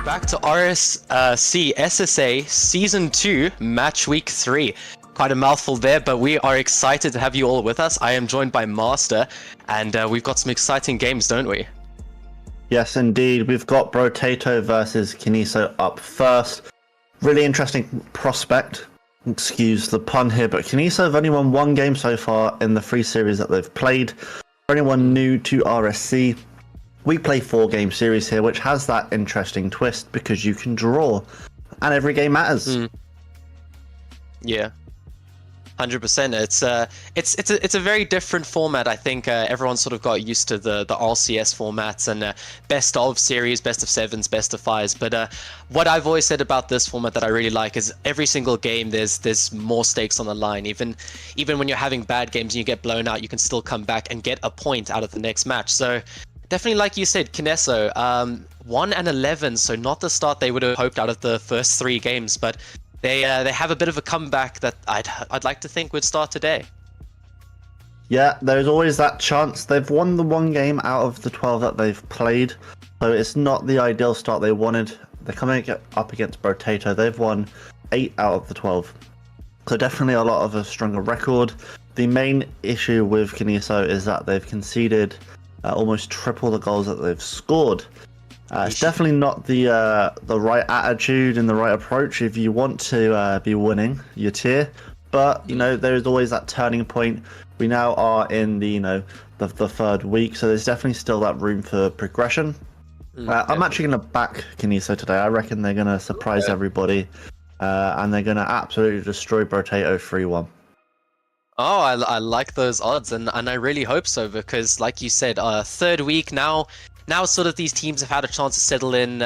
Back to RSC SSA Season 2, Match Week 3. Quite a mouthful there, but we are excited to have you all with us. I am joined by Master, and we've got some exciting games, don't we? Yes, indeed. We've got Brotato versus Kineso up first. Really interesting prospect. Excuse the pun here, but Kineso have only won one game so far in the 3 series that they've played. For anyone new to RSC, we play 4-game series here, which has that interesting twist because you can draw, and every game matters. Yeah, 100%. It's a very different format. I think everyone sort of got used to the RCS formats and best of series, best of 7s, best of 5s. But what I've always said about this format that I really like is every single game there's more stakes on the line. Even when you're having bad games and you get blown out, you can still come back and get a point out of the next match. So definitely, like you said, Kineso 1-11, so not the start they would have hoped out of the first 3 games, but they have a bit of a comeback that I'd like to think would start today. Yeah, there's always that chance. They've won the 1 game out of the 12 that they've played, so it's not the ideal start they wanted. They're coming up against Brotato. They've won 8 out of the 12, so definitely a lot of a stronger record. The main issue with Kineso is that they've conceded almost triple the goals that they've scored. It's definitely not the right attitude and the right approach if you want to be winning your tier. But there is always that turning point. We now are in the the 3rd week, so there's definitely still that room for progression. I'm actually going to back Kineso today. I reckon they're going to surprise everybody, and they're going to absolutely destroy Brotato 3-1. Oh, I like those odds, and I really hope so, because like you said, 3rd week now sort of these teams have had a chance to settle in.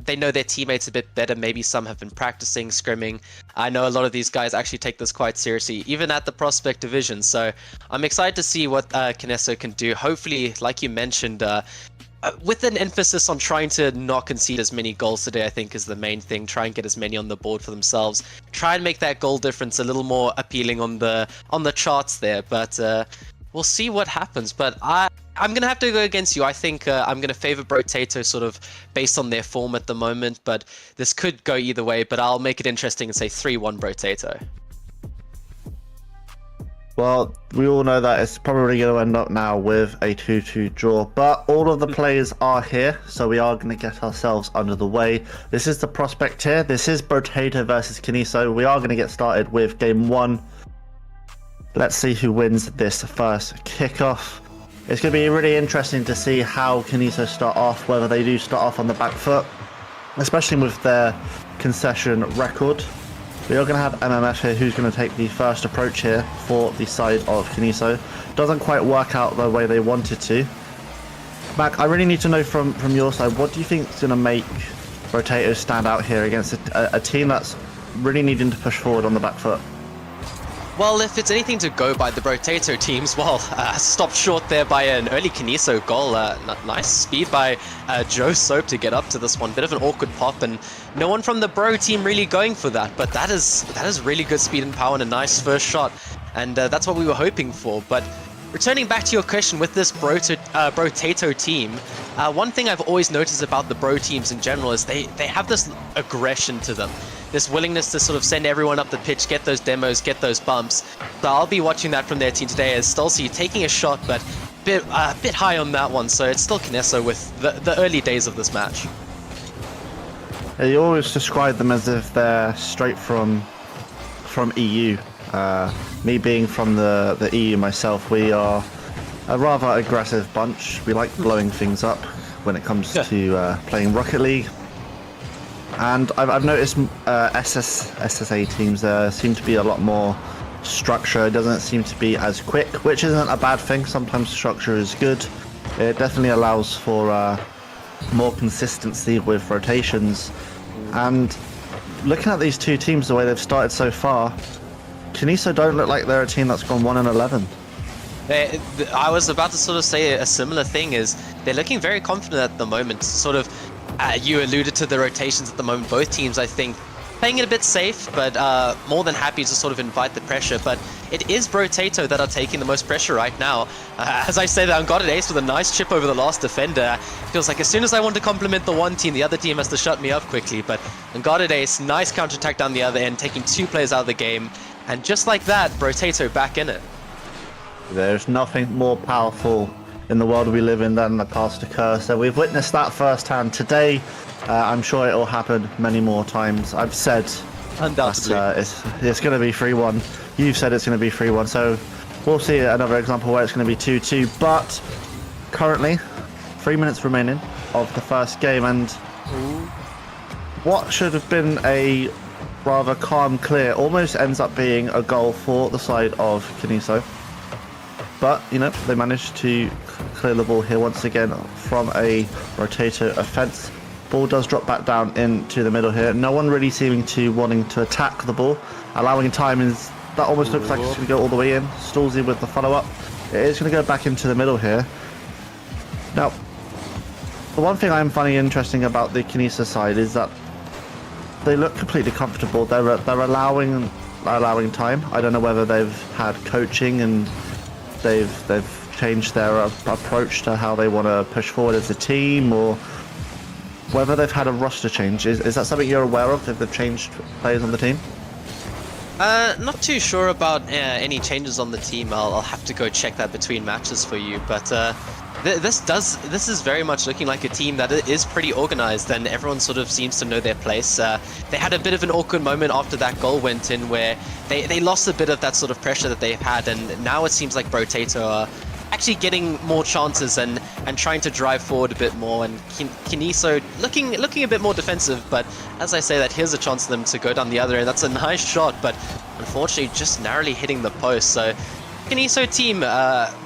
They know their teammates a bit better. Maybe some have been practicing, scrimming. I know a lot of these guys actually take this quite seriously, even at the Prospect Division. So I'm excited to see what Kineso can do. Hopefully, like you mentioned, with an emphasis on trying to not concede as many goals today, I think is the main thing. Try and get as many on the board for themselves. Try and make that goal difference a little more appealing on the charts there. But we'll see what happens. But I'm going to have to go against you. I think I'm going to favor Brotato sort of based on their form at the moment. But this could go either way. But I'll make it interesting and say 3-1 Brotato. Well, we all know that it's probably going to end up now with a 2-2 draw, but all of the players are here, so we are going to get ourselves under the way. This is the prospect tier. This is Brotato versus Kineso. We are going to get started with game 1. Let's see who wins this first kickoff. It's going to be really interesting to see how Kineso start off, whether they do start off on the back foot, especially with their concession record. We are going to have MMF here, who's going to take the first approach here for the side of Kineso. Doesn't quite work out the way they wanted to. Mac, I really need to know from your side, what do you think is going to make Brotato stand out here against a team that's really needing to push forward on the back foot? Well, if it's anything to go by, the Brotato teams, well, stopped short there by an early Kineso goal. Nice speed by Joe Soap to get up to this one. Bit of an awkward pop, and no one from the Bro team really going for that. But that is really good speed and power and a nice first shot, and that's what we were hoping for. But returning back to your question with this Brotato team, one thing I've always noticed about the Bro teams in general is they have this aggression to them. This willingness to sort of send everyone up the pitch, get those demos, get those bumps. So I'll be watching that from their team today as Stolzy taking a shot, but a bit high on that one. So it's still Kineso with the early days of this match. Yeah, you always describe them as if they're straight from EU. Me being from the EU myself, we are a rather aggressive bunch. We like blowing things up when it comes to playing Rocket League. And I've noticed SSA teams seem to be a lot more structure. It doesn't seem to be as quick, which isn't a bad thing. Sometimes structure is good. It definitely allows for more consistency with rotations. And looking at these 2 teams, the way they've started so far, Kineso don't look like they're a team that's gone 1-11. I was about to sort of say a similar thing, is they're looking very confident at the moment. Sort of, you alluded to the rotations at the moment. Both teams, I think, playing it a bit safe, but more than happy to sort of invite the pressure. But it is Brotato that are taking the most pressure right now. As I say that, Unguarded Ace with a nice chip over the last defender. Feels like as soon as I want to compliment the one team, the other team has to shut me up quickly. But Unguarded Ace, nice counterattack down the other end, taking 2 players out of the game. And just like that, Brotato back in it. There's nothing more powerful in the world we live in than the caster curse. So we've witnessed that firsthand today. I'm sure it will happen many more times. I've said Undoubtedly. It's going to be 3-1. You've said it's going to be 3-1. So we'll see another example where it's going to be 2-2. But currently, 3 minutes remaining of the first game. And what should have been a rather calm clear almost ends up being a goal for the side of Kiniso. But, you know, they managed to clear the ball here once again from a Brotato offense. Ball does drop back down into the middle here. No one really seeming to wanting to attack the ball. Allowing time is, that almost looks like it's going to go all the way in. Stallsy with the follow-up. It is going to go back into the middle here. Now, the one thing I'm finding interesting about the Kiniso side is that they look completely comfortable. They're allowing time. I don't know whether they've had coaching and they've changed their approach to how they want to push forward as a team, or whether they've had a roster change. Is that something you're aware of, if they've changed players on the team? Not too sure about any changes on the team. I'll have to go check that between matches for you. But this is very much looking like a team that is pretty organized, and everyone sort of seems to know their place. They had a bit of an awkward moment after that goal went in, where they lost a bit of that sort of pressure that they've had, and now it seems like Brotato are actually getting more chances and trying to drive forward a bit more, and Kiniso looking a bit more defensive. But as I say that, here's a chance for them to go down the other end. That's a nice shot, but unfortunately just narrowly hitting the post. So Kiniso team,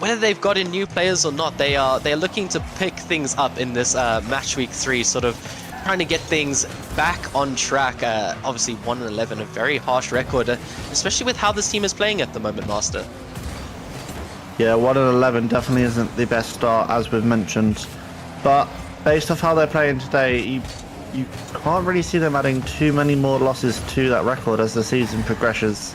whether they've got in new players or not, they're looking to pick things up in this match week 3, sort of trying to get things back on track. Obviously 1-11, a very harsh record, especially with how this team is playing at the moment, Master. Yeah, 1-11 definitely isn't the best start, as we've mentioned. But based off how they're playing today, you can't really see them adding too many more losses to that record as the season progresses.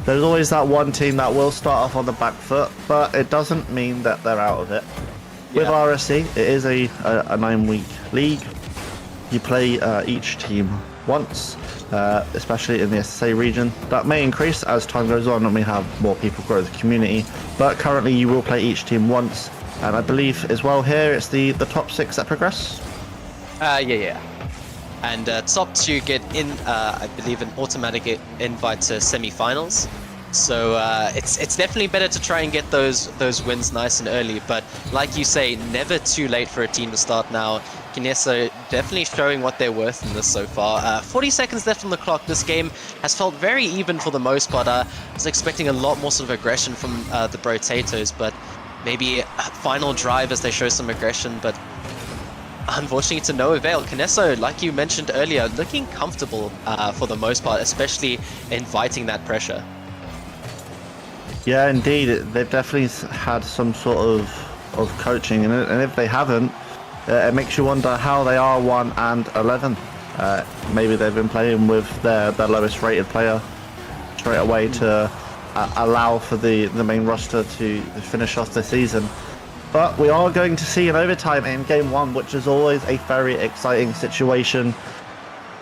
There's always that one team that will start off on the back foot, but it doesn't mean that they're out of it. Yeah. With RSC, it is a 9-week league. You play each team once, especially in the SSA region. That may increase as time goes on and we have more people grow the community, but currently you will play each team once, and I believe as well here it's the top 6 that progress. Yeah. And top 2 get in, I believe, an automatic invite to semi-finals. So it's definitely better to try and get those wins nice and early. But like you say, never too late for a team to start now. Kiniso definitely showing what they're worth in this so far. 40 seconds left on the clock. This game has felt very even for the most part. I was expecting a lot more sort of aggression from the Brotatos, but maybe a final drive as they show some aggression. But unfortunately to no avail. Kiniso, like you mentioned earlier, looking comfortable for the most part, especially inviting that pressure. Yeah, indeed. They've definitely had some sort of coaching, and if they haven't, it makes you wonder how they are 1-11. Maybe they've been playing with their lowest rated player straight away to allow for the main roster to finish off the season. But we are going to see an overtime in game 1, which is always a very exciting situation.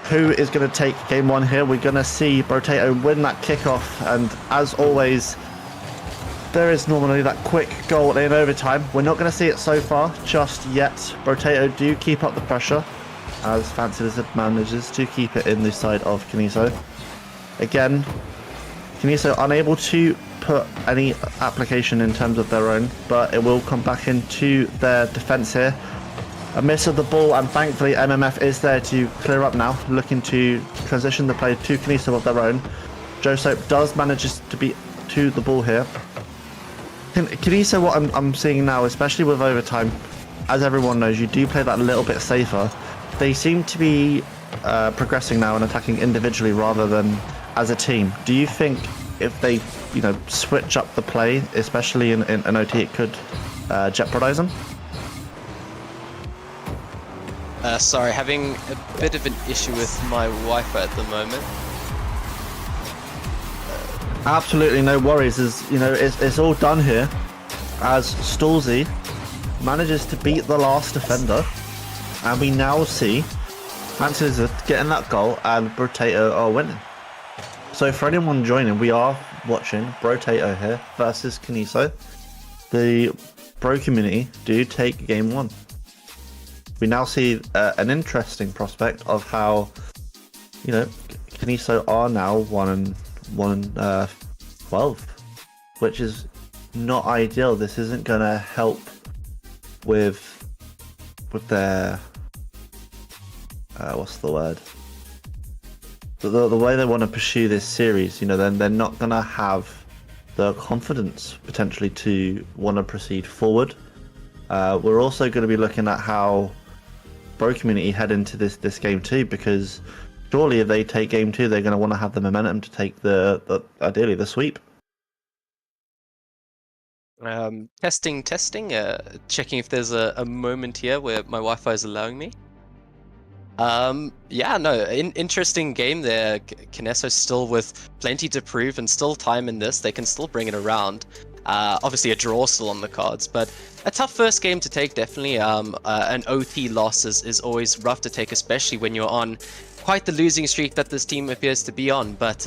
Who is going to take game 1 here? We're going to see Brotato win that kickoff, and as always, there is normally that quick goal in overtime. We're not going to see it so far just yet. Brotato do keep up the pressure, as Fancy Lizard manages to keep it in the side of Kiniso. Again, Kiniso unable to put any application in terms of their own, but it will come back into their defense here. A miss of the ball, and thankfully MMF is there to clear up now, looking to transition the play to Kiniso of their own. Joseph does manage to be to the ball here. Kiniso, what I'm seeing now, especially with overtime, as everyone knows, you do play that a little bit safer. They seem to be progressing now and attacking individually rather than as a team. Do you think if they, switch up the play, especially in an OT, it could jeopardize them? Sorry, having a bit of an issue with my Wi-Fi at the moment. Absolutely no worries. It's all done here as Stolzy manages to beat the last defender, and we now see Answers getting that goal and Brotato are winning. So for anyone joining, we are watching Brotato here versus Kaniso. The Bro community do take game 1. We now see an interesting prospect of how, Kaniso are now 1-12, which is not ideal. This isn't going to help with their what's the word? The way they want to pursue this series, then they're not going to have the confidence potentially to want to proceed forward. We're also going to be looking at how Bro community head into this game too, because surely if they take game 2, they're going to want to have the momentum to take ideally the sweep. Testing. Checking if there's a moment here where my Wi-Fi is allowing me. Interesting game there. Kineso still with plenty to prove and still time in this. They can still bring it around. Obviously a draw still on the cards, but a tough first game to take, definitely. An OT loss is always rough to take, especially when you're on quite the losing streak that this team appears to be on. But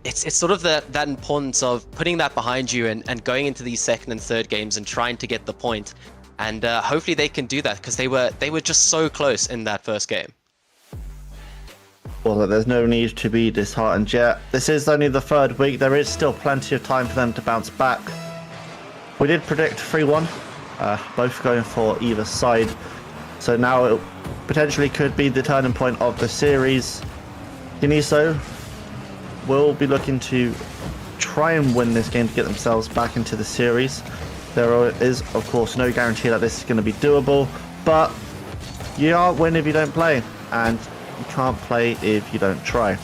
it's sort of that importance of putting that behind you and going into these second and third games and trying to get the point. And hopefully they can do that, because they were just so close in that first game. Well, there's no need to be disheartened yet. This is only the 3rd week. There is still plenty of time for them to bounce back. We did predict 3-1, both going for either side. So now it potentially could be the turning point of the series. Kaniso will be looking to try and win this game to get themselves back into the series. There is, of course, no guarantee that this is going to be doable, but you can't win if you don't play, and you can't play if you don't try.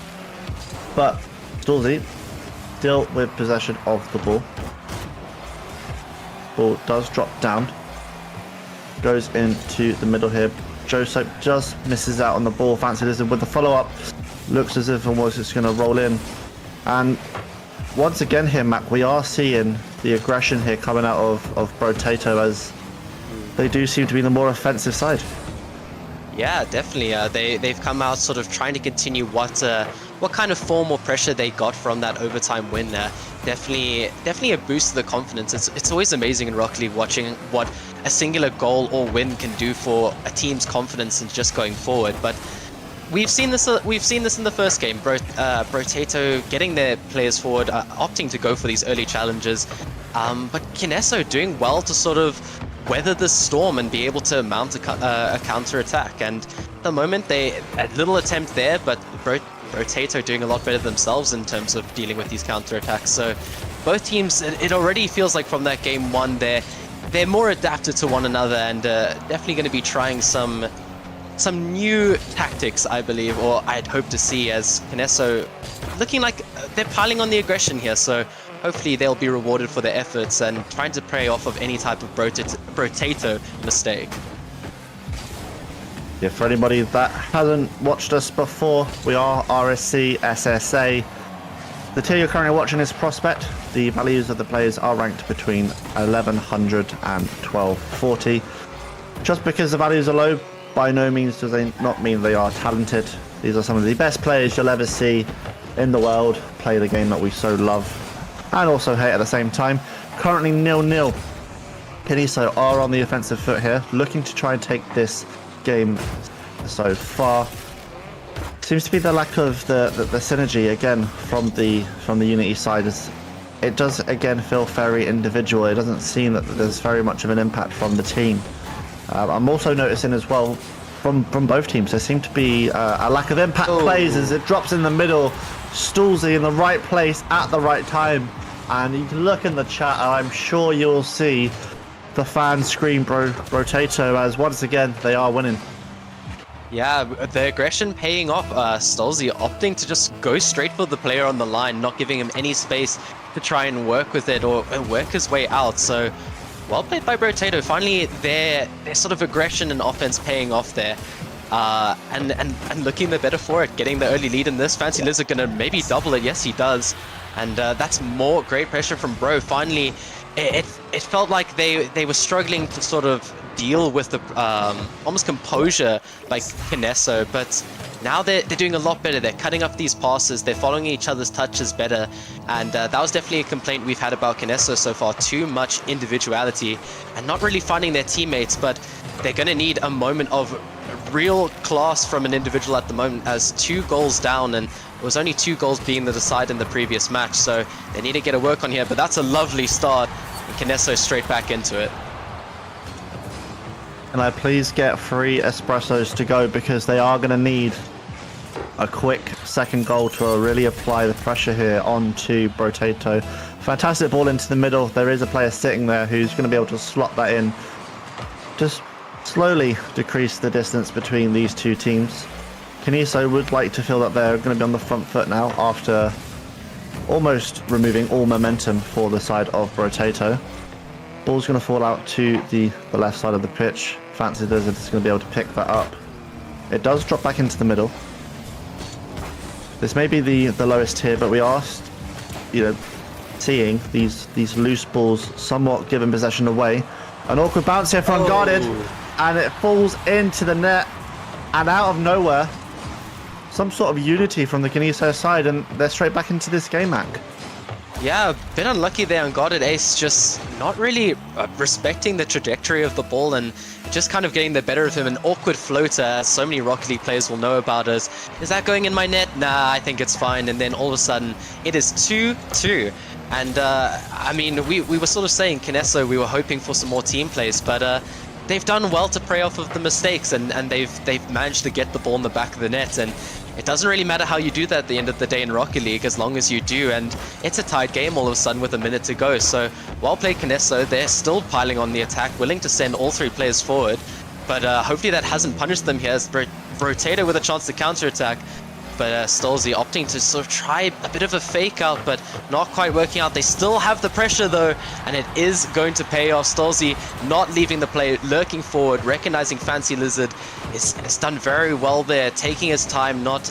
But Stolzy still with possession of the ball. Ball does drop down. Goes into the middle here. Joseph just misses out on the ball. Fancy Lizard with the follow-up. Looks as if almost it's going to roll in. And once again here, Mac, we are seeing the aggression here coming out of Brotato, as they do seem to be the more offensive side. Yeah, definitely. They've come out sort of trying to continue what kind of form or pressure they got from that overtime win. Definitely a boost to the confidence. It's always amazing in Rocket League watching what a singular goal or win can do for a team's confidence and just going forward. But we've seen this in the first game. Brotato getting their players forward, opting to go for these early challenges. But Kineso doing well to sort of weather the storm and be able to mount a counter attack. And at the moment, a little attempt there, but Brotato doing a lot better themselves in terms of dealing with these counter attacks. So both teams, it already feels like from that game 1, they're more adapted to one another, and definitely going to be trying some new tactics, I believe, or I'd hope to see, as Kineso looking like they're piling on the aggression here. So hopefully they'll be rewarded for their efforts and trying to prey off of any type of Brotato mistake. Yeah, for anybody that hasn't watched us before, we are RSC SSA. The tier you're currently watching is Prospect. The values of the players are ranked between 1100 and 1240. Just because the values are low, by no means does they not mean they are talented. These are some of the best players you'll ever see in the world play the game that we so love and also hate at the same time. Currently 0-0. Kaniso are on the offensive foot here, looking to try and take this game so far. Seems to be the lack of the synergy again from the Unity side. It does again feel very individual. It doesn't seem that there's very much of an impact from the team. I'm also noticing as well from both teams there seem to be a lack of impact plays as it drops in the middle. Stolzy in the right place at the right time, and you can look in the chat and I'm sure you'll see the fans scream Brotato, as once again they are winning. Yeah, the aggression paying off. Stolzy opting to just go straight for the player on the line, not giving him any space to try and work with it or work his way out. So well played by Brotato. Finally, their sort of aggression and offense paying off there. and looking the better for it, getting the early lead in this. Fancy Lizard gonna maybe double it. Yes, he does. And that's more great pressure from Bro. Finally, it felt like they were struggling to sort of deal with the almost composure like Kinesso, but now they're doing a lot better. They're cutting up these passes, they're following each other's touches better, and that was definitely a complaint we've had about Kinesso so far. Too much individuality and not really finding their teammates, but they're going to need a moment of real class from an individual at the moment, as 2 goals down, and it was only 2 goals being the decide in the previous match, so they need to get a work on here. But that's a lovely start, and Kinesso straight back into it. Can I please get 3 espressos to go, because they are going to need a quick second goal to really apply the pressure here onto Brotato. Fantastic ball into the middle. There is a player sitting there who's going to be able to slot that in. Just slowly decrease the distance between these two teams. Kinesso would like to feel that they're going to be on the front foot now after almost removing all momentum for the side of Brotato. Ball's going to fall out to the left side of the pitch. Fancy Lizard is going to be able to pick that up. It does drop back into the middle. This may be the lowest tier, but we are, seeing these loose balls somewhat giving possession away. An awkward bounce here for unguarded, and it falls into the net, and out of nowhere, some sort of unity from the Kinesso side, and they're straight back into this game, Mac. Yeah, a bit unlucky there. Unguarded Ace just not really respecting the trajectory of the ball and just kind of getting the better of him. An awkward floater, as so many Rocket League players will know about us. Is that going in my net? Nah, I think it's fine. And then all of a sudden, it is 2-2. And I mean, we were sort of saying, Kinesso, we were hoping for some more team plays, but they've done well to prey off of the mistakes, and they've managed to get the ball in the back of the net. And it doesn't really matter how you do that at the end of the day in Rocket League, as long as you do, and it's a tied game all of a sudden with a minute to go. So well played Kinesso. They're still piling on the attack, willing to send all 3 players forward, but hopefully that hasn't punished them here, as Brotato with a chance to counter-attack. But Stolzy opting to sort of try a bit of a fake out, but not quite working out. They still have the pressure though, and it is going to pay off. Stolzy not leaving the play, lurking forward, recognizing Fancy Lizard is done very well there, taking his time, not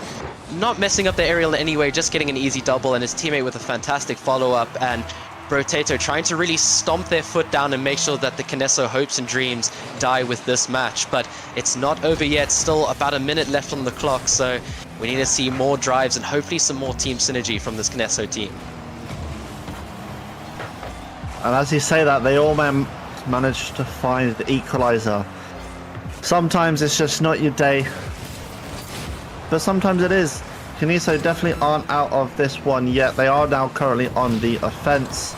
messing up the aerial in any way, just getting an easy double, and his teammate with a fantastic follow-up, and Brotato trying to really stomp their foot down and make sure that the Kinesso hopes and dreams die with this match. But it's not over yet, still about a minute left on the clock, so we need to see more drives and hopefully some more team synergy from this Kinesso team. And as you say that, they all managed to find the equalizer. Sometimes it's just not your day, but sometimes it is. Kinesso definitely aren't out of this one yet. They are now currently on the offense.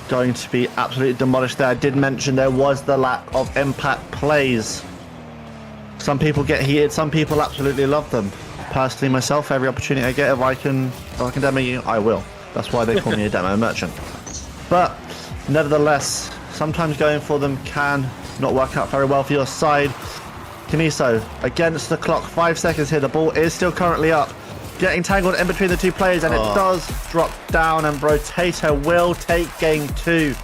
Going to be absolutely demolished there. I did mention there was the lack of impact plays. Some people get heated, some people absolutely love them. Personally, myself, every opportunity I get, if I can demo you, I will. That's why they call me a demo merchant. But nevertheless, sometimes going for them can not work out very well for your side. Kinesso against the clock, 5 seconds here. The ball is still currently up, getting tangled in between the 2 players, and it does drop down, and Brotato will take game 2.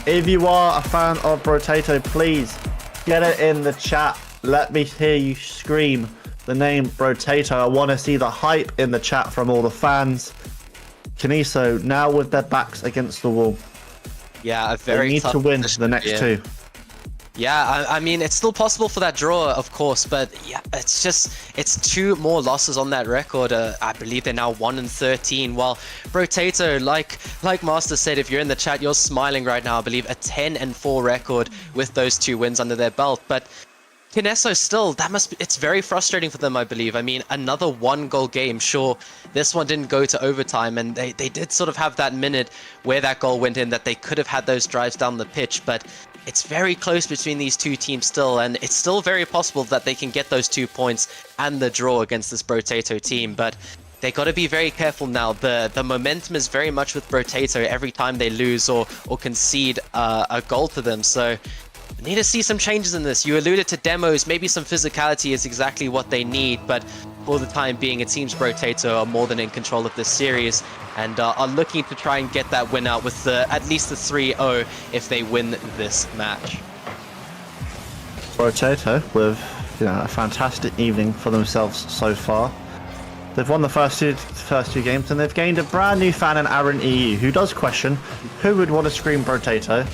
If you are a fan of Brotato, please get it in the chat. Let me hear you scream the name Brotato. I want to see the hype in the chat from all the fans. Kinesso now with their backs against the wall. Yeah, a very they need tough to win position the next 2. Yeah, I mean, it's still possible for that draw, of course, but yeah, it's 2 more losses on that record. I believe they're now 1-13, while Brotato, like Master said, if you're in the chat, you're smiling right now. I believe a 10-4 record with those 2 wins under their belt, but Kinesso still, it's very frustrating for them, I believe. I mean, another 1-goal game. Sure, this one didn't go to overtime, and they did sort of have that minute where that goal went in that they could have had those drives down the pitch, but it's very close between these 2 teams still, and it's still very possible that they can get those 2 points and the draw against this Brotato team, but they got to be very careful now. The momentum is very much with Brotato every time they lose or concede a goal to them, so we need to see some changes in this. You alluded to demos, maybe some physicality is exactly what they need, but for the time being, it seems Brotato are more than in control of this series and are looking to try and get that win out with at least the 3-0 if they win this match. Brotato with a fantastic evening for themselves so far. They've won the first two games, and they've gained a brand new fan in Aaron EU, who does question who would want to scream Brotato,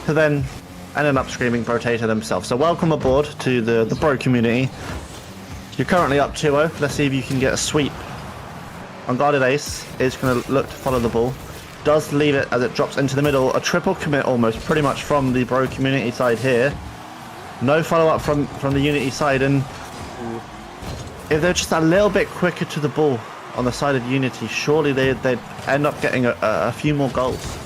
to then ended up screaming Brotato themselves. So welcome aboard to the Bro community. You're currently up 2-0. Let's see if you can get a sweep. Unguarded Ace is going to look to follow the ball. Does leave it as it drops into the middle. A triple commit almost, pretty much from the Bro community side here. No follow-up from the Unity side, and if they're just a little bit quicker to the ball on the side of Unity, surely they'd end up getting a few more goals.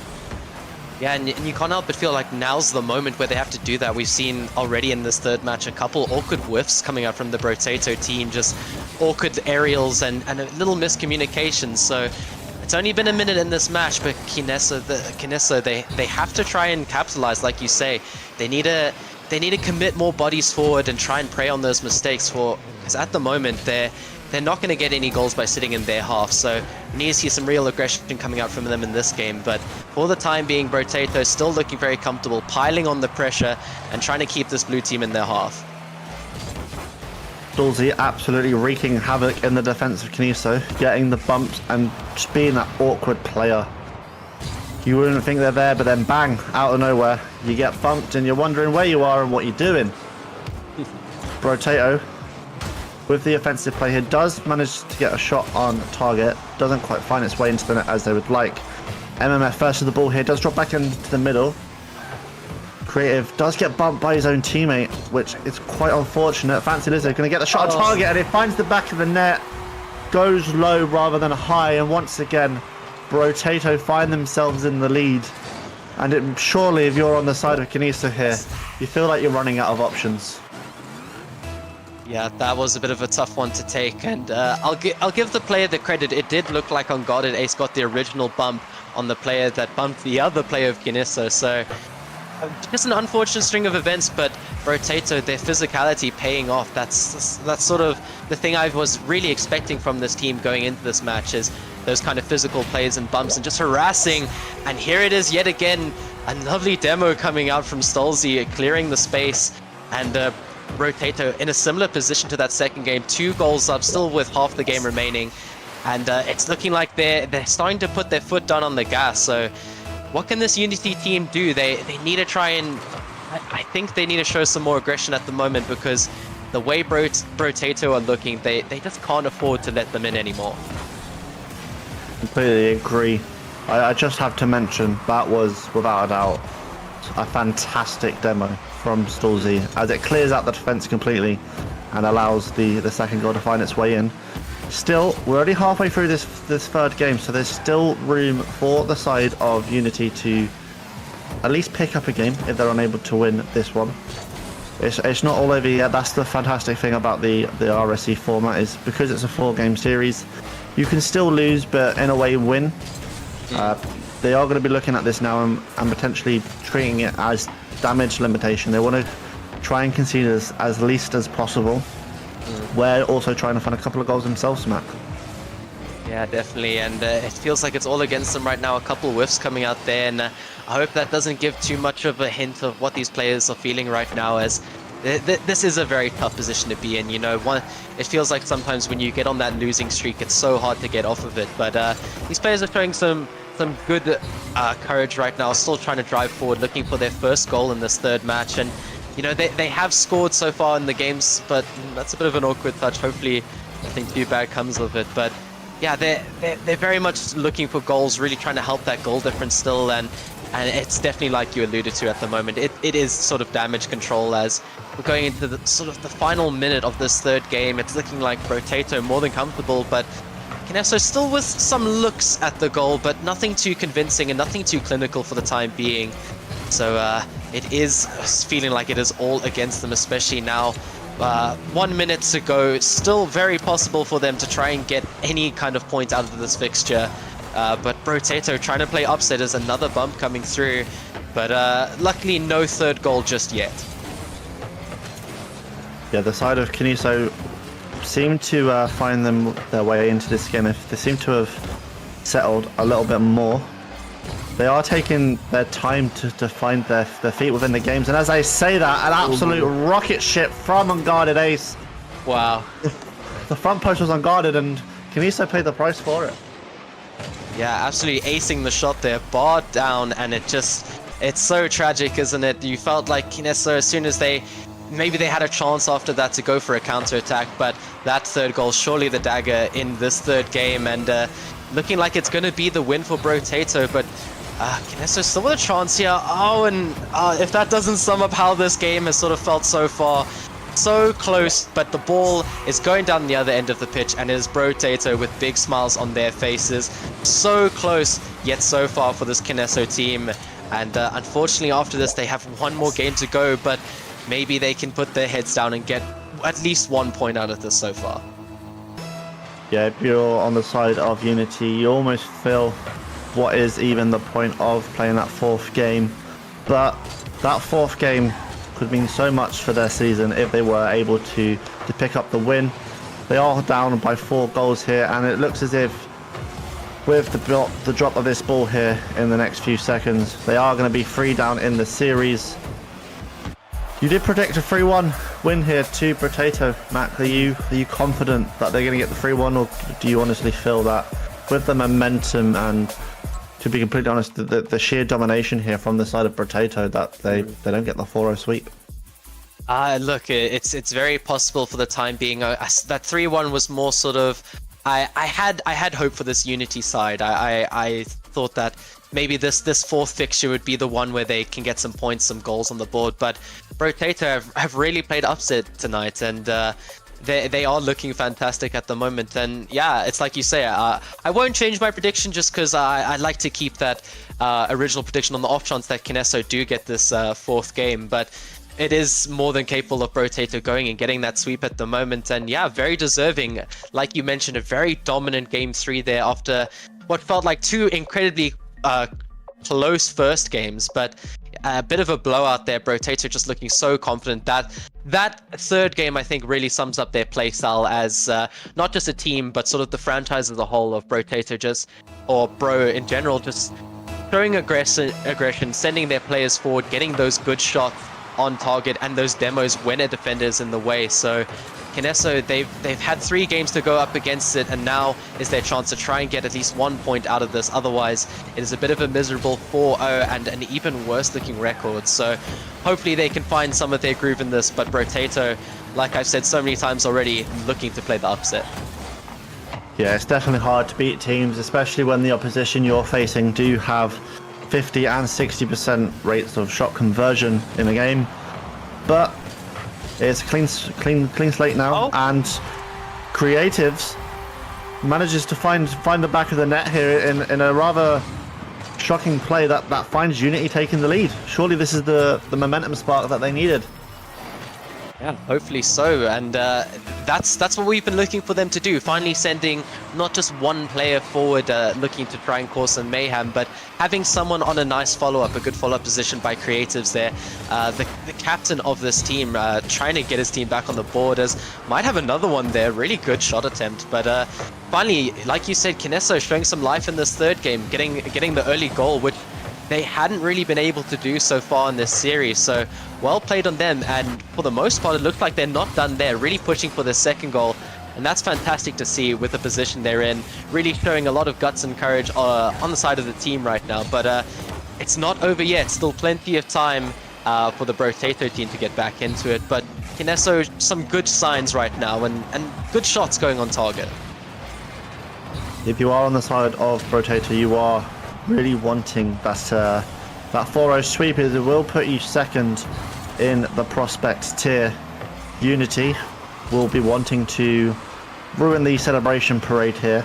Yeah, and you can't help but feel like now's the moment where they have to do that. We've seen already in this third match a couple awkward whiffs coming out from the Brotato team, just awkward aerials and a little miscommunication. So it's only been a minute in this match, but Kineso, they have to try and capitalize, like you say. They need to commit more bodies forward and try and prey on those mistakes, because at the moment they're not going to get any goals by sitting in their half. So we need to see some real aggression coming out from them in this game. But for the time being, Brotato still looking very comfortable, piling on the pressure and trying to keep this blue team in their half. Dalsey absolutely wreaking havoc in the defense of Kineso, getting the bumps and just being that awkward player. You wouldn't think they're there, but then bang, out of nowhere, you get bumped and you're wondering where you are and what you're doing. Brotato, with the offensive play here, does manage to get a shot on target. Doesn't quite find its way into the net as they would like. MMF first to the ball here, does drop back into the middle. Creative does get bumped by his own teammate, which is quite unfortunate. Fancy Lizard going to get the shot on target, and it finds the back of the net. Goes low rather than high, and once again, Brotato find themselves in the lead. And surely, if you're on the side of Kineso here, you feel like you're running out of options. Yeah, that was a bit of a tough one to take, and I'll give the player the credit. It did look like Unguarded Ace got the original bump on the player that bumped the other player of Kineso, so just an unfortunate string of events, but Brotato, their physicality paying off. That's sort of the thing I was really expecting from this team going into this match, is those kind of physical plays and bumps and just harassing. And here it is yet again, a lovely demo coming out from Stolzy, clearing the space, and Brotato in a similar position to that second game, 2 goals up, still with half the game remaining, and it's looking like they're starting to put their foot down on the gas. So what can this Unity team do? They need to try and, I think they need to show some more aggression at the moment, because the way Brotato are looking, they just can't afford to let them in anymore. Completely agree. I just have to mention that was without a doubt a fantastic demo from Stolzy, as it clears out the defense completely and allows the second goal to find its way in. Still, we're already halfway through this third game, so there's still room for the side of Unity to at least pick up a game if they're unable to win this one. It's not all over yet. That's the fantastic thing about the RSC format, is because it's a 4-game series, you can still lose but in a way win. They are going to be looking at this now and potentially treating it as damage limitation. They want to try and concede as least as possible. We're also trying to find a couple of goals themselves, Matt. Yeah, definitely, and it feels like it's all against them right now. A couple of whiffs coming out there, and I hope that doesn't give too much of a hint of what these players are feeling right now, as this is a very tough position to be in. You know, it feels like sometimes when you get on that losing streak, it's so hard to get off of it, but these players are showing some good courage right now, still trying to drive forward, looking for their first goal in this third match. And you know, they have scored so far in the games, but that's a bit of an awkward touch. Hopefully nothing too bad comes of it. But yeah, they're very much looking for goals, really trying to help that goal difference still, and it's definitely, like you alluded to at the moment, it is sort of damage control, as we're going into the sort of the final minute of this third game. It's looking like Brotato more than comfortable, but Kineso still with some looks at the goal, but nothing too convincing and nothing too clinical for the time being. So it is feeling like it is all against them, especially now. 1 minute to go, still very possible for them to try and get any kind of point out of this fixture. But Brotato trying to play upset, as another bump coming through. But luckily no third goal just yet. Yeah, the side of Kineso seem to find their way into this game. They seem to have settled a little bit more. They are taking their time to find their feet within the games. And as I say that, an absolute rocket ship from unguarded ace. Wow. The front post was unguarded and Kamiso paid the price for it. Yeah, absolutely acing the shot there, barred down, and it's so tragic, isn't it? You felt like Kineso, as soon as maybe they had a chance after that to go for a counter-attack, but that third goal, surely the dagger in this third game, and looking like it's going to be the win for Brotato, but Kineso still with a chance here. Oh, and if that doesn't sum up how this game has sort of felt so far. So close, but the ball is going down the other end of the pitch, and it is Brotato with big smiles on their faces. So close, yet so far for this Kineso team. And unfortunately, after this, they have one more game to go, but maybe they can put their heads down and get at least 1 point out of this so far. Yeah, if you're on the side of Unity, you almost feel what is even the point of playing that fourth game. But that fourth game could mean so much for their season if they were able to pick up the win. They are down by 4 goals here, and it looks as if with the drop of this ball here in the next few seconds, they are going to be 3 down in the series. You did predict a 3-1 win here to Brotato, Mac. Are you confident that they're going to get the 3-1, or do you honestly feel that with the momentum and, to be completely honest, the sheer domination here from the side of Brotato, that they don't get the 4-0 sweep? Look, it's very possible for the time being. That 3-1 was more sort of, I had hope for this Unity side. I thought that maybe this fourth fixture would be the one where they can get some points, some goals on the board. But Brotato have really played upset tonight, and they are looking fantastic at the moment. And yeah, it's like you say, I won't change my prediction just because I like to keep that original prediction on the off chance that Kineso do get this fourth game. But it is more than capable of Brotato going and getting that sweep at the moment. And yeah, very deserving. Like you mentioned, a very dominant game 3 there after what felt like 2 incredibly close first games, but a bit of a blowout there. Brotato just looking so confident. That third game, I think, really sums up their playstyle as not just a team, but sort of the franchise as a whole of Brotato, or Bro in general, just showing aggression, sending their players forward, getting those good shots on target, and those demos when a defender is in the way. So Kineso, they've had 3 games to go up against it, and now is their chance to try and get at least 1 point out of this. Otherwise, it is a bit of a miserable 4-0 and an even worse looking record. So hopefully they can find some of their groove in this, but Brotato, like I've said so many times already, looking to play the upset. Yeah, it's definitely hard to beat teams, especially when the opposition you're facing do have 50 and 60% rates of shot conversion in a game. But it's a clean slate now, and Creatives manages to find the back of the net here in a rather shocking play that finds Unity taking the lead. Surely this is the momentum spark that they needed. Yeah, hopefully so, and that's what we've been looking for them to do. Finally sending not just one player forward looking to try and cause some mayhem, but having someone on a nice follow-up, a good follow-up position by Creatives there. The captain of this team trying to get his team back on the board, as might have another one there. Really good shot attempt, but finally, like you said, Kineso showing some life in this third game, getting the early goal, which they hadn't really been able to do so far in this series. So well played on them, and for the most part it looked like they're not done there, really pushing for their second goal, and that's fantastic to see with the position they're in, really showing a lot of guts and courage on the side of the team right now. But it's not over yet, still plenty of time for the Brotato team to get back into it. But Kineso, some good signs right now, and good shots going on target. If you are on the side of Brotato, you are really wanting that 4-0 sweep. It will put you second in the prospect tier. Unity will be wanting to ruin the celebration parade here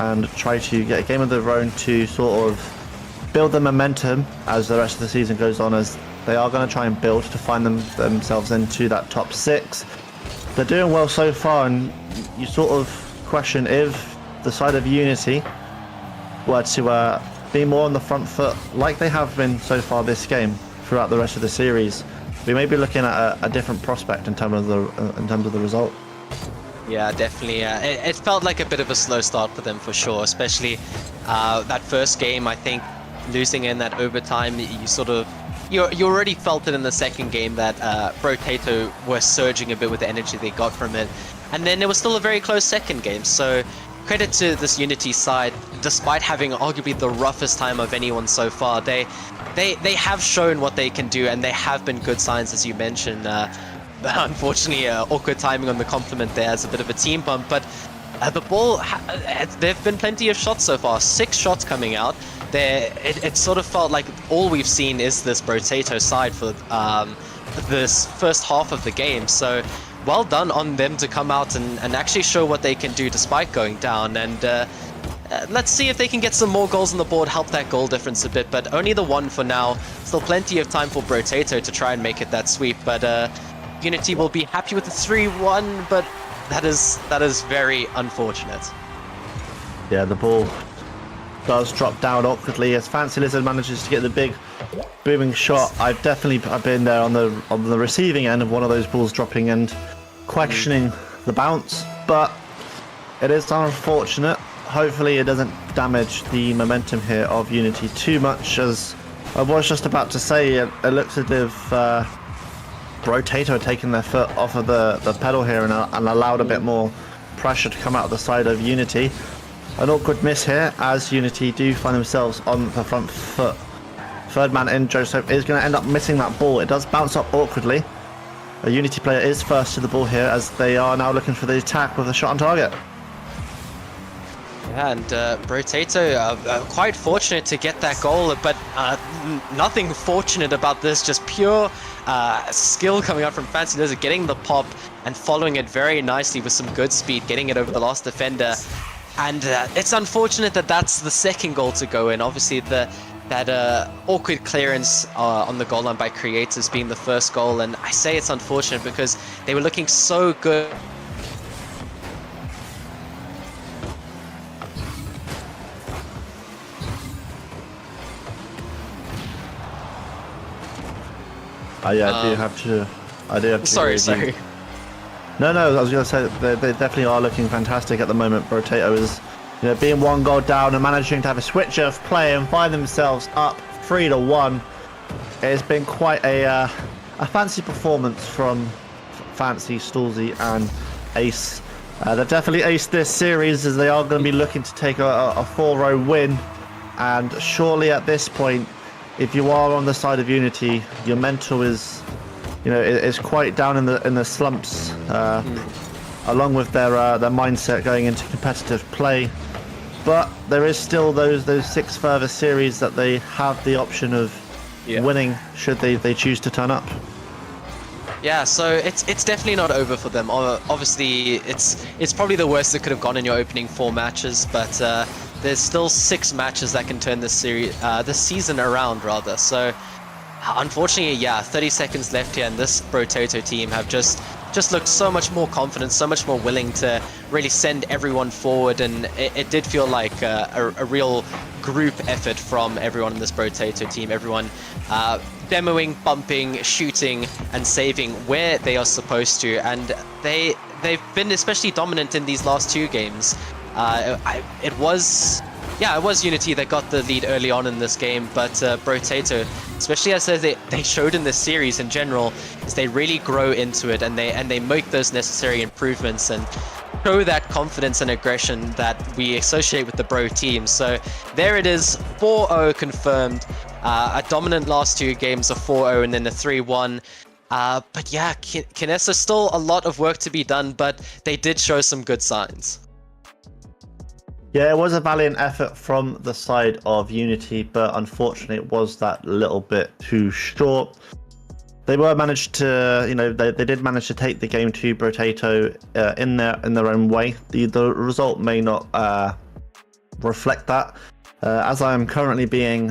and try to get a game of their own to sort of build the momentum as the rest of the season goes on, as they are going to try and build to find themselves into that top 6. They're doing well so far, and you sort of question if the side of Unity were to be more on the front foot like they have been so far this game throughout the rest of the series, we may be looking at a different prospect in terms of the result. Yeah, definitely. It felt like a bit of a slow start for them for sure, especially that first game. I think losing in that overtime, you already felt it in the second game that Brotato were surging a bit with the energy they got from it. And then it was still a very close second game, so credit to this Unity side, despite having arguably the roughest time of anyone so far. They have shown what they can do, and they have been good signs, as you mentioned. Unfortunately, awkward timing on the compliment there as a bit of a team bump, but the ball, there have been plenty of shots so far, 6 shots coming out. It sort of felt like all we've seen is this Brotato side for this first half of the game, so well done on them to come out and actually show what they can do despite going down. And let's see if they can get some more goals on the board, help that goal difference a bit, but only the 1 for now. Still plenty of time for Brotato to try and make it that sweep, but Unity will be happy with the 3-1, but that is very unfortunate. Yeah, the ball does drop down awkwardly as Fancy Lizard manages to get the big booming shot. I've been there on the receiving end of one of those balls dropping and questioning the bounce, but it is unfortunate. Hopefully it doesn't damage the momentum here of Unity too much, as I was just about to say, it looks as if Brotato had taken their foot off of the pedal here and allowed a bit more pressure to come out of the side of Unity. An awkward miss here as Unity do find themselves on the front foot. Third man in, Joseph is going to end up missing that ball. It does bounce up awkwardly. A Unity player is first to the ball here as they are now looking for the attack with a shot on target. Yeah, and Brotato quite fortunate to get that goal, but nothing fortunate about this, just pure skill coming out from Fancy Lizard, getting the pop and following it very nicely with some good speed, getting it over the last defender. And it's unfortunate that that's the second goal to go in. Obviously, that awkward clearance on the goal line by Creators being the first goal, and I say it's unfortunate because they were looking so good. Yeah, I do have to. Sorry. No, I was going to say that they definitely are looking fantastic at the moment. Brotato is, being 1 goal down and managing to have a switch of play and find themselves up 3-1. It's been quite a fancy performance from Fancy, Stallsy, and Ace. They've definitely aced this series as they are going to be looking to take a 4-row win. And surely at this point, if you are on the side of Unity, your mental is, is quite down in the slumps, along with their mindset going into competitive play. But there is still those 6 further series that they have the option of winning should they choose to turn up. Yeah, so it's definitely not over for them. Obviously, it's probably the worst that could have gone in your opening 4 matches, but there's still 6 matches that can turn this season around, rather. So, unfortunately, 30 seconds left here, and this Brotato team have just looked so much more confident, so much more willing to really send everyone forward, and it did feel like a real group effort from everyone in this Brotato team. Everyone demoing, bumping, shooting, and saving where they are supposed to, and they've been especially dominant in these last 2 games. It was Unity that got the lead early on in this game, but Brotato, especially as they showed in this series in general, is they really grow into it and they make those necessary improvements and show that confidence and aggression that we associate with the Bro team. So there it is, 4-0 confirmed. A dominant last 2 games, a 4-0 and then a 3-1. But yeah, Kinessa still a lot of work to be done, but they did show some good signs. Yeah, it was a valiant effort from the side of Unity, but unfortunately it was that little bit too short. They did manage to take the game to Brotato in their own way. The result may not reflect that, as I am currently being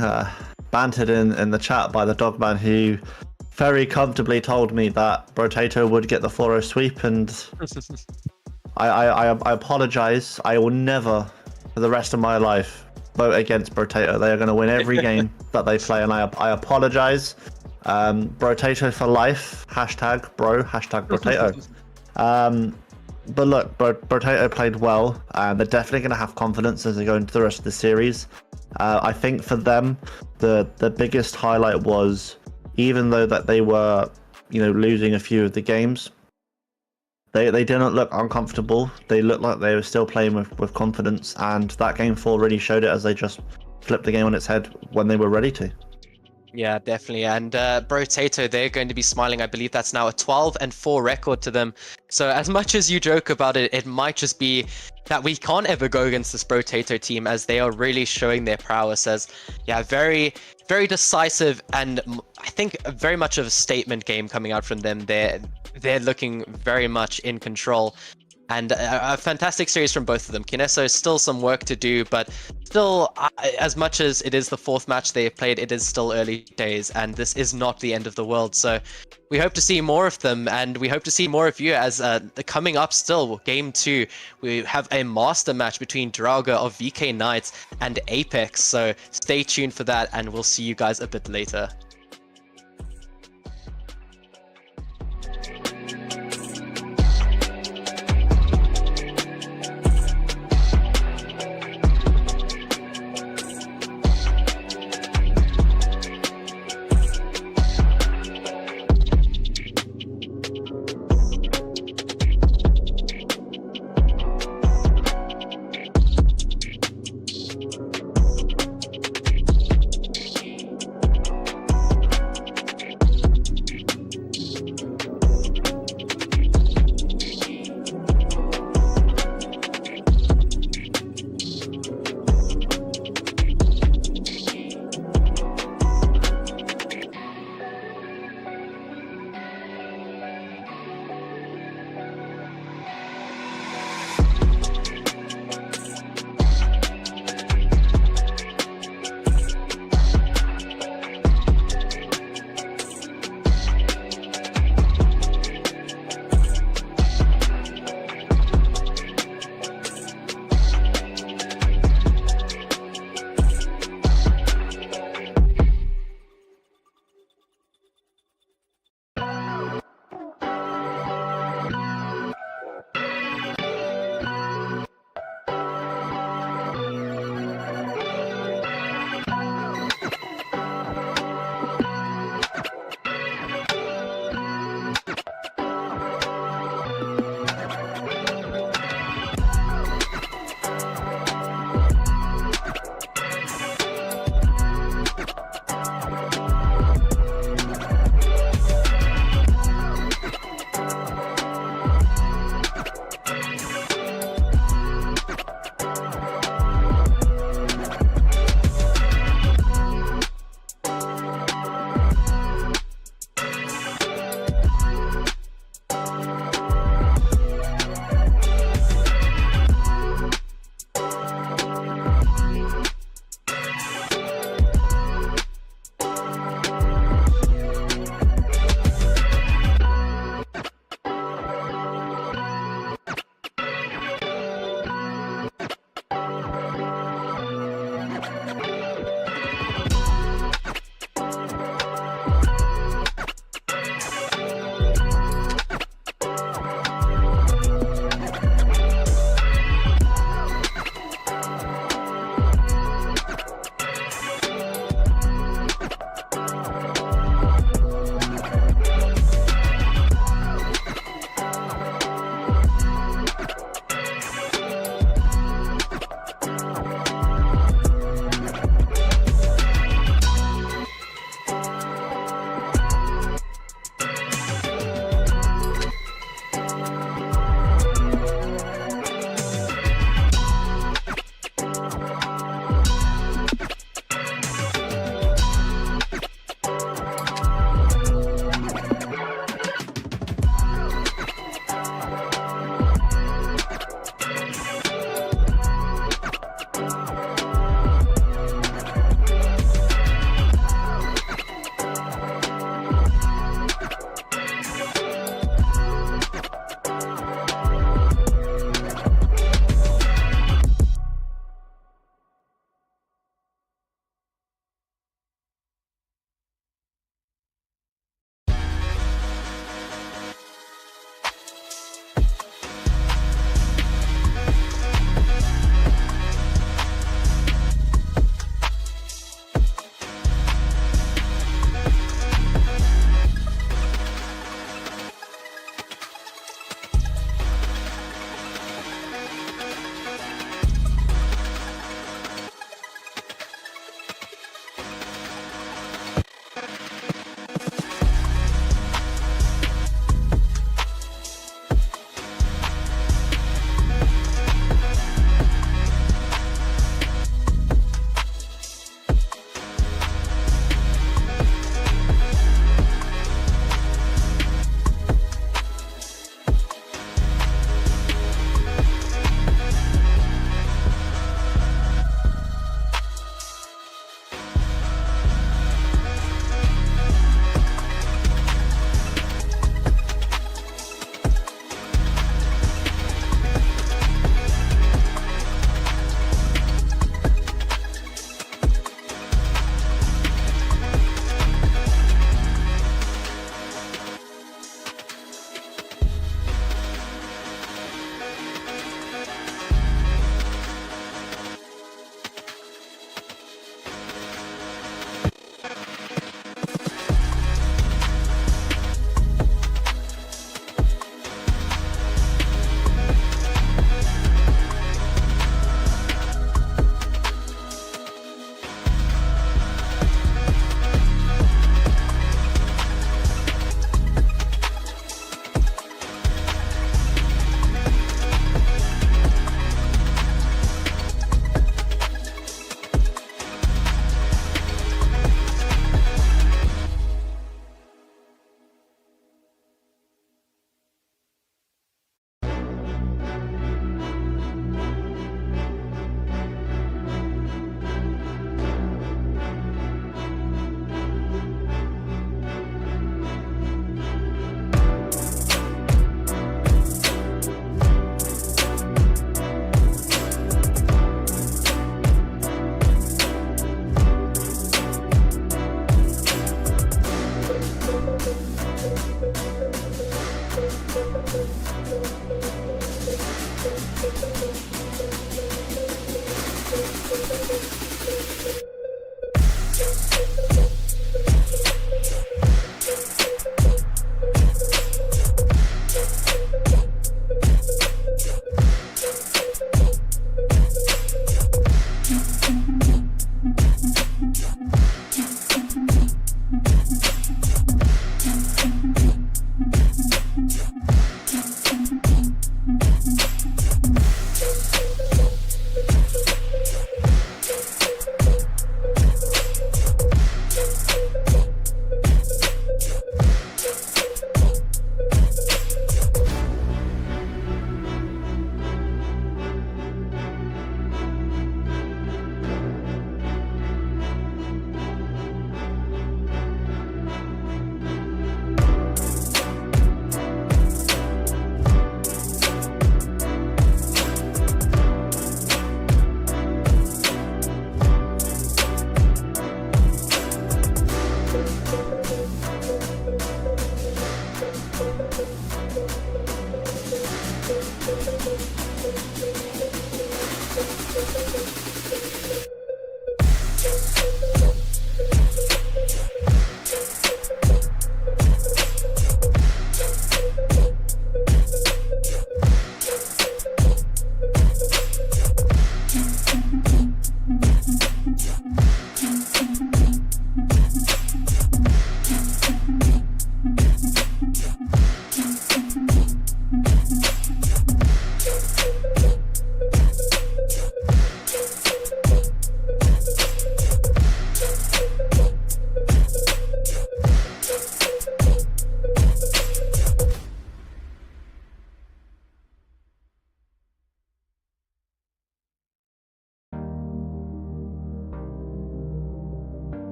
bantered in the chat by the Dogman, who very comfortably told me that Brotato would get the 4-0 sweep, and I apologize. I will never, for the rest of my life, vote against Brotato. They are going to win every game that they play, and I apologize. Brotato for life. #bro. #Brotato. But look, Potato played well, and they're definitely going to have confidence as they go into the rest of the series. I think for them, the biggest highlight was, even though that they were, losing a few of the games, they didn't look uncomfortable. They looked like they were still playing with confidence, and that game 4 really showed it as they just flipped the game on its head when they were ready to. Yeah, definitely. And Brotato, they're going to be smiling. I believe that's now a 12-4 record to them. So as much as you joke about it, it might just be that we can't ever go against this Brotato team, as they are really showing their prowess as, very, very decisive, and I think very much of a statement game coming out from them. They're looking very much in control. And a fantastic series from both of them. Kineso, still some work to do, but still, as much as it is the 4th match they have played, it is still early days, and this is not the end of the world. So we hope to see more of them, and we hope to see more of you, as coming up still, game 2, we have a master match between Draga of VK Knights and Apex. So stay tuned for that, and we'll see you guys a bit later.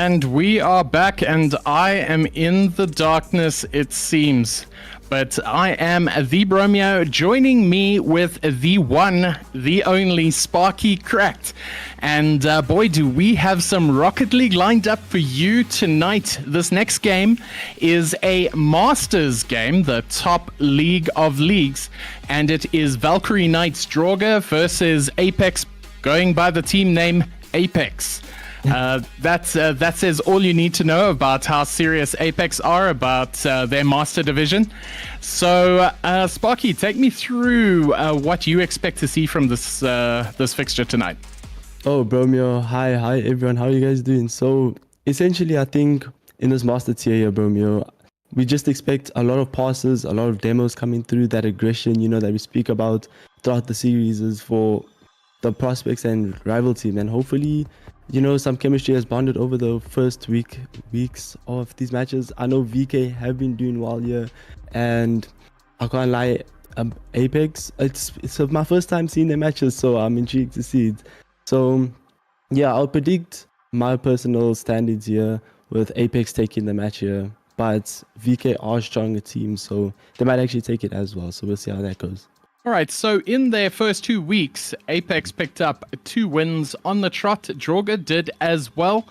And we are back, and I am in the darkness, it seems. But I am the Bromeo, joining me with the one, the only Sparky Cracked. And boy, do we have some Rocket League lined up for you tonight. This next game is a Masters game, the top league of leagues. And it is Valkyrie Knights Droga versus Apex, going by the team name Apex. That says all you need to know about how serious Apex are about their master division. So, Sparky, take me through what you expect to see from this fixture tonight. Oh, Bromeo, hi everyone, how are you guys doing? So, essentially, I think in this master tier here, Bromeo, we just expect a lot of passes, a lot of demos coming through, that aggression, that we speak about throughout the series is for the prospects and rival team, and hopefully some chemistry has bonded over the first weeks of these matches. I know VK have been doing well here, and I can't lie, Apex, it's my first time seeing their matches, so I'm intrigued to see it. So yeah, I'll predict my personal standards here with Apex taking the match here, but VK are a stronger team, so they might actually take it as well, so we'll see how that goes. All right, so in their first 2 weeks, Apex picked up 2 wins on the trot. Droga did as well,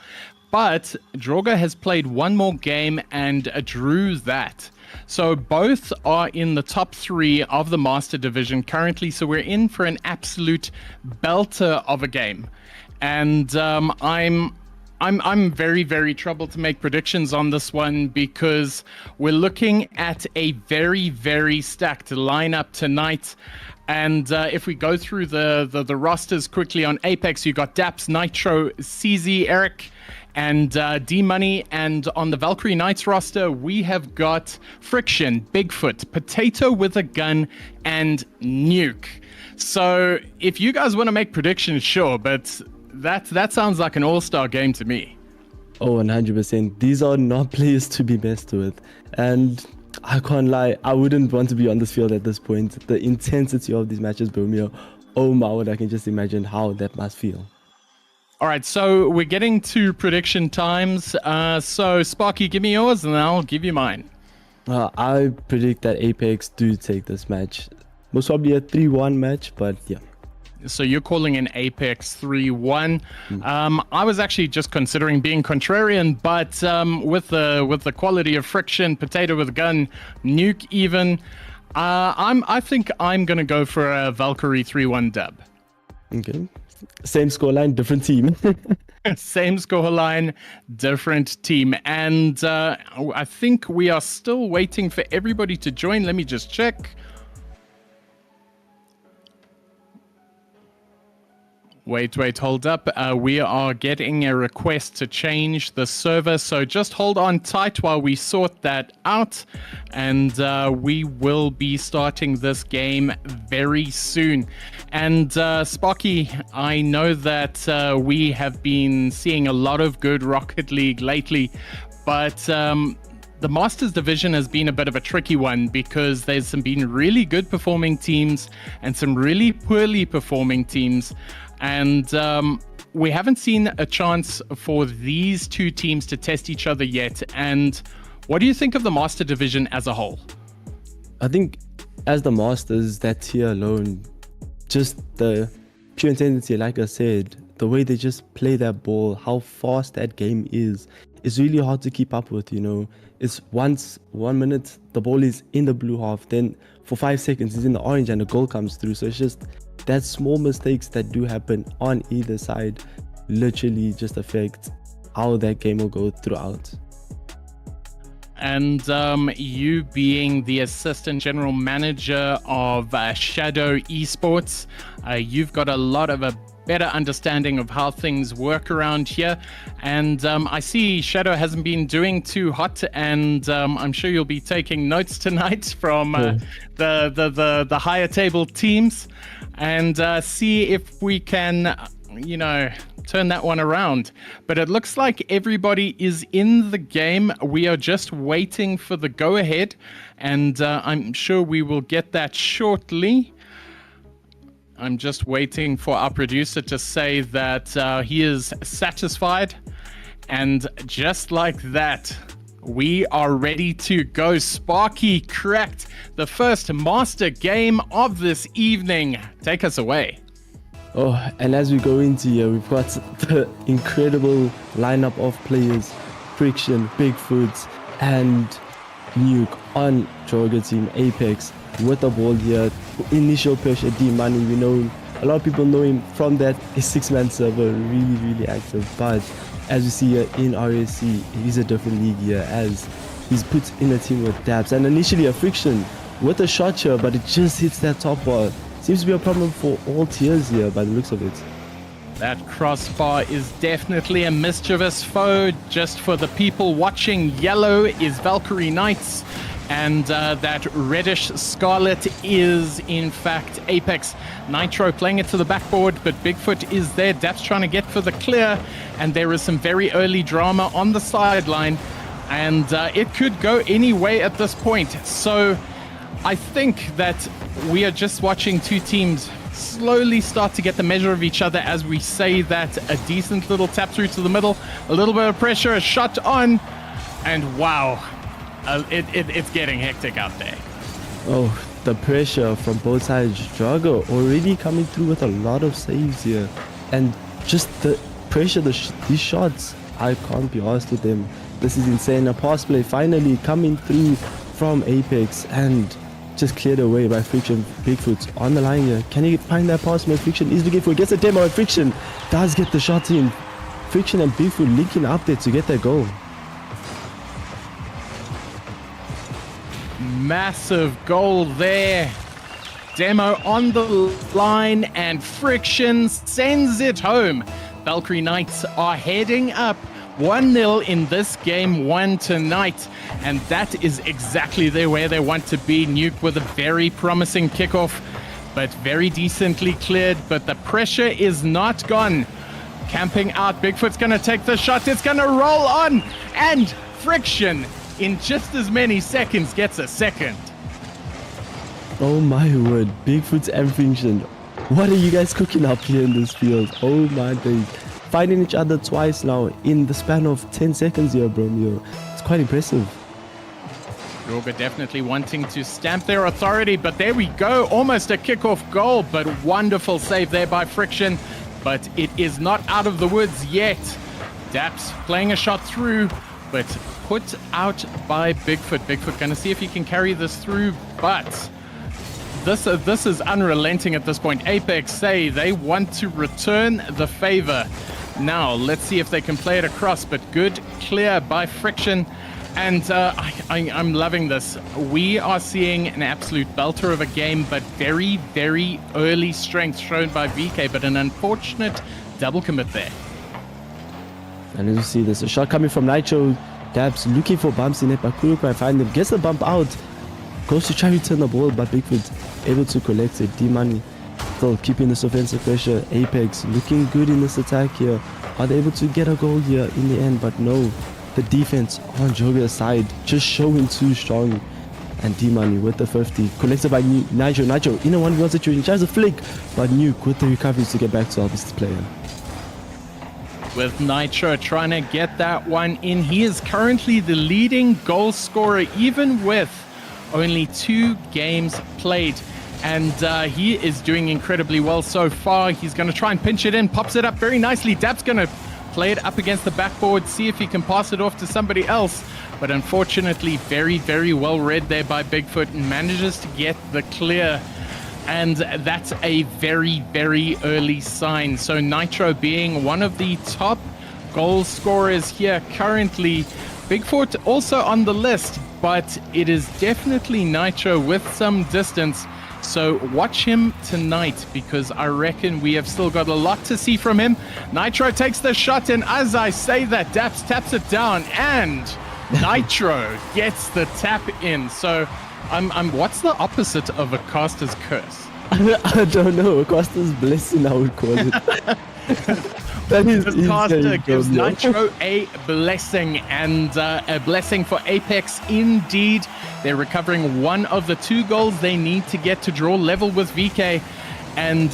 but Droga has played 1 more game and drew that. So both are in the top 3 of the Master Division currently, so we're in for an absolute belter of a game. And I'm very, very troubled to make predictions on this one because we're looking at a very, very stacked lineup tonight. And if we go through the rosters quickly on Apex, you got Daps, Nitro, CZ, Eric, and D-Money. And on the Valkyrie Knights roster, we have got Friction, Bigfoot, Potato with a Gun, and Nuke. So if you guys want to make predictions, sure, but that sounds like an all-star game to me. Oh, 100%. These are not players to be messed with. And I can't lie, I wouldn't want to be on this field at this point. The intensity of these matches, Bromeo, oh my word, I can just imagine how that must feel. All right, so we're getting to prediction times. So, Sparky, give me yours, and I'll give you mine. I predict that Apex do take this match. Most probably a 3-1 match, but yeah. So you're calling an Apex 3-1. I was actually just considering being contrarian, but with the quality of Friction, Potato with a Gun, Nuke even, I think I'm gonna go for a Valkyrie 3-1 dub. Okay. Same scoreline, different team. Same scoreline, different team. And I think we are still waiting for everybody to join. Let me just check. Wait, hold up. We are getting a request to change the server, so just hold on tight while we sort that out, and we will be starting this game very soon. And Sparky, I know that we have been seeing a lot of good Rocket League lately, but the Masters Division has been a bit of a tricky one because there's been really good performing teams and some really poorly performing teams. And we haven't seen a chance for these 2 teams to test each other yet. And what do you think of the Master Division as a whole? I think as the Masters, that tier alone, just the pure intensity, like I said, the way they just play that ball, how fast that game is really hard to keep up with, It's 1 minute, the ball is in the blue half, then for 5 seconds, it's in the orange and the goal comes through. So it's just that small mistakes that do happen on either side literally just affect how that game will go throughout. And you being the assistant general manager of Shadow Esports, you've got a lot of a better understanding of how things work around here. And I see Shadow hasn't been doing too hot, and I'm sure you'll be taking notes tonight from the higher table teams, and see if we can, turn that one around. But it looks like everybody is in the game. We are just waiting for the go-ahead, and I'm sure we will get that shortly. I'm just waiting for our producer to say that he is satisfied. And just like that, we are ready to go. Sparky cracked the first master game of this evening. Take us away. Oh, and as we go into here, we've got the incredible lineup of players. Friction, Bigfoot, and Nuke on Jorga team Apex with the ball here. Initial pressure, D-Money, we know a lot of people know him from that six-man server, really active. But as we see here in RSC, he's a different league here as he's put in a team with Dabs. And initially a Friction with a shot here, but it just hits that top bar. Seems to be a problem for all tiers here by the looks of it. That crossbar is definitely a mischievous foe. Just for the people watching, yellow is Valkyrie Knights, and that reddish scarlet is in fact Apex. Nitro playing it to the backboard, but Bigfoot is there. Daps trying to get for the clear, and there is some very early drama on the sideline, and it could go any way at this point. So I think that we are just watching two teams slowly start to get the measure of each other as we say that. A decent little tap through to the middle, a little bit of pressure, a shot on, and wow, it's getting hectic out there. Oh, the pressure from both sides. Drago already coming through with a lot of saves here, and just the pressure, these shots, I can't be asked with them. This is insane. A pass play finally coming through from Apex and just cleared away by Friction. Bigfoot on the line here. Can he find that pass? Friction easily gets a demo, and Friction does get the shot in. Friction and Bigfoot linking up there to get their goal. Massive goal there. Demo on the line, and Friction sends it home. Valkyrie Knights are heading up 1-0 in this game one tonight, and that is exactly where they want to be. Nuke with a very promising kickoff, but very decently cleared, but the pressure is not gone. Camping out, Bigfoot's going to take the shot, it's going to roll on, and Friction in just as many seconds gets a second. Oh my word, Bigfoot and Friction. What are you guys cooking up here in this field? Oh my days. Finding each other twice now in the span of 10 seconds here, bro. It's quite impressive. Jorga definitely wanting to stamp their authority, but there we go. Almost a kickoff goal, but wonderful save there by Friction. But it is not out of the woods yet. Daps playing a shot through, but put out by Bigfoot. Bigfoot going to see if he can carry this through, but this is unrelenting at this point. Apex say they want to return the favor. Now, let's see if they can play it across, but good clear by Friction. And I'm loving this. We are seeing an absolute belter of a game, but very early strength shown by VK, but an unfortunate double commit there. And as you see, there's a shot coming from Nitro. Dabs looking for bumps in it, but Kurukai find them, gets the bump out, goes to try to return the ball, but Bigfoot able to collect it. D-Money still keeping this offensive pressure. Apex looking good in this attack here. Are they able to get a goal here in the end? But no, the defense on Jorga's side just showing too strong. And D-Money with the 50, collected by Nitro. Nitro in a 1v1 situation, tries a flick, but Nuke with the recoveries to get back to our best player. With Nitro trying to get that one in. He is currently the leading goal scorer, even with only 2 games played. And he is doing incredibly well so far. He's going to try and pinch it in, pops it up very nicely. Dab's going to play it up against the backboard, see if he can pass it off to somebody else. But unfortunately, very well read there by Bigfoot, and manages to get the clear. And that's a very early sign. So Nitro being one of the top goal scorers here currently. Bigfoot also on the list, but it is definitely Nitro with some distance. So watch him tonight, because I reckon we have still got a lot to see from him. Nitro takes the shot, and as I say that, Daps taps it down, and Nitro gets the tap in. So I'm what's the opposite of a caster's curse? I don't know. A caster's blessing, I would call it. That is the caster insane, gives bro. Nitro a blessing, and a blessing for Apex indeed. They're recovering one of the 2 goals they need to get to draw level with VK, and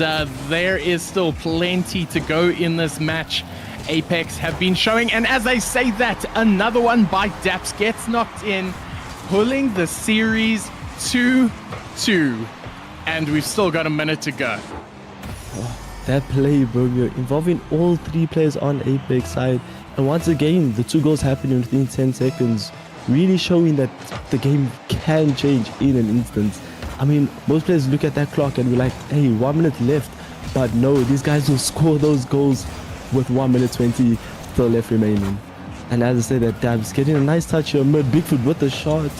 there is still plenty to go in this match. Apex have been showing, and as I say that, another one by Daps gets knocked in, pulling the series 2-2. And we've still got a minute to go. That play, bro, involving all three players on Apex side. And once again, the 2 goals happening within 10 seconds, really showing that the game can change in an instant. I mean, most players look at that clock and be like, hey, 1 minute left. But no, these guys will score those goals with 1 minute 20 still left remaining. And as I said, that Dabs getting a nice touch here mid, Bigfoot with the shot.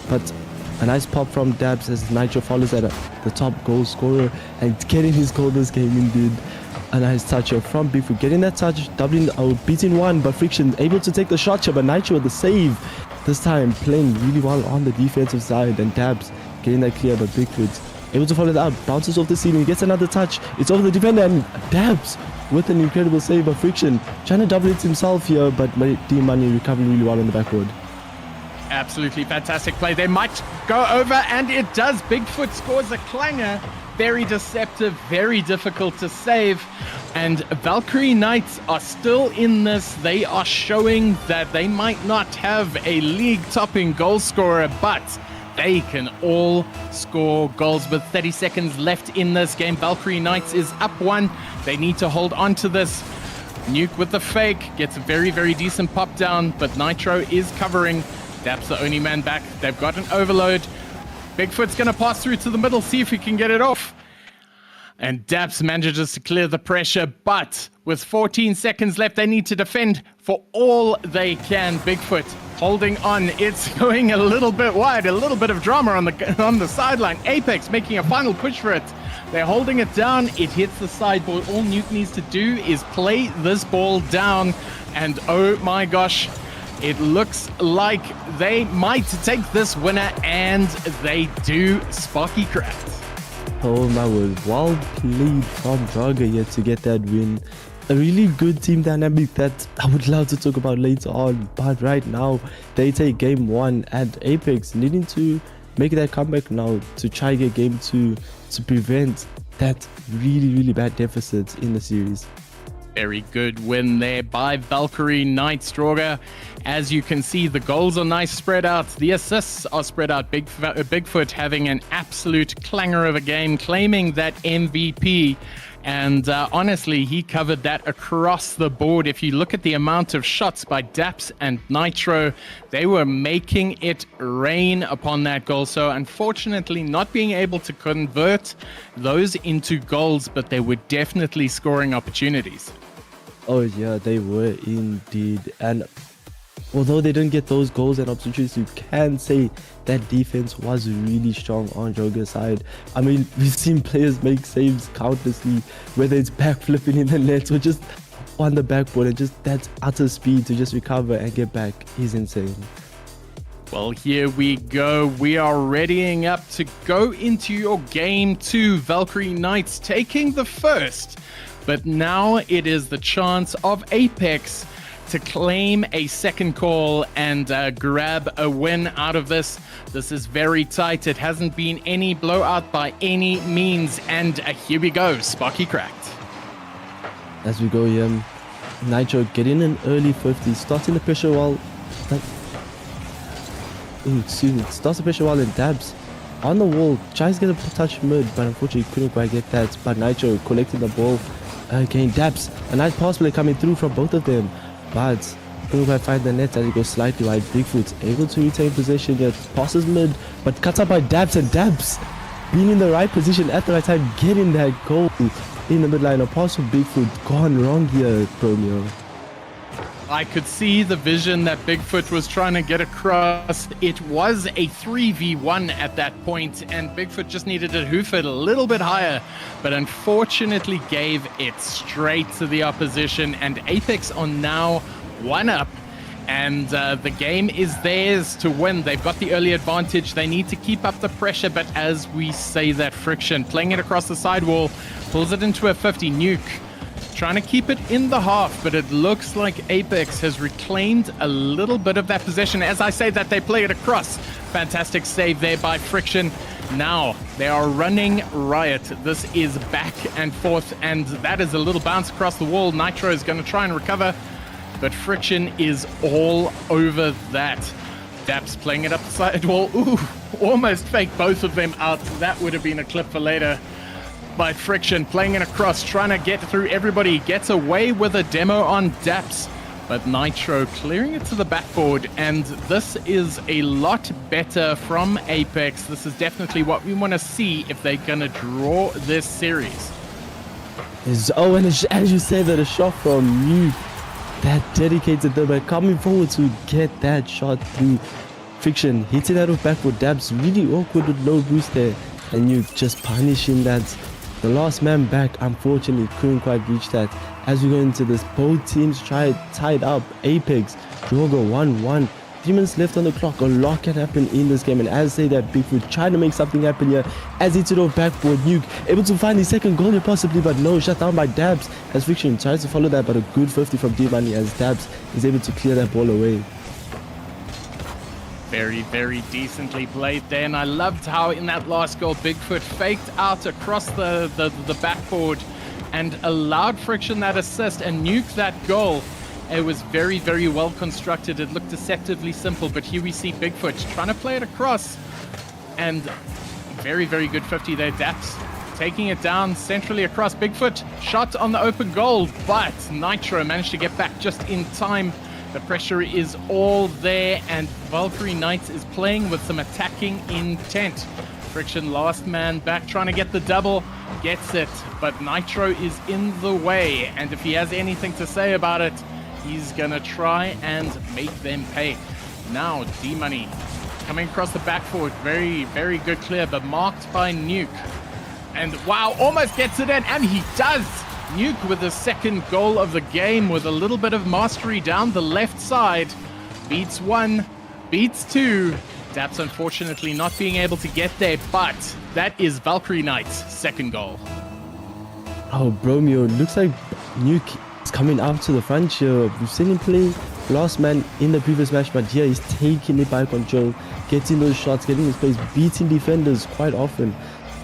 But a nice pop from Dabs as Nitro follows at the top goal scorer and getting his goal this game indeed. A nice touch here from Bigfoot, getting that touch, doubling out, beating one, but Friction able to take the shot here, but Nitro with the save. This time playing really well on the defensive side, and Dabs getting that clear, but Bigfoot able to follow that up, bounces off the ceiling, gets another touch, it's over the defender, and Dabs with an incredible save by Friction, trying to double it himself here, but D-Money recovering really well on the backboard. Absolutely fantastic play. They might go over, and it does. Bigfoot scores a clanger. Very deceptive, very difficult to save. And Valkyrie Knights are still in this. They are showing that they might not have a league-topping goal scorer, but they can all score goals with 30 seconds left in this game. Valkyrie Knights is up 1. They need to hold on to this. Nuke with the fake gets a very, very decent pop down, but Nitro is covering. Daps the only man back. They've got an overload. Bigfoot's going to pass through to the middle, see if he can get it off. And Daps manages to clear the pressure, but with 14 seconds left, they need to defend for all they can. Bigfoot holding on. It's going a little bit wide, a little bit of drama on the sideline. Apex making a final push for it. They're holding it down. It hits the sideboard. All Nuke needs to do is play this ball down. And oh my gosh, it looks like they might take this winner, and they do. Sparky Cracked. Oh my word, well played from Draga here to get that win. A really good team dynamic that I would love to talk about later on, but right now they take game 1 and Apex needing to make that comeback now to try get game 2 to prevent that really bad deficit in the series. Very good win there by Valkyrie Knights, Draga. As you can see, the goals are nice spread out. The assists are spread out. Bigfoot having an absolute clanger of a game, claiming that MVP. And honestly, he covered that across the board. If you look at the amount of shots by Daps and Nitro, they were making it rain upon that goal. So unfortunately, not being able to convert those into goals, but they were definitely scoring opportunities. Oh yeah, they were indeed. And although they didn't get those goals and opportunities, you can say that defense was really strong on Joga's side. I mean, we've seen players make saves countlessly, whether it's backflipping in the net or just on the backboard, and just that utter speed to just recover and get back is insane. Well, here we go. We are readying up to go into your game 2. Valkyrie Knights taking the first, but now it is the chance of Apex to claim a second call and grab a win out of this. This is very tight. It hasn't been any blowout by any means. And here we go. Sparky Cracked. As we go here, Nitro getting an early 50, starting the pressure while... starts the pressure while in Dabs on the wall, tries to get a touch mid, but unfortunately couldn't quite get that. But Nitro collecting the ball again. Dabs, a nice pass play coming through from both of them, but couldn't quite find the net as it goes slightly wide. Bigfoot able to retain possession here, passes mid, but cuts up by Dabs, and Dabs being in the right position at the right time, getting that goal in the midline. A pass from Bigfoot gone wrong here, Romeo. I could see the vision that Bigfoot was trying to get across. It was a 3v1 at that point, and Bigfoot just needed to hoof it a little bit higher, but unfortunately gave it straight to the opposition, and Apex are now 1 up, and the game is theirs to win. They've got the early advantage. They need to keep up the pressure, but as we say, that Friction playing it across the sidewall pulls it into a 50. Nuke trying to keep it in the half, but it looks like Apex has reclaimed a little bit of that possession. As I say that, they play it across. Fantastic save there by Friction. Now, they are running riot. This is back and forth, and that is a little bounce across the wall. Nitro is going to try and recover, but Friction is all over that. Daps playing it up the sidewall. Ooh, almost faked both of them out. That would have been a clip for later. But Friction playing it across, trying to get through everybody. Gets away with a demo on Daps. But Nitro clearing it to the backboard, and this is a lot better from Apex. This is definitely what we want to see if they're going to draw this series. Oh, and as you say that, a shot from you, that dedicated there, but coming forward to get that shot through. Friction hitting that off backboard. Dabs really awkward with low boost there, and you just punishing that. The last man back, unfortunately, couldn't quite reach that. As we go into this, both teams tied up. Apex, Drogo 1-1. 3 minutes left on the clock. A lot can happen in this game. And as I say that, Bigfoot trying to make something happen here. As he hit it off backboard, Nuke able to find his second goal here possibly, but no, shut down by Dabs. As Friction tries to follow that, but a good 50 from D-Money as Dabs is able to clear that ball away. Very, very decently played there, and I loved how in that last goal, Bigfoot faked out across the backboard and allowed Friction that assist and nuke that goal. It was very, very well constructed. It looked deceptively simple, but here we see Bigfoot trying to play it across, and very, very good 50 there. Daps taking it down centrally across. Bigfoot shot on the open goal, but Nitro managed to get back just in time. The pressure is all there, and Valkyrie Knights is playing with some attacking intent. Friction last man back, trying to get the double, gets it, but Nitro is in the way, and if he has anything to say about it, he's gonna try and make them pay. Now, D-Money coming across the backboard, very, very good clear, but marked by Nuke. And wow, almost gets it in, and he does! Nuke with the second goal of the game with a little bit of mastery down the left side. Beats one, beats two. Daps unfortunately not being able to get there, but that is Valkyrie Knight's second goal. Oh, Bromeo, looks like Nuke is coming out to the front here. We've seen him play last man in the previous match, but here he's taking it by control, getting those shots, getting his place, beating defenders quite often.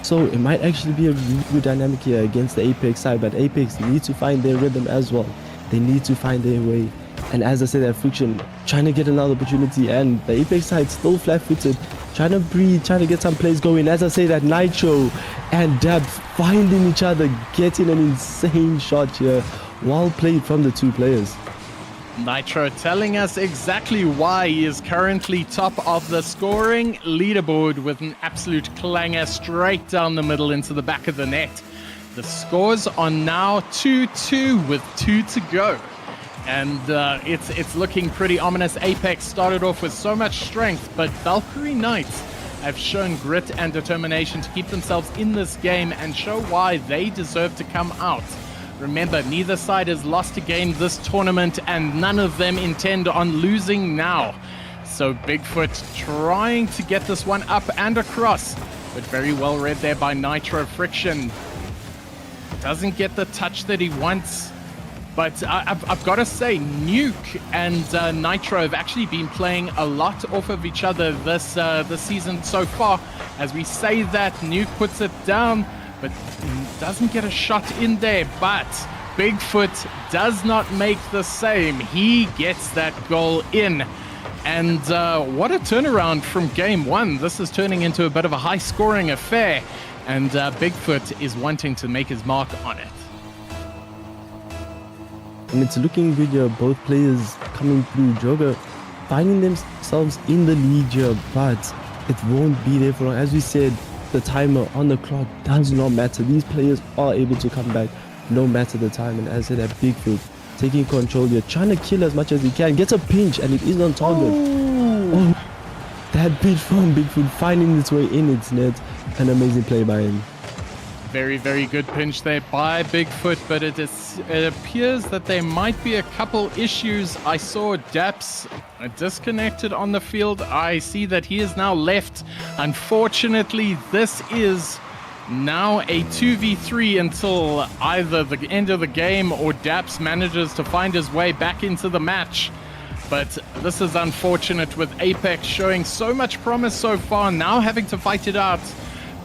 So it might actually be a really good dynamic here against the Apex side, but Apex need to find their rhythm as well. They need to find their way. And as I said, that Friction trying to get another opportunity, and the Apex side still flat-footed, trying to breathe, trying to get some plays going. As I say that, Nitro and Dabs finding each other, getting an insane shot here. Well played from the two players. Nitro telling us exactly why he is currently top of the scoring leaderboard with an absolute clanger straight down the middle into the back of the net. The scores are now 2-2 with 2 to go. And it's looking pretty ominous. Apex started off with so much strength, but Valkyrie Knights have shown grit and determination to keep themselves in this game and show why they deserve to come out. Remember, neither side has lost a game this tournament, and none of them intend on losing now. So Bigfoot trying to get this one up and across, but very well read there by Nitro. Friction doesn't get the touch that he wants, but I've got to say, Nuke and Nitro have actually been playing a lot off of each other this season so far. As we say that, Nuke puts it down, but doesn't get a shot in there. But Bigfoot does not make the same. He gets that goal in. And what a turnaround from game one. This is turning into a bit of a high-scoring affair. And Bigfoot is wanting to make his mark on it. And it's looking good here. Both players coming through. Joga finding themselves in the lead here, but it won't be there for long. As we said, the timer on the clock does not matter. These players are able to come back no matter the time. And as I said, that Bigfoot taking control here, trying to kill as much as he can, gets a pinch, and it is on target. Oh, that pinch from Bigfoot finding its way in its net. An amazing play by him. Very, very good pinch there by Bigfoot, but it appears that there might be a couple issues. I saw Daps disconnected on the field. I see that he is now left. Unfortunately, this is now a 2v3 until either the end of the game or Daps manages to find his way back into the match. But this is unfortunate with Apex showing so much promise so far, now having to fight it out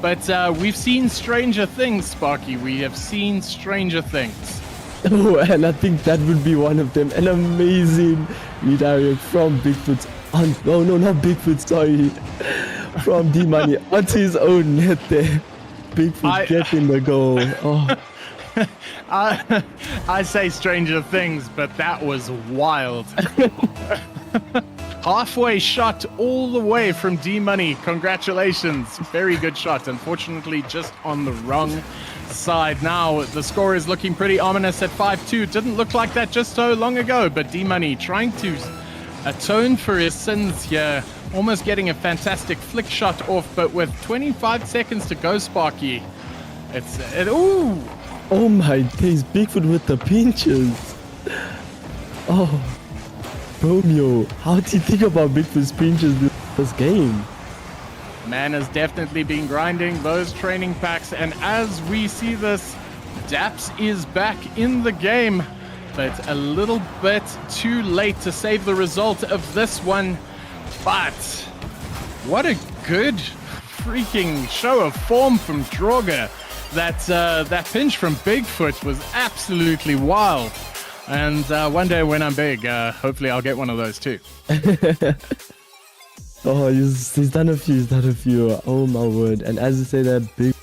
But we've seen stranger things, Sparky. We have seen stranger things. Oh, and I think that would be one of them. An amazing redirect from Bigfoot. Oh, no, not Bigfoot, sorry. From D-Money onto his own net there. Bigfoot getting the goal. Oh. I say stranger things, but that was wild. Halfway shot all the way from D-Money. Congratulations. Very good shot. Unfortunately, just on the wrong side. Now, the score is looking pretty ominous at 5-2. Didn't look like that just so long ago, but D-Money trying to atone for his sins here. Almost getting a fantastic flick shot off, but with 25 seconds to go, Sparky. Ooh! Oh my days, Bigfoot with the pinches. Oh, Romeo, how do you think about Bigfoot's pinches this game? Man has definitely been grinding those training packs, and as we see this, Daps is back in the game, but a little bit too late to save the result of this one. But what a good freaking show of form from Droga. That pinch from Bigfoot was absolutely wild. And one day when I'm big, hopefully I'll get one of those too. Oh, he's done a few. Oh my word. And as you say, that Big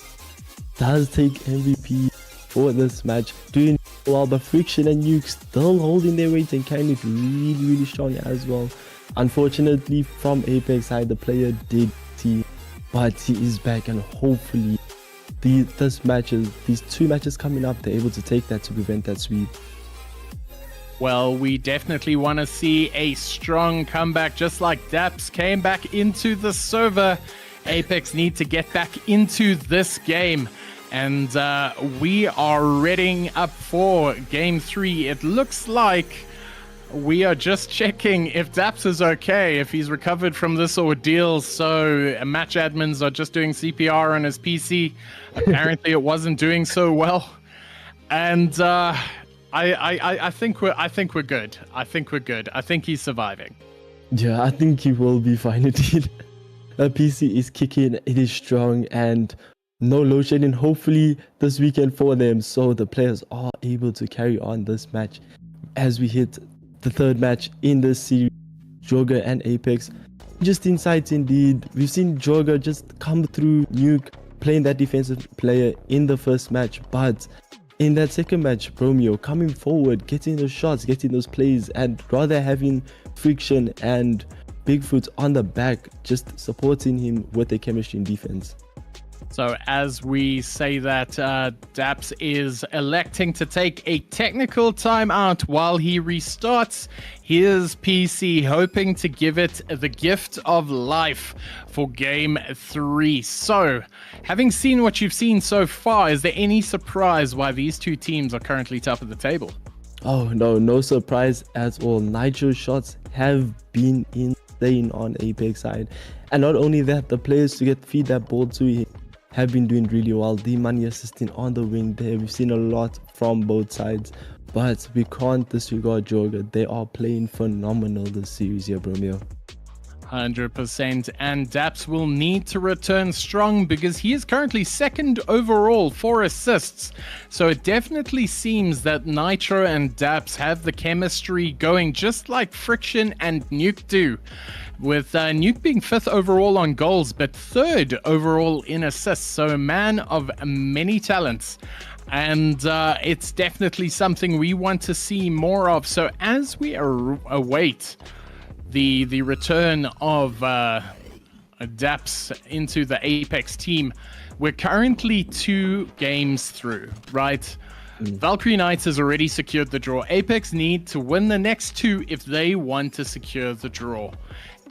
does take MVP for this match. Doing well, but Friction and Nuke still holding their weight and carrying it really, really strong as well. Unfortunately, from Apex side, the player did see, but he is back, and hopefully these two matches coming up, they're able to take that to prevent that sweep. Well, we definitely want to see a strong comeback, just like Daps came back into the server. Apex need to get back into this game. And we are readying up for Game 3. It looks like we are just checking if Daps is okay, if he's recovered from this ordeal. So match admins are just doing CPR on his PC. Apparently it wasn't doing so well. And I think we're good. I think he's surviving. Yeah, I think he will be fine indeed. The PC is kicking, it is strong, and no load shedding hopefully this weekend for them, so the players are able to carry on this match as we hit the third match in this series. Joga and Apex, just insights indeed. We've seen Joga just come through Nuke, playing that defensive player in the first match, but in that second match, Romeo coming forward, getting those shots, getting those plays, and rather having Friction and Bigfoot on the back, just supporting him with the chemistry in defense. So as we say that, Daps is electing to take a technical timeout while he restarts his PC, hoping to give it the gift of life for Game 3. So, having seen what you've seen so far, is there any surprise why these two teams are currently top of the table? Oh no surprise at all. Nitro shots have been insane on Apex side, and not only that, the players to feed that ball to him have been doing really well. D-Money assisting on the wing there. We've seen a lot from both sides, but we can't disregard Joga. They are playing phenomenal this series here, Romeo. 100%, and Daps will need to return strong because he is currently second overall for assists. So it definitely seems that Nitro and Daps have the chemistry going just like Friction and Nuke do. With Nuke being 5th overall on goals, but 3rd overall in assists. So a man of many talents. And it's definitely something we want to see more of. So as we await the return of Daps into the Apex team, we're currently 2 games through, right? Valkyrie Knights has already secured the draw. Apex need to win the next 2 if they want to secure the draw.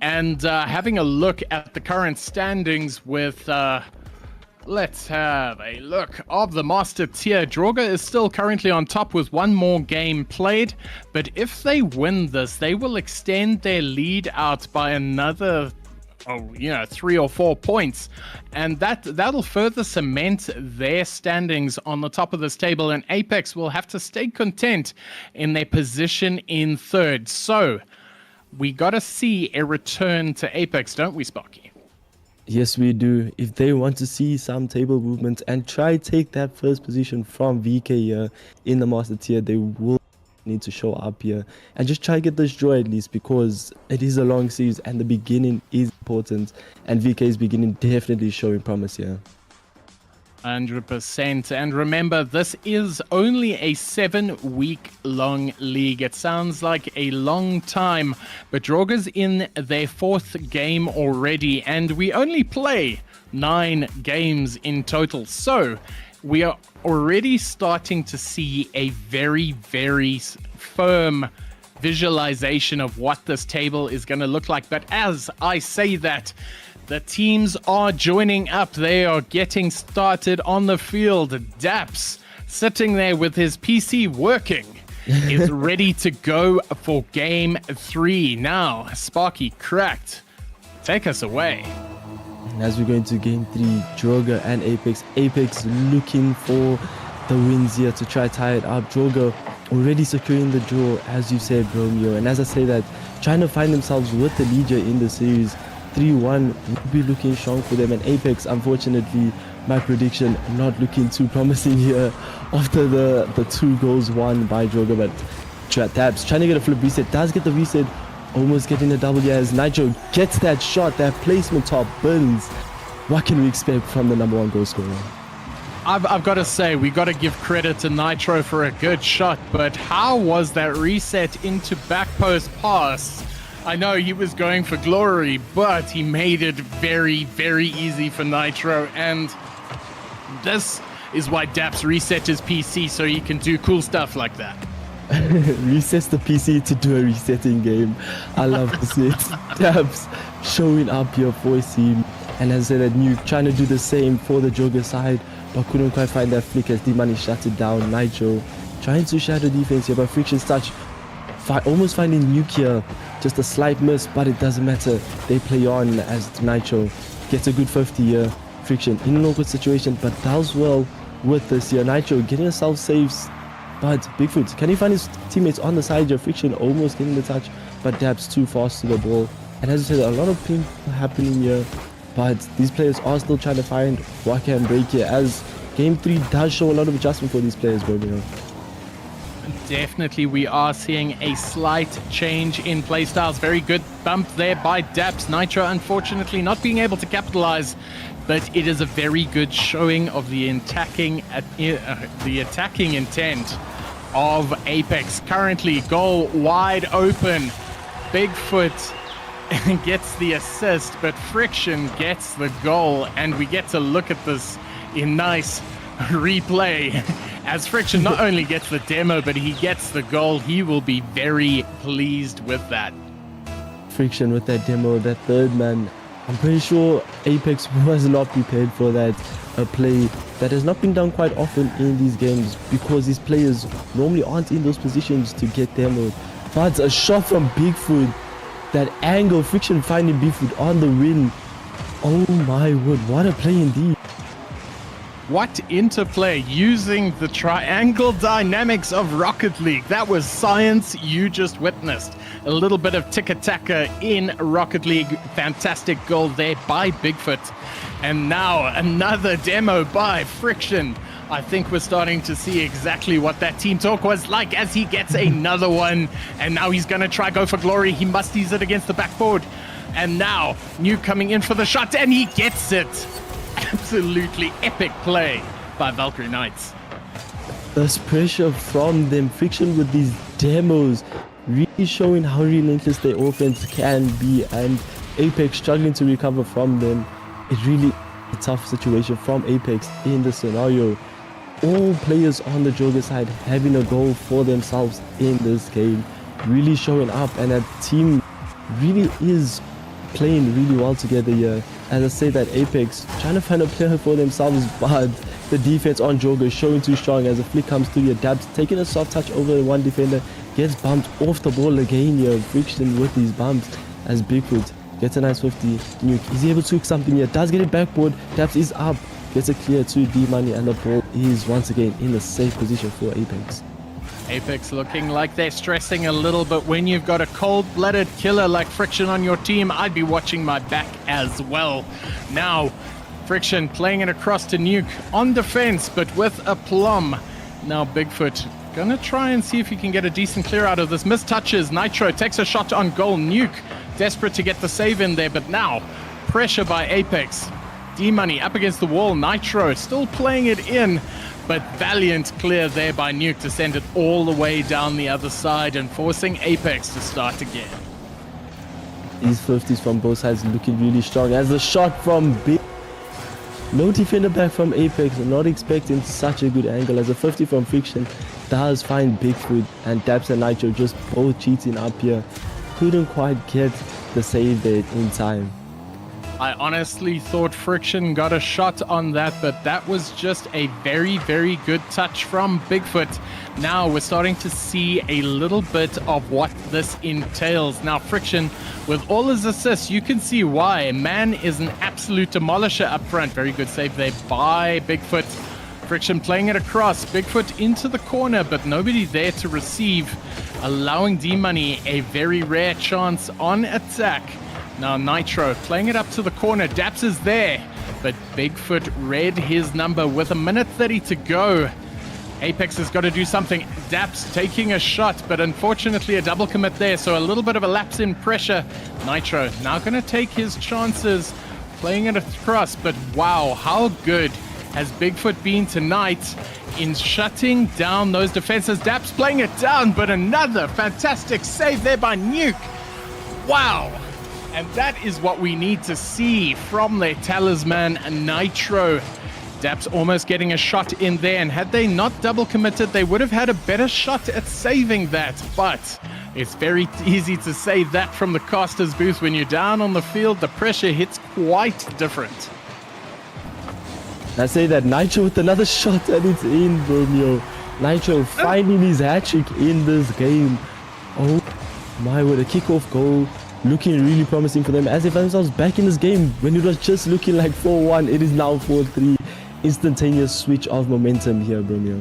And having a look at the current standings with, let's have a look of the Master Tier. Droga is still currently on top with 1 more game played, but if they win this, they will extend their lead out by another 3 or 4 points, and that'll further cement their standings on the top of this table, and Apex will have to stay content in their position in 3rd. So we gotta see a return to Apex, don't we, Sparky? Yes, we do. If they want to see some table movement and try take that first position from VK here in the master tier, they will need to show up here and just try get this draw at least, because it is a long series and the beginning is important, and VK's beginning definitely showing promise here. 100%. And remember, this is only a 7-week long league. It sounds like a long time, but Droga's in their 4th game already, and we only play 9 games in total. So we are already starting to see a very, very firm visualization of what this table is going to look like. But as I say that, the teams are joining up. They are getting started on the field. Daps, sitting there with his PC working, is ready to go for game 3. Now, Sparky cracked. Take us away. As we go into game 3, Droga and Apex. Apex looking for the wins here to try tie it up. Droga already securing the draw, as you said, Romeo. And as I say that, trying to find themselves with the lead here in the series. 3-1 will be looking strong for them, and Apex, unfortunately, my prediction not looking too promising here after the 2 goals won by Droga. But Daps trying to get a flip reset, does get the reset, almost getting a double here as Nitro gets that shot, that placement top burns. What can we expect from the #1 goal scorer? I've got to say, we got to give credit to Nitro for a good shot, but how was that reset into back post pass? I know he was going for glory, but he made it very, very easy for Nitro, and this is why Daps reset his PC, so he can do cool stuff like that. Resets the PC to do a resetting game. I love to see it. Daps showing up here for his team, and as I said, Nuke trying to do the same for the Joker side, but couldn't quite find that flick as D-Money shut it down. Nitro trying to shadow defense here, but Friction's touch almost finding Nuke here. Just a slight miss, but it doesn't matter. They play on as Nitro gets a good 50 here. Friction in an awkward situation, but does well with this here. Nitro getting himself saves, but Bigfoot, can he find his teammates on the side here? Friction almost getting the touch, but Dabs too fast to the ball. And as I said, a lot of ping happening here, but these players are still trying to find what can break here, as game 3 does show a lot of adjustment for these players, bro. Definitely, we are seeing a slight change in playstyles. Very good bump there by Daps. Nitro, unfortunately, not being able to capitalize, but it is a very good showing of the attacking intent of Apex. Currently, goal wide open. Bigfoot gets the assist, but Friction gets the goal, and we get to look at this in nice replay. As Friction not only gets the demo, but he gets the goal. He will be very pleased with that. Friction with that demo, that third man. I'm pretty sure Apex was not prepared for that. A play that has not been done quite often in these games, because these players normally aren't in those positions to get demoed. But a shot from Bigfoot, that angle, Friction finding Bigfoot on the win. Oh my word, what a play indeed. What interplay using the triangle dynamics of Rocket League. That was science you just witnessed. A little bit of tiki-taka in Rocket League. Fantastic goal there by Bigfoot. And now another demo by Friction. I think we're starting to see exactly what that team talk was like as he gets another one. And now he's going to try go for glory. He must use it against the backboard. And now Nuke coming in for the shot, and he gets it. Absolutely epic play by Valkyrie Knights. There's pressure from them. Friction with these demos really showing how relentless their offense can be, and Apex struggling to recover from them. It really a tough situation from Apex in the scenario. All players on the Joker side having a goal for themselves in this game, really showing up, and that team really is playing really well together here. As I say that, Apex trying to find a player for themselves, but the defense on Joker is showing too strong as the flick comes through here. Dabs taking a soft touch over one defender, gets bumped off the ball again here. Friction with these bumps as Bigfoot gets a nice 50. Nuke is able to hook something here, does get it backboard. Dabs is up, gets a clear to D-Money, and the ball is once again in a safe position for Apex. Apex looking like they're stressing a little, but when you've got a cold-blooded killer like Friction on your team, I'd be watching my back as well. Now, Friction playing it across to Nuke on defense, but with a plum. Now, Bigfoot gonna try and see if he can get a decent clear out of this. Mistouches, Nitro takes a shot on goal. Nuke desperate to get the save in there, but now pressure by Apex. D-Money up against the wall. Nitro still playing it in, but valiant clear there by Nuke to send it all the way down the other side and forcing Apex to start again. These 50s from both sides looking really strong. As the shot from Big. No defender back from Apex. Not expecting such a good angle. As a 50 from Friction does find Bigfoot, and Daps and Nitro just both cheating up here. Couldn't quite get the save there in time. I honestly thought Friction got a shot on that, but that was just a very, very good touch from Bigfoot. Now we're starting to see a little bit of what this entails. Now Friction, with all his assists, you can see why. Man is an absolute demolisher up front. Very good save there by Bigfoot. Friction playing it across. Bigfoot into the corner, but nobody there to receive, allowing D-Money a very rare chance on attack. Now Nitro playing it up to the corner. Daps is there, but Bigfoot read his number with 1:30 to go. Apex has got to do something. Daps taking a shot, but unfortunately a double commit there, so a little bit of a lapse in pressure. Nitro now going to take his chances, playing it across, but wow, how good has Bigfoot been tonight in shutting down those defenses. Daps playing it down, but another fantastic save there by Nuke. Wow. And that is what we need to see from their talisman, Nitro. Daps almost getting a shot in there, and had they not double committed, they would have had a better shot at saving that. But it's very easy to save that from the caster's booth. When you're down on the field, the pressure hits quite different. I say that Nitro with another shot, and it's in, Romeo. Nitro finding his hat-trick in this game. Oh my, what a kickoff goal. Looking really promising for them as they find themselves back in this game. When it was just looking like 4-1, it is now 4-3. Instantaneous switch of momentum here, Romeo.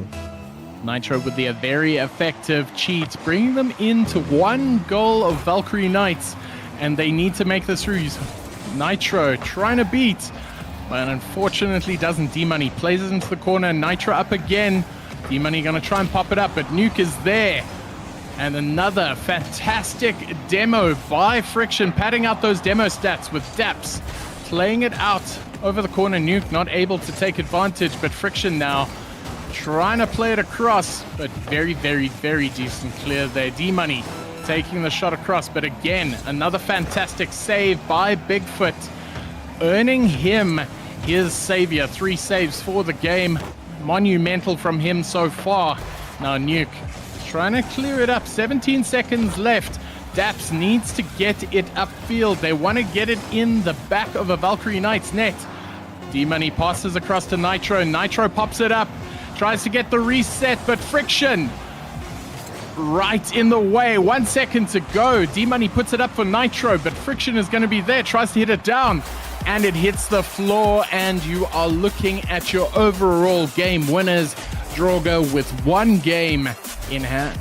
Nitro with the very effective cheat, bringing them into 1 goal of Valkyrie Knights, and they need to make this through. Nitro trying to beat, but unfortunately doesn't. D-Money plays it into the corner. Nitro up again. D-Money gonna try and pop it up, but Nuke is there. And another fantastic demo by Friction, padding out those demo stats with Daps. Playing it out over the corner. Nuke not able to take advantage, but Friction now trying to play it across, but very, very, very decent clear there. D-Money taking the shot across, but again, another fantastic save by Bigfoot, earning him his savior. 3 saves for the game. Monumental from him so far. Now Nuke trying to clear it up. 17 seconds left. Daps needs to get it upfield. They want to get it in the back of a Valkyrie Knight's net. D-Money passes across to Nitro. Nitro pops it up. Tries to get the reset, but Friction right in the way. 1 second to go. D-Money puts it up for Nitro, but Friction is going to be there. Tries to hit it down, and it hits the floor, and you are looking at your overall game winners. Droga with 1 game in hand.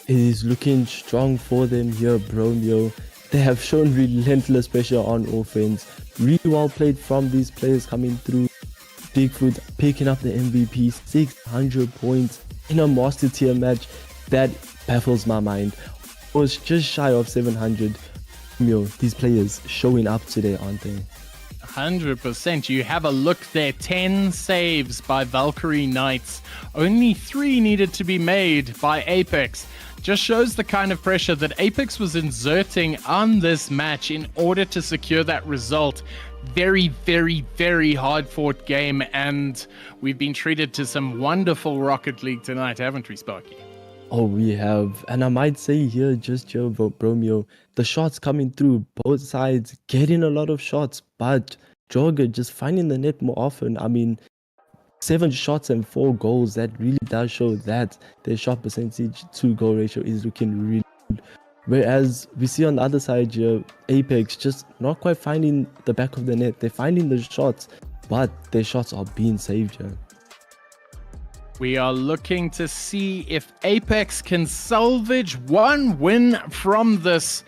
It is looking strong for them here, Bromeo. They have shown relentless pressure on offense. Really well played from these players coming through. Bigfoot picking up the MVP, 600 points in a master tier match. That baffles my mind. It was just shy of 700. Bromeo, these players showing up today, aren't they? 100%. You have a look there. 10 saves by Valkyrie Knights. Only 3 needed to be made by Apex. Just shows the kind of pressure that Apex was exerting on this match in order to secure that result. Very, very, very hard fought game, and we've been treated to some wonderful Rocket League tonight, haven't we, Sparky? Oh, we have. And I might say here, just here, Bromeo, the shots coming through both sides, getting a lot of shots, but Jorga just finding the net more often. I mean, 7 shots and 4 goals, that really does show that their shot percentage to goal ratio is looking really good. Whereas we see on the other side here, Apex just not quite finding the back of the net. They're finding the shots, but their shots are being saved here. We are looking to see if Apex can salvage one win from this.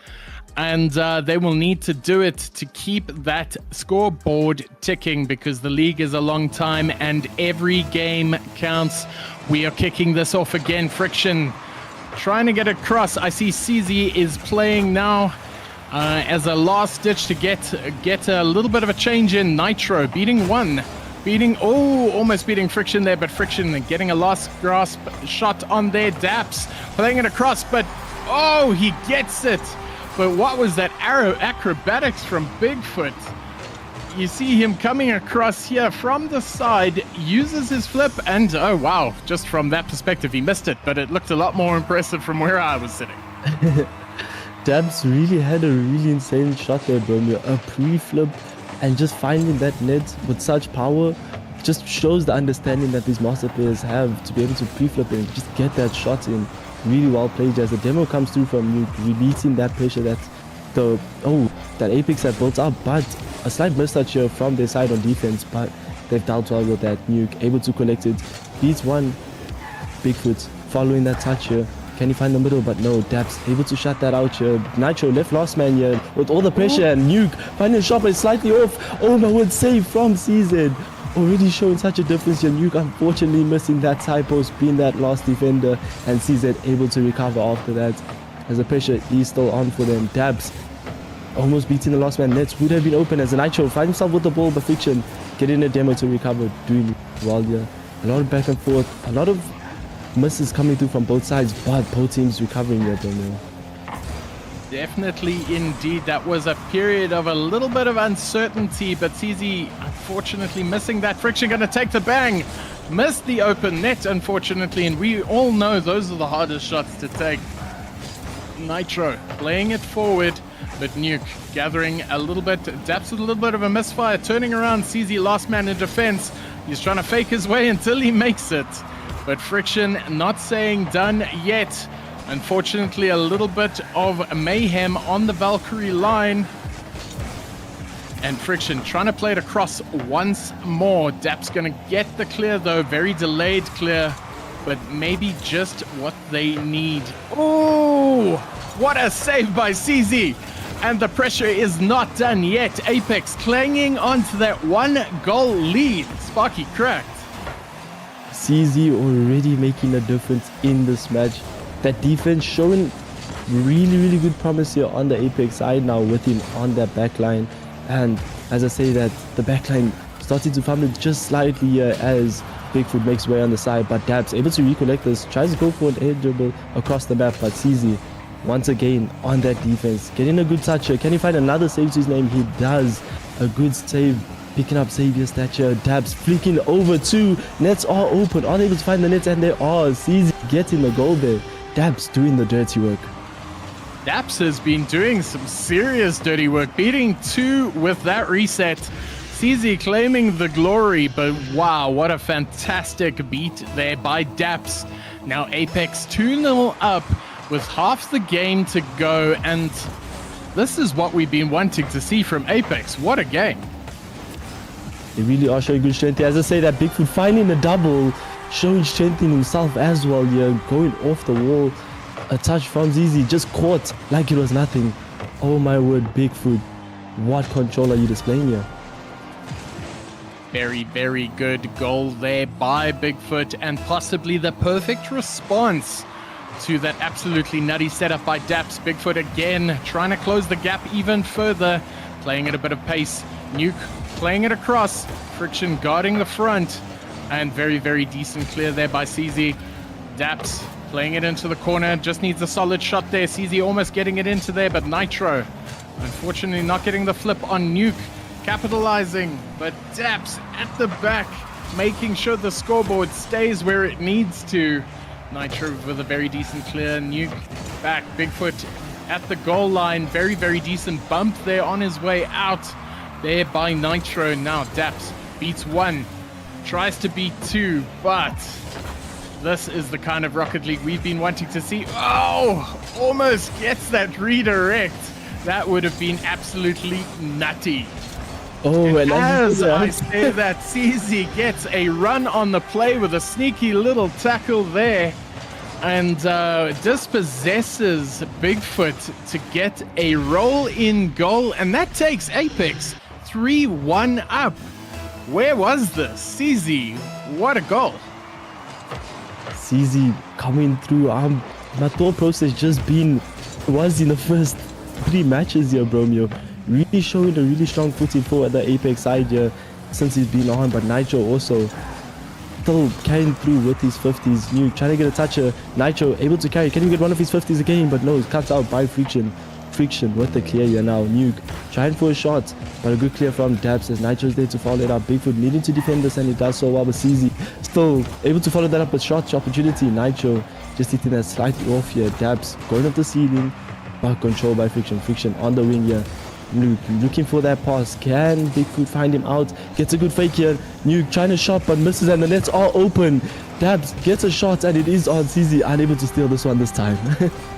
And they will need to do it to keep that scoreboard ticking because the league is a long time and every game counts. We are kicking this off again. Friction trying to get across. I see CZ is playing now as a last ditch to get a little bit of a change in. Nitro beating one. Almost beating Friction there, but Friction getting a last grasp shot on there. Daps playing it across, but he gets it. But what was that acrobatics from Bigfoot? You see him coming across here from the side, uses his flip, and oh wow, just from that perspective he missed it, but it looked a lot more impressive from where I was sitting. Dabs really had a really insane shot there, bro. A pre-flip and just finding that net with such power just shows the understanding that these master players have to be able to pre-flip and just get that shot in. Really well played as the demo comes through from you, releasing that pressure that that Apex had built up, but a slight mistouch here from their side on defense, but they've dealt well with that. Nuke able to collect it, beats one. Bigfoot following that touch here. Can he find the middle? But no, Daps able to shut that out here. Nitro left last man here with all the pressure, and Nuke finding a shot but slightly off. Oh my word, save from CZ. Already showing such a difference here. Nuke unfortunately missing that side post, being that last defender, and CZ able to recover after that. As the pressure is still on for them. Dabs almost beating the last man. Nets would have been open as a Nitro find himself with the ball, but Fiction getting a demo to recover, doing well here. A lot of back and forth, a lot of misses coming through from both sides, but both teams recovering here, Daniel. Definitely, indeed. That was a period of a little bit of uncertainty, but CZ unfortunately missing that. Friction going to take the bang. Missed the open net, unfortunately, and we all know those are the hardest shots to take. Nitro playing it forward, but Nuke gathering a little bit. Daps with a little bit of a misfire, turning around. CZ last man in defense. He's trying to fake his way until he makes it. But Friction not saying done yet. Unfortunately, a little bit of mayhem on the Valkyrie line. And Friction trying to play it across once more. Dap's going to get the clear, though. Very delayed clear, but maybe just what they need. Oh, what a save by CZ. And the pressure is not done yet. Apex clanging onto that 1-goal lead. Sparky cracked. CZ already making a difference in this match. That defense showing really good promise here on the Apex side now with him on that backline. And as I say that, the backline starting to fumble just slightly here as Bigfoot makes way on the side, but Dabs able to recollect this, tries to go for an air dribble across the map, but CZ once again on that defense, getting a good touch here. Can he find another save to his name? He does. A good save, picking up Xavier's stature. Dabs flicking over two. Nets are open. Are they able to find the nets? And they are. CZ getting the goal there. Dabs doing the dirty work. Daps has been doing some serious dirty work, beating two with that reset. CZ claiming the glory, but wow, what a fantastic beat there by Daps. Now Apex 2-0 up with half the game to go, and this is what we've been wanting to see from Apex. What a game. They really are showing good strength. As I say that, Bigfoot finding the double, showing strength in himself as well here, going off the wall. A touch from ZZ, just caught like it was nothing. Oh my word, Bigfoot. What control are you displaying here? Very good goal there by Bigfoot, and possibly the perfect response to that absolutely nutty setup by Daps. Bigfoot again trying to close the gap even further, playing at a bit of pace. Nuke playing it across. Friction guarding the front, and very decent clear there by CZ. Daps playing it into the corner, just needs a solid shot there. CZ almost getting it into there, but Nitro unfortunately not getting the flip on Nuke. Capitalizing, but Daps at the back, making sure the scoreboard stays where it needs to. Nitro with a very decent clear. Nuke back. Bigfoot at the goal line. Very decent bump there on his way out there by Nitro. Now Daps beats one, tries to beat two, but this is the kind of Rocket League we've been wanting to see. Oh, almost gets that redirect. That would have been absolutely nutty. Oh, and As I say that, CZ gets a run on the play with a sneaky little tackle there and dispossesses Bigfoot to get a roll-in goal, and that takes Apex 3-1 up. Where was this? CZ, what a goal. CZ coming through. My thought process just was in the first 3 matches here, Bromeo. Really showing a really strong footing for the Apex side here since he's been on, but Nitro also still carrying through with his 50s. Nuke trying to get a toucher. Nitro able to carry. Can he get one of his 50s again? But no, it's cut out by Friction. Friction with the clear here now. Nuke trying for a shot, but a good clear from Dabs as Nitro's there to follow it up. Bigfoot needing to defend this, and he does so well, but CZ still able to follow that up with shot opportunity. Nitro just hitting that slightly off here. Dabs going up the ceiling, but controlled by Friction. Friction on the wing here. Nuke looking for that pass. Can Bigfoot find him out? Gets a good fake here. Nuke trying to shot but misses, and the nets are open. Dabs gets a shot and it is on. CZ unable to steal this one this time.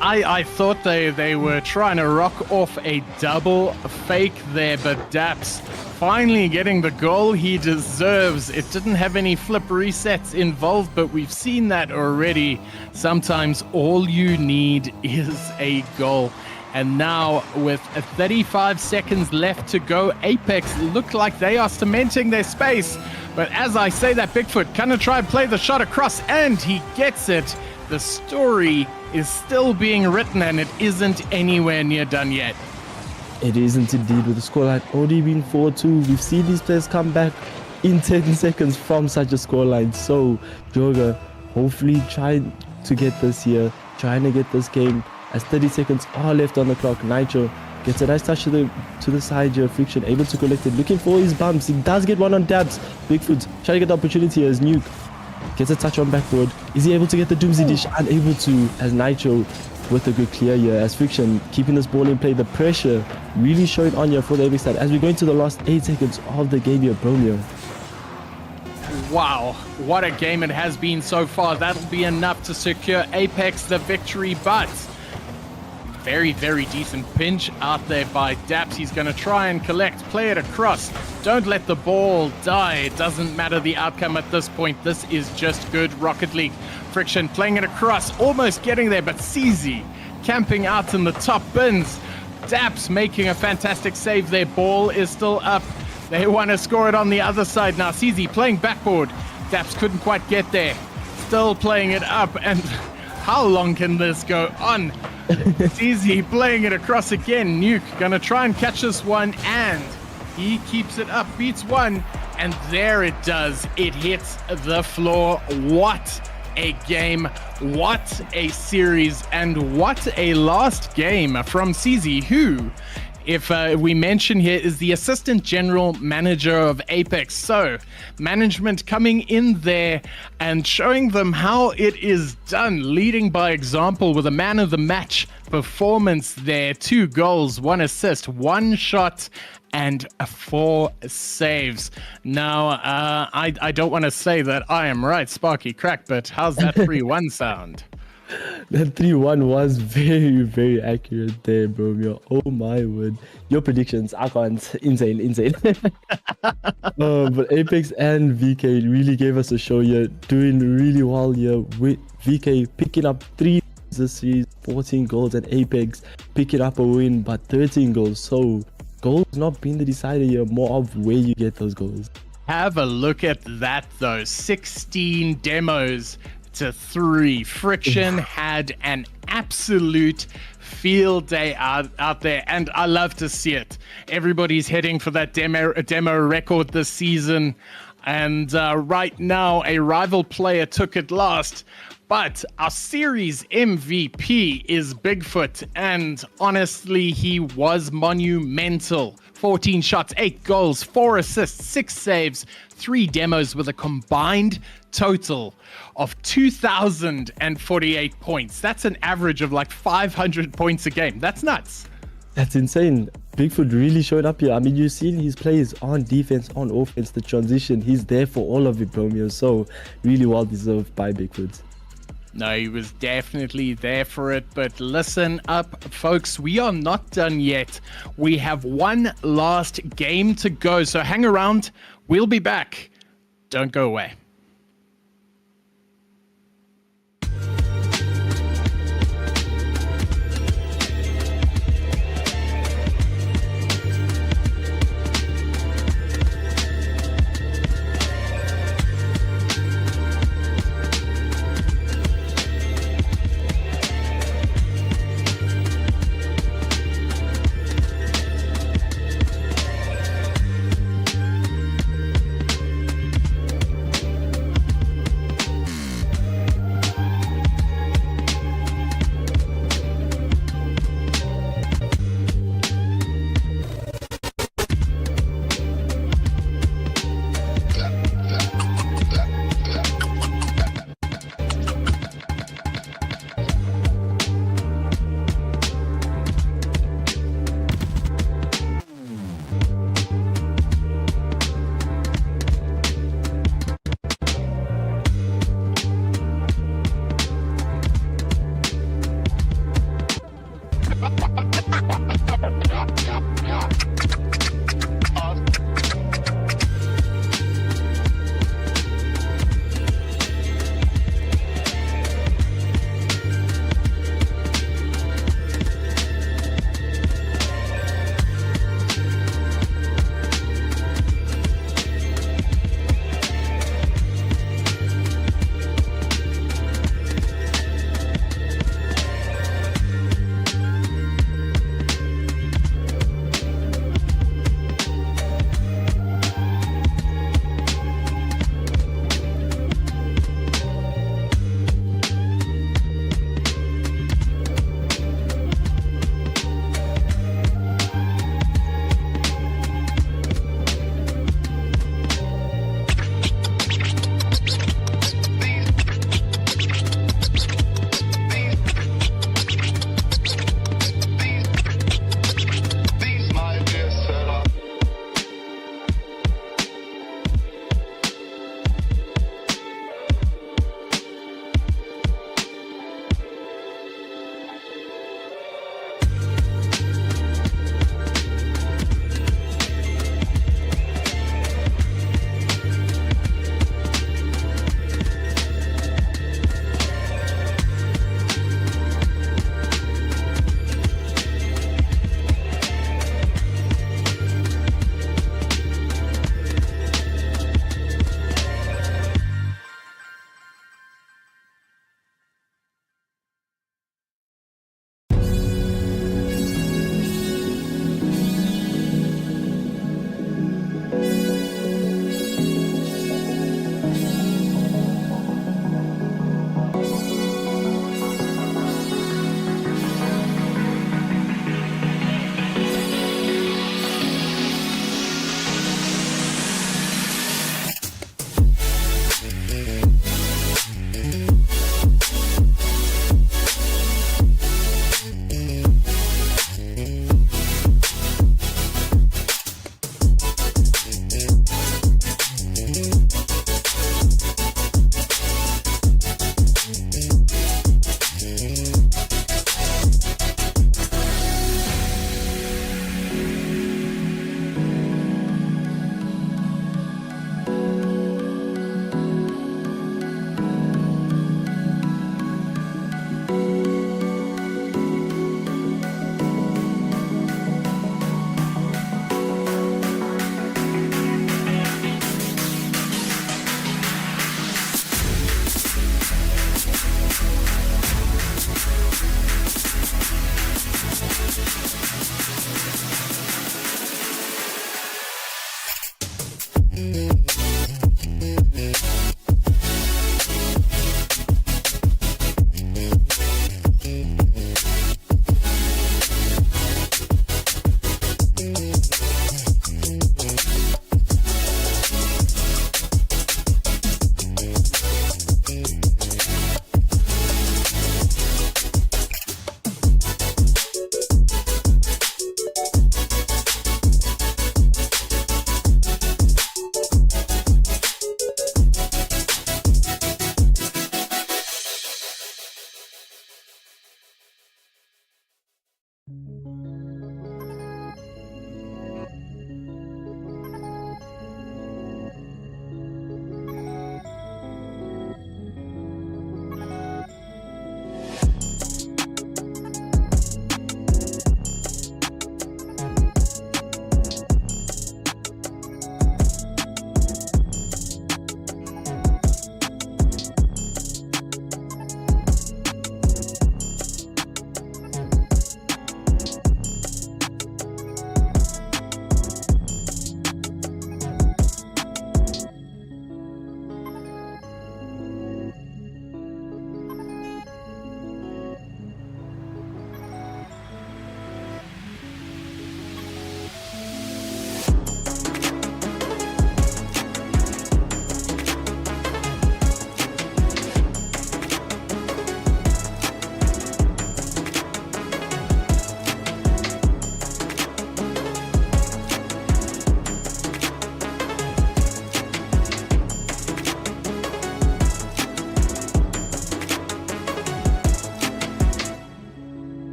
I thought they were trying to rock off a double fake there, but Dabs finally getting the goal he deserves. It didn't have any flip resets involved, but we've seen that already. Sometimes all you need is a goal. And now, with 35 seconds left to go, Apex look like they are cementing their space. But as I say that, Bigfoot gonna try and play the shot across, and he gets it. The story is still being written, and it isn't anywhere near done yet. It isn't indeed, with the scoreline already being 4-2. We've seen these players come back in 10 seconds from such a scoreline. So, Joga hopefully trying to get this here, trying to get this game. As 30 seconds are left on the clock, Nitro gets a nice touch to the side here. Friction able to collect it, looking for his bumps. He does get one on Dabs. Bigfoot trying to get the opportunity as Nuke gets a touch on backboard. Is he able to get the Doomsday Dish? Unable to, as Nitro with a good clear here. As Friction keeping this ball in play. The pressure really showing on here for the Apex side as we go into the last 8 seconds of the game here, Bromeo. Wow, what a game it has been so far. That'll be enough to secure Apex the victory, but very, very decent pinch out there by Daps. He's going to try and collect, play it across. Don't let the ball die. It doesn't matter the outcome at this point. This is just good Rocket League. Friction playing it across, almost getting there, but CZ camping out in the top bins. Daps making a fantastic save there. Ball is still up. They want to score it on the other side now. CZ playing backboard. Daps couldn't quite get there. Still playing it up, and how long can this go on? CZ playing it across again. Nuke gonna try and catch this one, and he keeps it up, beats one, and there it does. It hits the floor. What a game, what a series, and what a last game from CZ, who, if we mention here, is the assistant general manager of Apex. So management coming in there and showing them how it is done, leading by example with a man of the match performance there. 2 goals, 1 assist, 1 shot, and 4 saves. Now, I don't want to say that I am right, Sparky Crack, but how's that 3-1 sound? That 3-1 was very, very accurate there, bro. Oh my word. Your predictions, I can't. Insane. But Apex and VK really gave us a show here. Doing really well here with VK picking up 3 this series, 14 goals, and Apex picking up a win, but 13 goals. So goals not being the decider here, more of where you get those goals. Have a look at that though. 16 demos to 3. Friction had an absolute field day out there, and I love to see it. Everybody's heading for that demo record this season, and right now a rival player took it last. But our series MVP is Bigfoot, and honestly, he was monumental. 14 shots, 8 goals, 4 assists, 6 saves, 3 demos with a combined total of 2,048 points. That's an average of like 500 points a game. That's nuts. That's insane. Bigfoot really showed up here. I mean, you've seen his plays on defense, on offense, the transition. He's there for all of it, Bromeo. So really well deserved by Bigfoot. No, he was definitely there for it. But listen up, folks. We are not done yet. We have one last game to go. So hang around. We'll be back. Don't go away.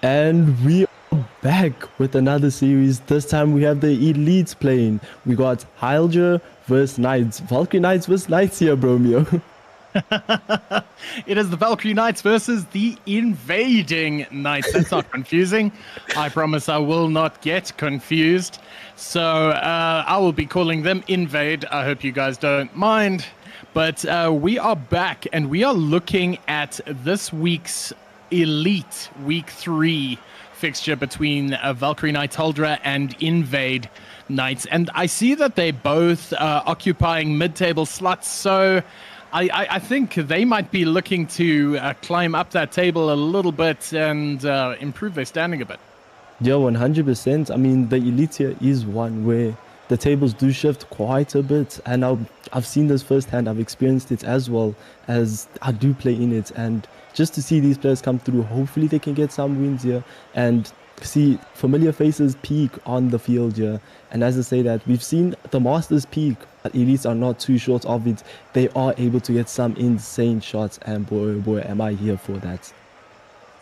And we are back with another series. This time we have the elites playing. We got Hydra versus Knights. Valkyrie Knights versus Knights here, Bromeo. It is the Valkyrie Knights versus the Invading Knights. That's not confusing. I promise I will not get confused. So I will be calling them Invade. I hope you guys don't mind. But we are back and we are looking at this week's Elite Week 3 fixture between Valkyrie Knights Huldra and Invade Knights. And I see that they're both occupying mid-table slots, so I think they might be looking to climb up that table a little bit and improve their standing a bit. Yeah, 100%. I mean, the elite here is one where the tables do shift quite a bit, and I've seen this firsthand. I've experienced it as well, as I do play in it, and just to see these players come through, hopefully they can get some wins here and see familiar faces peak on the field here. And as I say that, we've seen the Masters peak, but elites are not too short of it. They are able to get some insane shots, and boy, oh boy, am I here for that.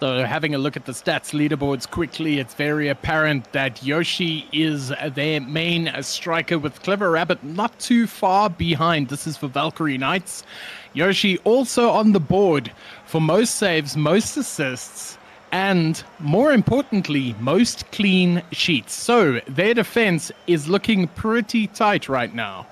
So having a look at the stats leaderboards quickly, it's very apparent that Yoshi is their main striker, with Clever Rabbit not too far behind. This is for Valkyrie Knights. Yoshi also on the board for most saves, most assists, and more importantly, most clean sheets. So their defense is looking pretty tight right now.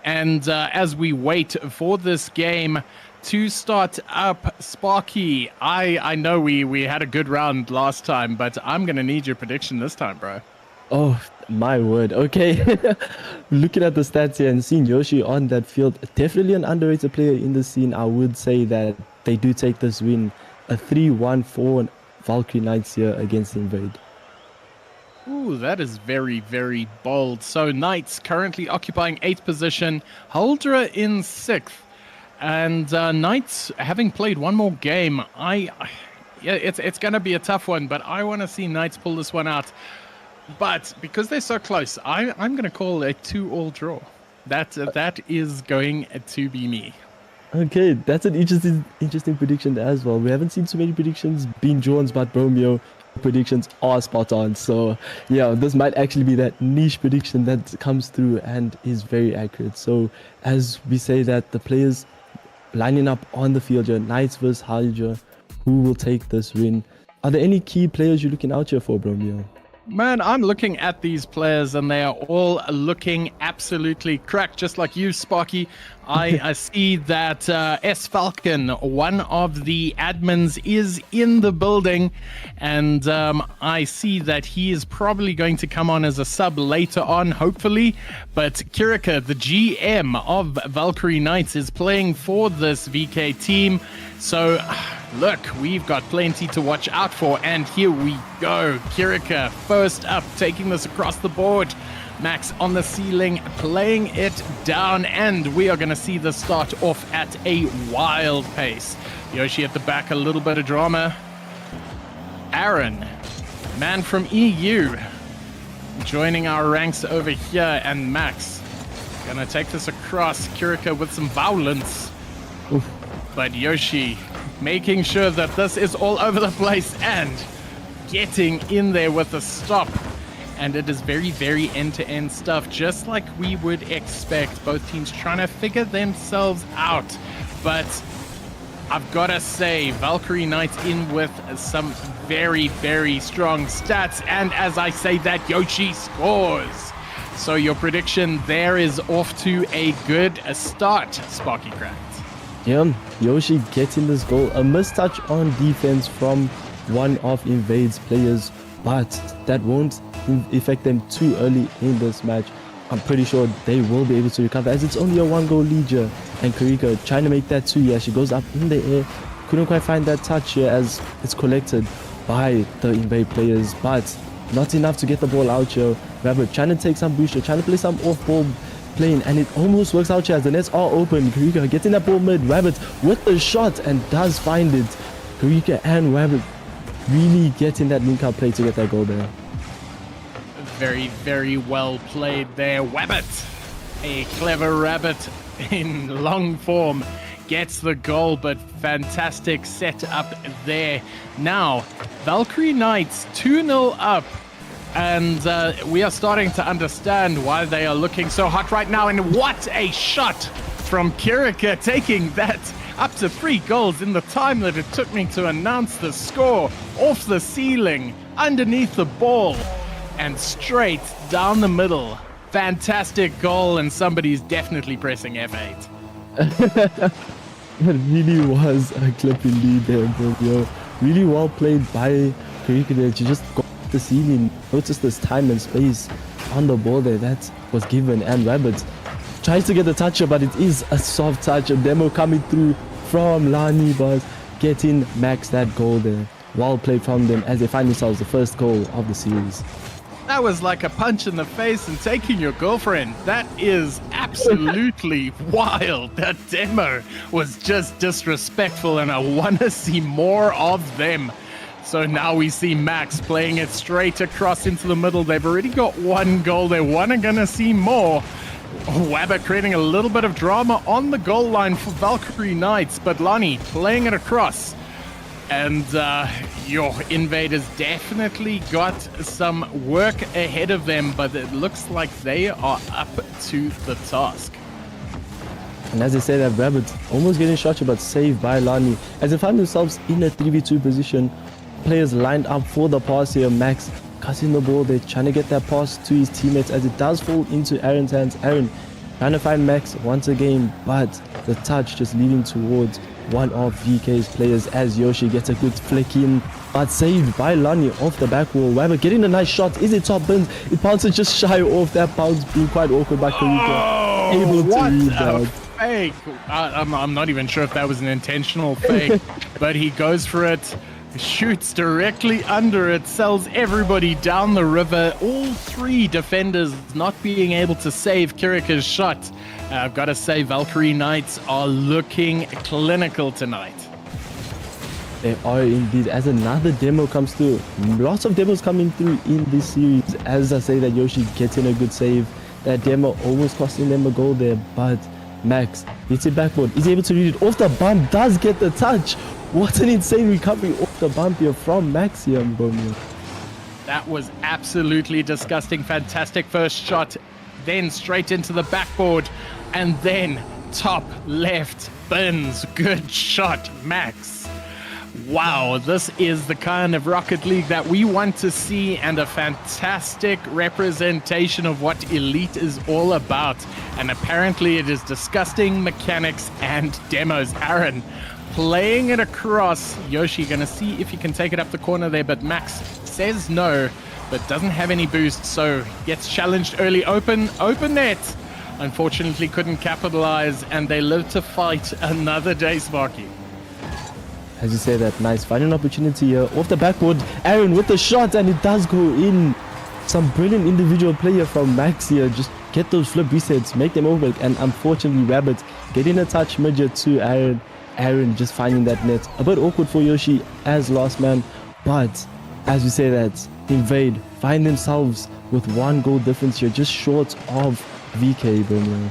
And as we wait for this game to start up, Sparky, I know we had a good round last time, but I'm going to need your prediction this time, bro. Oh, my word. Okay. Looking at the stats here and seeing Yoshi on that field, definitely an underrated player in the scene. I would say that they do take this win. A 3-1-4 Valkyrie Knights here against Invade. Ooh, that is very, very bold. So Knights currently occupying 8th position, Huldra in 6th. And Knights, having played one more game, it's going to be a tough one, but I want to see Knights pull this one out. But because they're so close, I'm going to call a 2-all draw. That is going to be me. Okay, that's an interesting prediction as well. We haven't seen too many predictions being drawn, but Bromeo predictions are spot on. So yeah, this might actually be that niche prediction that comes through and is very accurate. So as we say that, the players lining up on the field here, Knights versus Hydra, who will take this win? Are there any key players you're looking out here for, Bromeo? Man, I'm looking at these players and they are all looking absolutely cracked, just like you, Sparky. I see that S Falcon, one of the admins, is in the building, and I see that he is probably going to come on as a sub later on, hopefully. But Kirika, the GM of Valkyrie Knights, is playing for this VK team. So, look, we've got plenty to watch out for, and here we go. Kirika first up, taking this across the board. Max on the ceiling, playing it down, and we are going to see this start off at a wild pace. Yoshi at the back, a little bit of drama. Aaron, man from EU, joining our ranks over here, and Max going to take this across. Kirika with some violence. Oof. But Yoshi making sure that this is all over the place and getting in there with a stop. And it is very, very end-to-end stuff, just like we would expect. Both teams trying to figure themselves out. But I've got to say, Valkyrie Knights in with some very, very strong stats. And as I say that, Yoshi scores. So your prediction there is off to a good start, Sparky Cracked. Yeah, Yoshi getting this goal. A mistouch on defense from one of Invade's players, but that won't affect them too early in this match. I'm pretty sure they will be able to recover, as it's only a 1-goal lead here. And Kirika trying to make that 2. Yeah, she goes up in the air. Couldn't quite find that touch here as it's collected by the Invade players, but not enough to get the ball out here. Rabbit trying to take some booster, trying to play some off-ball playing, and it almost works out here as the nets are open. Kirika getting that ball mid. Rabbit with the shot and does find it. Kirika and Rabbit really getting that link-up play to get that goal there. Very, very well played there. Wabbit, a clever rabbit in long form, gets the goal, but fantastic setup there. Now, Valkyrie Knights 2-0 up. And we are starting to understand why they are looking so hot right now. And what a shot from Kirika, taking that up to 3 goals in the time that it took me to announce the score. Off the ceiling, underneath the ball, and straight down the middle. Fantastic goal, and somebody's definitely pressing F8. That really was a clip indeed there, bro. Yo. Really well played by Kirika there. She just got the ceiling, noticed this time and space on the ball there that was given, and Rabbit tries to get the touch, but it is a soft touch. A demo coming through from Lani, but getting Max that goal there. Well played from them as they find themselves the first goal of the series. That was like a punch in the face and taking your girlfriend. That is absolutely wild. That demo was just disrespectful, and I want to see more of them. So now we see Max playing it straight across into the middle. They've already got 1 goal. They're gonna see more. Wabbit creating a little bit of drama on the goal line for Valkyrie Knights, but Lani playing it across. And your Invaders definitely got some work ahead of them, but it looks like they are up to the task. And as they say that, Rabbit almost getting shot, but saved by Lani. As they find themselves in a 3v2 position, players lined up for the pass here. Max cutting the ball, they're trying to get that pass to his teammates as it does fall into Aaron's hands. Aaron trying to find Max once again, but the touch just leading towards one of VK's players as Yoshi gets a good flick in, but saved by Lani off the back wall. Weber getting a nice shot. Is it top bins? It bounces just shy off. That bounce being quite awkward by Kirika. Able to read that. Fake. I'm not even sure if that was an intentional fake, but he goes for it. Shoots directly under it, sells everybody down the river. All 3 defenders not being able to save Kirika's shot. I've got to say, Valkyrie Knights are looking clinical tonight. They are indeed. As another demo comes through, lots of demos coming through in this series. As I say that Yoshi gets in a good save. That demo almost costing them a goal there, but Max hits it backboard. Is able to read it off the bump. Does get the touch. What an insane recovery off the bump here from Max here, Bomio. That was absolutely disgusting. Fantastic first shot. Then straight into the backboard. And then top left bins. Good shot, Max. Wow, this is the kind of Rocket League that we want to see, and a fantastic representation of what Elite is all about. And apparently it is disgusting mechanics and demos. Aaron playing it across. Yoshi gonna see if he can take it up the corner there, but Max says no, but doesn't have any boost, so gets challenged early. Open net. Unfortunately couldn't capitalize, and they live to fight another day, Sparky. As you say that, nice finding opportunity here off the backboard. Aaron with the shot, and it does go in. Some brilliant individual player from Max here. Just get those flip resets, make them over, and unfortunately Rabbit getting a touch midget to Aaron. Aaron just finding that net. A bit awkward for Yoshi as last man, but as we say that, Invade find themselves with 1 goal difference here, just short of VK, Bomio.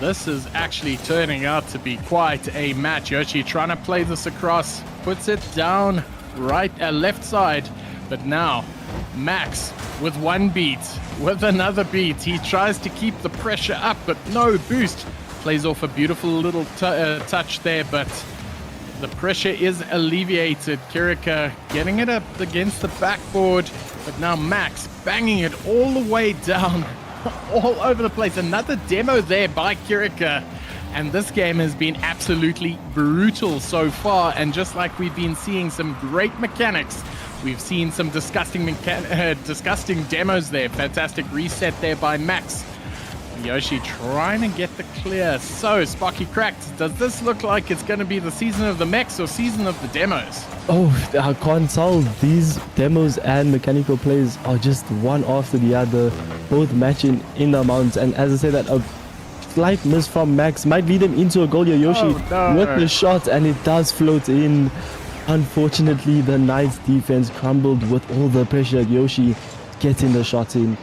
This is actually turning out to be quite a match. Yoshi trying to play this across, puts it down left side, but now Max with 1 beat, with another beat. He tries to keep the pressure up, but no boost. Plays off a beautiful little touch there, but the pressure is alleviated. Kirika getting it up against the backboard, but now Max banging it all the way down, all over the place. Another demo there by Kirika, and this game has been absolutely brutal so far. And just like we've been seeing some great mechanics, we've seen some disgusting demos there. Fantastic reset there by Max. Yoshi trying to get the clear. So, Sparky Cracked, does this look like it's going to be the season of the mechs or season of the demos? Oh, I can't tell. These demos and mechanical plays are just one after the other, both matching in the amounts. And as I say that, a slight miss from Max might lead him into a goal here. Yoshi with the shot, and it does float in. Unfortunately, the Knights defense crumbled with all the pressure. Yoshi getting the shot in.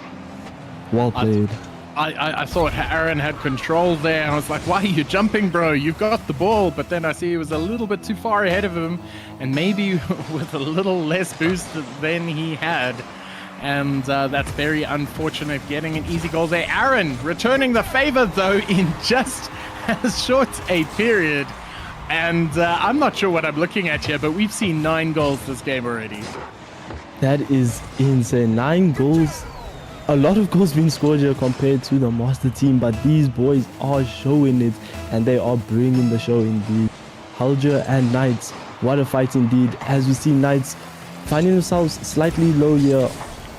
Well played. I thought Aaron had control there. I was like, why are you jumping, bro? You've got the ball. But then I see he was a little bit too far ahead of him, and maybe with a little less boost than he had. And that's very unfortunate, getting an easy goal there. Aaron returning the favor, though, in just as short a period. And I'm not sure what I'm looking at here, but we've seen 9 goals this game already. That is insane. 9 goals. A lot of goals being scored here compared to the Master team, but these boys are showing it, and they are bringing the show indeed. Halja and Knights, what a fight indeed. As we see Knights finding themselves slightly low here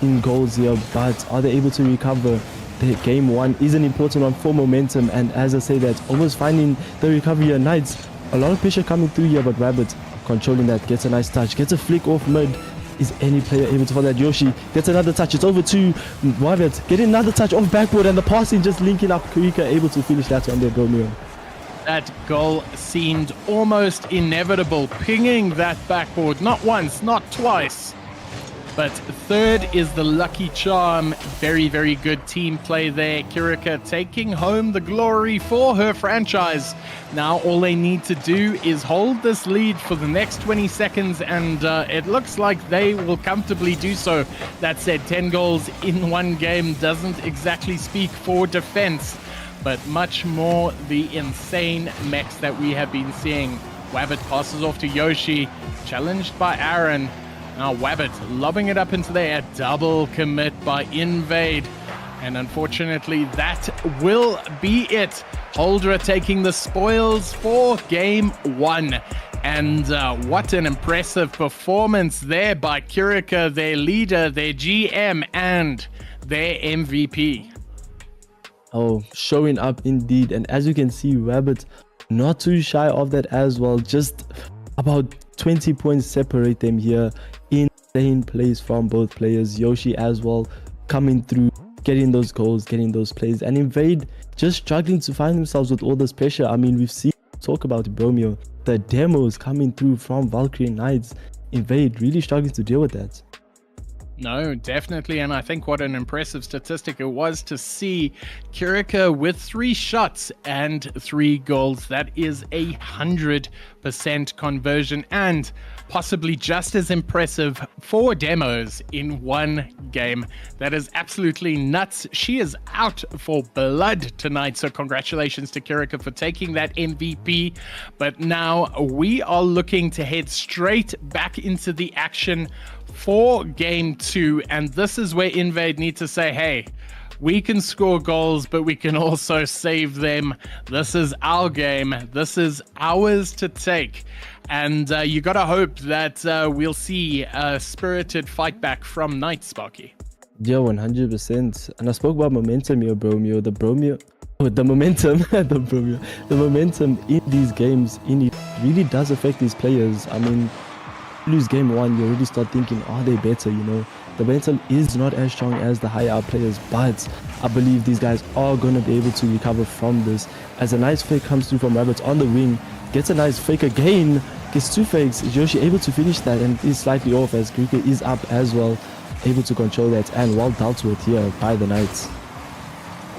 in goals here, but are they able to recover? The game 1 is an important one for momentum, and as I say that, almost finding the recovery here. Knights, a lot of pressure coming through here, but Rabbit controlling that, gets a nice touch, gets a flick off mid. Is any player able to follow that? Yoshi gets another touch. It's over to Wavet. Getting another touch off backboard, and the passing just linking up. Kurika able to finish that one there, Romeo. That goal seemed almost inevitable, pinging that backboard not once, not twice. But third is the lucky charm. Very, very good team play there. Kurika taking home the glory for her franchise. Now all they need to do is hold this lead for the next 20 seconds, and it looks like they will comfortably do so. That said, 10 goals in one game doesn't exactly speak for defense, but much more the insane mechs that we have been seeing. Wabbit passes off to Yoshi, challenged by Aaron. Now Wabbit lobbing it up into there, a double commit by Invade. And unfortunately, that will be it. Holdra taking the spoils for game 1. And what an impressive performance there by Kurika, their leader, their GM, and their MVP. Oh, showing up indeed. And as you can see, Rabbit not too shy of that as well. Just about 20 points separate them here. Insane plays from both players. Yoshi as well coming through, getting those goals, getting those plays, and Invade just struggling to find themselves with all this pressure. I mean, we've seen, talk about Bromeo, the demos coming through from Valkyrie Knights. Invade really struggling to deal with that. No, definitely, and I think what an impressive statistic it was to see Kurika with 3 shots and 3 goals. That is 100% conversion, and possibly just as impressive for demos in one game. That is absolutely nuts. She is out for blood tonight, so congratulations to Kurika for taking that MVP. But now we are looking to head straight back into the action for game 2, and this is where Invade need to say, hey, we can score goals, but we can also save them. This is our game. This is ours to take. And you got to hope that we'll see a spirited fight back from Knight, Sparky. Yeah, 100%. And I spoke about momentum here, Bromeo. The momentum in these games really does affect these players. I mean, lose game 1, you already start thinking, are they better, you know? The mental is not as strong as the higher up players, but I believe these guys are going to be able to recover from this. As a nice fake comes through from Rabbit on the wing, gets a nice fake again, gets 2 fakes. Yoshi able to finish that and is slightly off as Grika is up as well, able to control that, and well dealt with here by the Knights.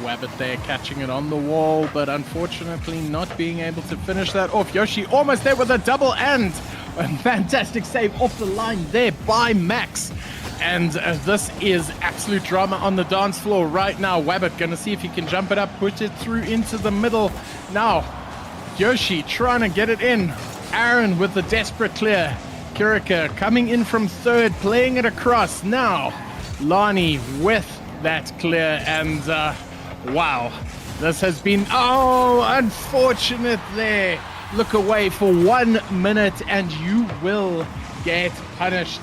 Wabbit there catching it on the wall, but unfortunately not being able to finish that off. Yoshi almost there with a double, and a fantastic save off the line there by Max. And this is absolute drama on the dance floor right now. Wabbit gonna see if he can jump it up, push it through into the middle. Now, Yoshi trying to get it in. Aaron with the desperate clear. Kurika coming in from third, playing it across. Now, Lani with that clear, and wow. This has been, unfortunate there. Look away for 1 minute and you will get punished.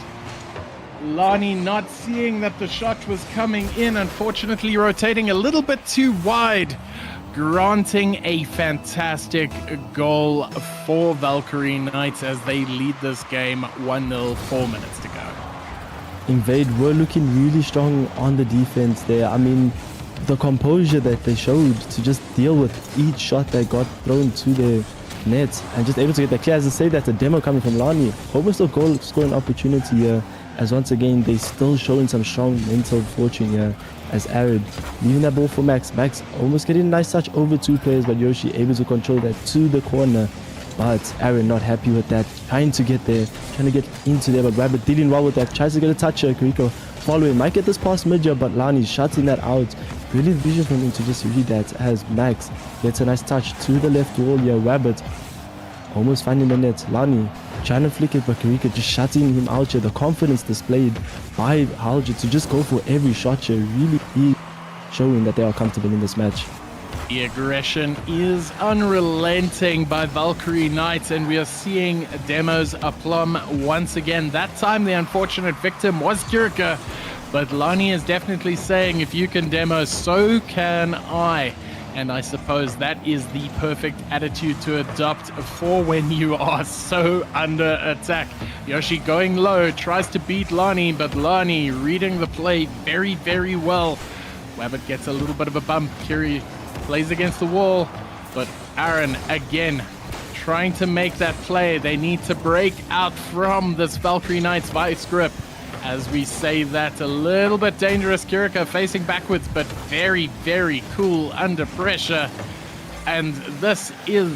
Lani not seeing that the shot was coming in, unfortunately rotating a little bit too wide, granting a fantastic goal for Valkyrie Knights as they lead this game 1-0, 4 minutes to go. Invade were looking really strong on the defense there. I mean, the composure that they showed to just deal with each shot that got thrown to their net and just able to get the clear. As I say, that's a demo coming from Lani. Almost a goal scoring opportunity here. as once again they still showing some strong mental fortune here, as Aaron leaving that ball for Max. Max almost getting a nice touch over 2 players, but Yoshi able to control that to the corner. But Aaron not happy with that, trying to get there, trying to get into there, but Rabbit dealing well with that, tries to get a touch here. Kiriko following, might get this past mid-year, but Lani shutting that out. Brilliant vision from him to just read that, as Max gets a nice touch to the left wall here. Rabbit almost finding the net. Lani trying to flick it, but Kiriko just shutting him out here. The confidence displayed by Halja to just go for every shot here really is showing that they are comfortable in this match. The aggression is unrelenting by Valkyrie Knights, and we are seeing Demo's aplomb once again. That time the unfortunate victim was Kirika, but Lani is definitely saying, if you can Demo, so can I. And I suppose that is the perfect attitude to adopt for when you are so under attack. Yoshi going low, tries to beat Lani, but Lani reading the play very, very well. Wabbit gets a little bit of a bump. Kiri plays against the wall, but Aaron again trying to make that play. They need to break out from this Valkyrie Knights vice grip. As we say that, a little bit dangerous. Kirika facing backwards, but very, very cool under pressure. And this is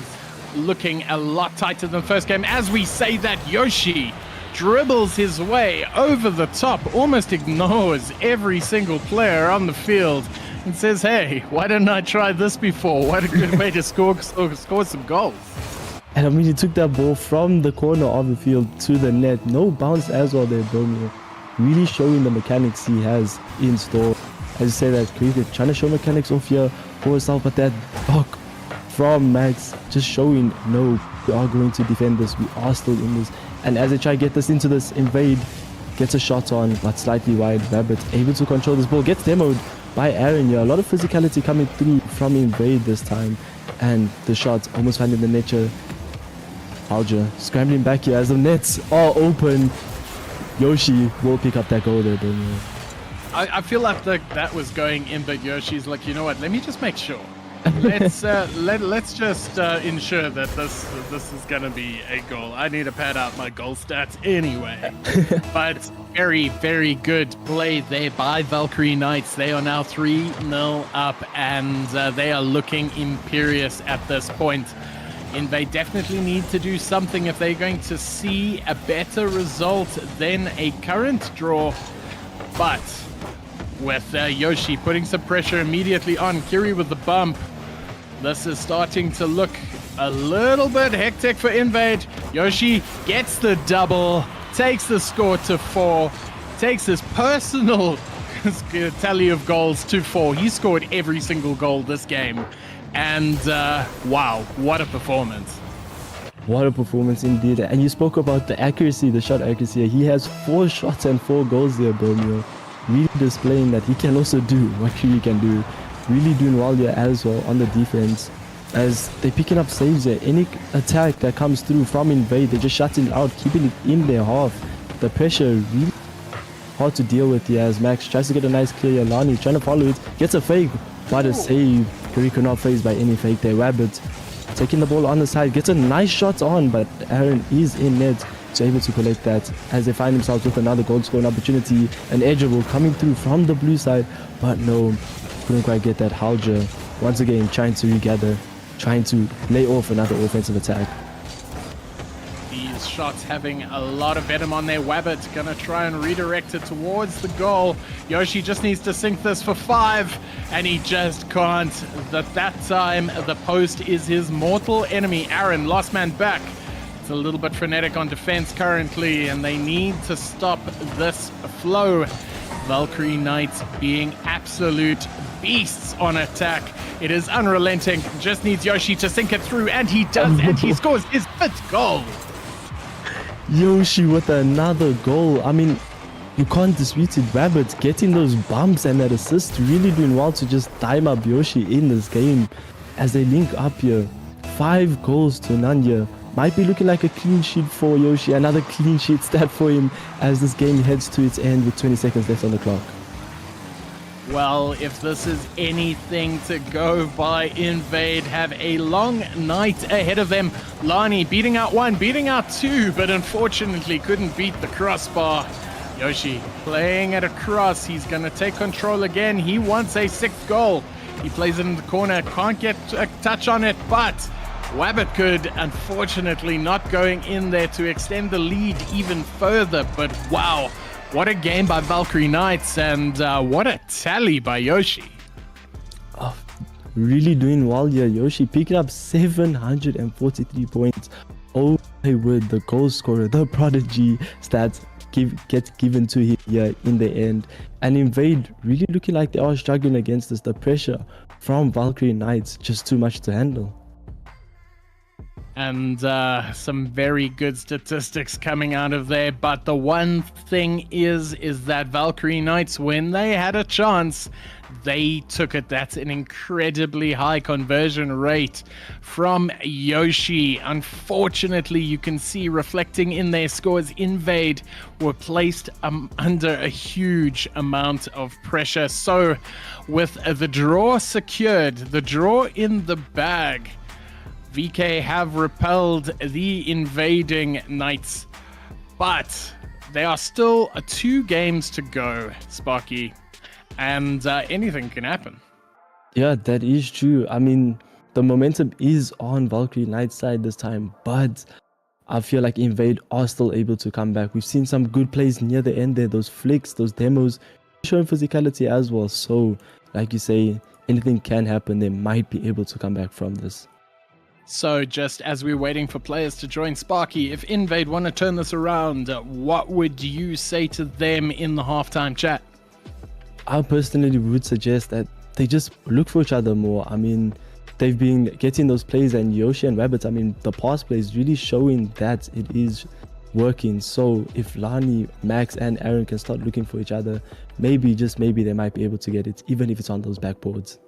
looking a lot tighter than the first game. As we say that, Yoshi dribbles his way over the top, almost ignores every single player on the field, and says, hey, why didn't I try this before? What a good way to score some goals. And I mean, he took that ball from the corner of the field to the net. No bounce as well there, Bromeo. Really showing the mechanics he has in store. As you say that, Kiriko trying to show mechanics off here for himself, but that block from Max just showing, no, we are going to defend this. We are still in this. And as they try to get this into this invade, gets a shot on, but slightly wide. Rabbit able to control this ball, gets demoed by Aaron here. A lot of physicality coming through from invade this time. And the shot almost finding the net here. Alja scrambling back here as the nets are open. Yoshi will pick up that goal there, Bromeo. I feel like that was going in, but Yoshi's like, you know what? Let me just make sure. Let's just ensure that this is gonna be a goal. I need to pad out my goal stats anyway. But very, very good play there by Valkyrie Knights. They are now 3-0 up, and they are looking imperious at this point. And they definitely need to do something if they're going to see a better result than a current draw. But with Yoshi putting some pressure immediately on, Kiri with the bump, this is starting to look a little bit hectic for Invade. Yoshi gets the double, takes the score to 4, takes his personal tally of goals to 4. He scored every single goal this game. And wow, what a performance. What a performance indeed. And you spoke about the accuracy, the shot accuracy. He has 4 shots and 4 goals there, Bromeo. Really displaying that he can also do what Kiri can do. Really doing well here as well on the defense. As they're picking up saves there. Any attack that comes through from Invade, they're just shutting it out, keeping it in their half. The pressure really hard to deal with here as Max tries to get a nice clear. Lani trying to follow it, gets a fake, but a save. Kiriko not phased by any fake there. Rabbit taking the ball on the side, gets a nice shot on, but Aaron is in net, so able to collect that as they find themselves with another goal scoring opportunity. An edgeable coming through from the blue side, but no, couldn't quite get that. Halja once again trying to regather, trying to lay off another offensive attack. These shots having a lot of venom on their. Wabbit gonna try and redirect it towards the goal. Yoshi just needs to sink this for 5, and he just can't. That time the post is his mortal enemy. Aaron, last man back. It's a little bit frenetic on defense currently, and they need to stop this flow. Valkyrie Knights being absolute beasts on attack. It is unrelenting. Just needs Yoshi to sink it through, and he does, and he scores his 5th goal. Yoshi with another goal. I mean, you can't dispute it. Rabbit getting those bumps and that assist, really doing well to just time up Yoshi in this game as they link up here. 5 goals to none here. Might be looking like a clean sheet for Yoshi. Another clean sheet stat for him as this game heads to its end with 20 seconds left on the clock. Well, if this is anything to go by, Invade have a long night ahead of them. Lani beating out 1, beating out 2, but unfortunately couldn't beat the crossbar. Yoshi playing it across. He's going to take control again. He wants a 6th goal. He plays it in the corner. Can't get a touch on it, but Wabbit could, unfortunately, not going in there to extend the lead even further. But wow, what a game by Valkyrie Knights, and what a tally by Yoshi. Oh, really doing well here. Yoshi picking up 743 points. Oh my word, the goal scorer, the prodigy stats gets given to him here in the end. And Invade really looking like they are struggling against this. The pressure from Valkyrie Knights, just too much to handle. And some very good statistics coming out of there. But the one thing is that Valkyrie Knights, when they had a chance, they took it. That's an incredibly high conversion rate from Yoshi. Unfortunately, you can see reflecting in their scores, Invade were placed under a huge amount of pressure. So with the draw secured, the draw in the bag, VK have repelled the invading Knights, but there are still 2 games to go, Sparky, and anything can happen. Yeah, that is true. I mean, the momentum is on Valkyrie Knight's side this time, but I feel like Invade are still able to come back. We've seen some good plays near the end there, those flicks, those demos, showing physicality as well. So, like you say, anything can happen. They might be able to come back from this. So just as we're waiting for players to join Sparky, if Invade want to turn this around, what would you say to them in the halftime chat? I personally would suggest that they just look for each other more. I mean, they've been getting those plays, and Yoshi and Rabbit, I mean, the pass play is really showing that it is working. So if Lani, Max and Aaron can start looking for each other, maybe, just maybe, they might be able to get it, even if it's on those backboards.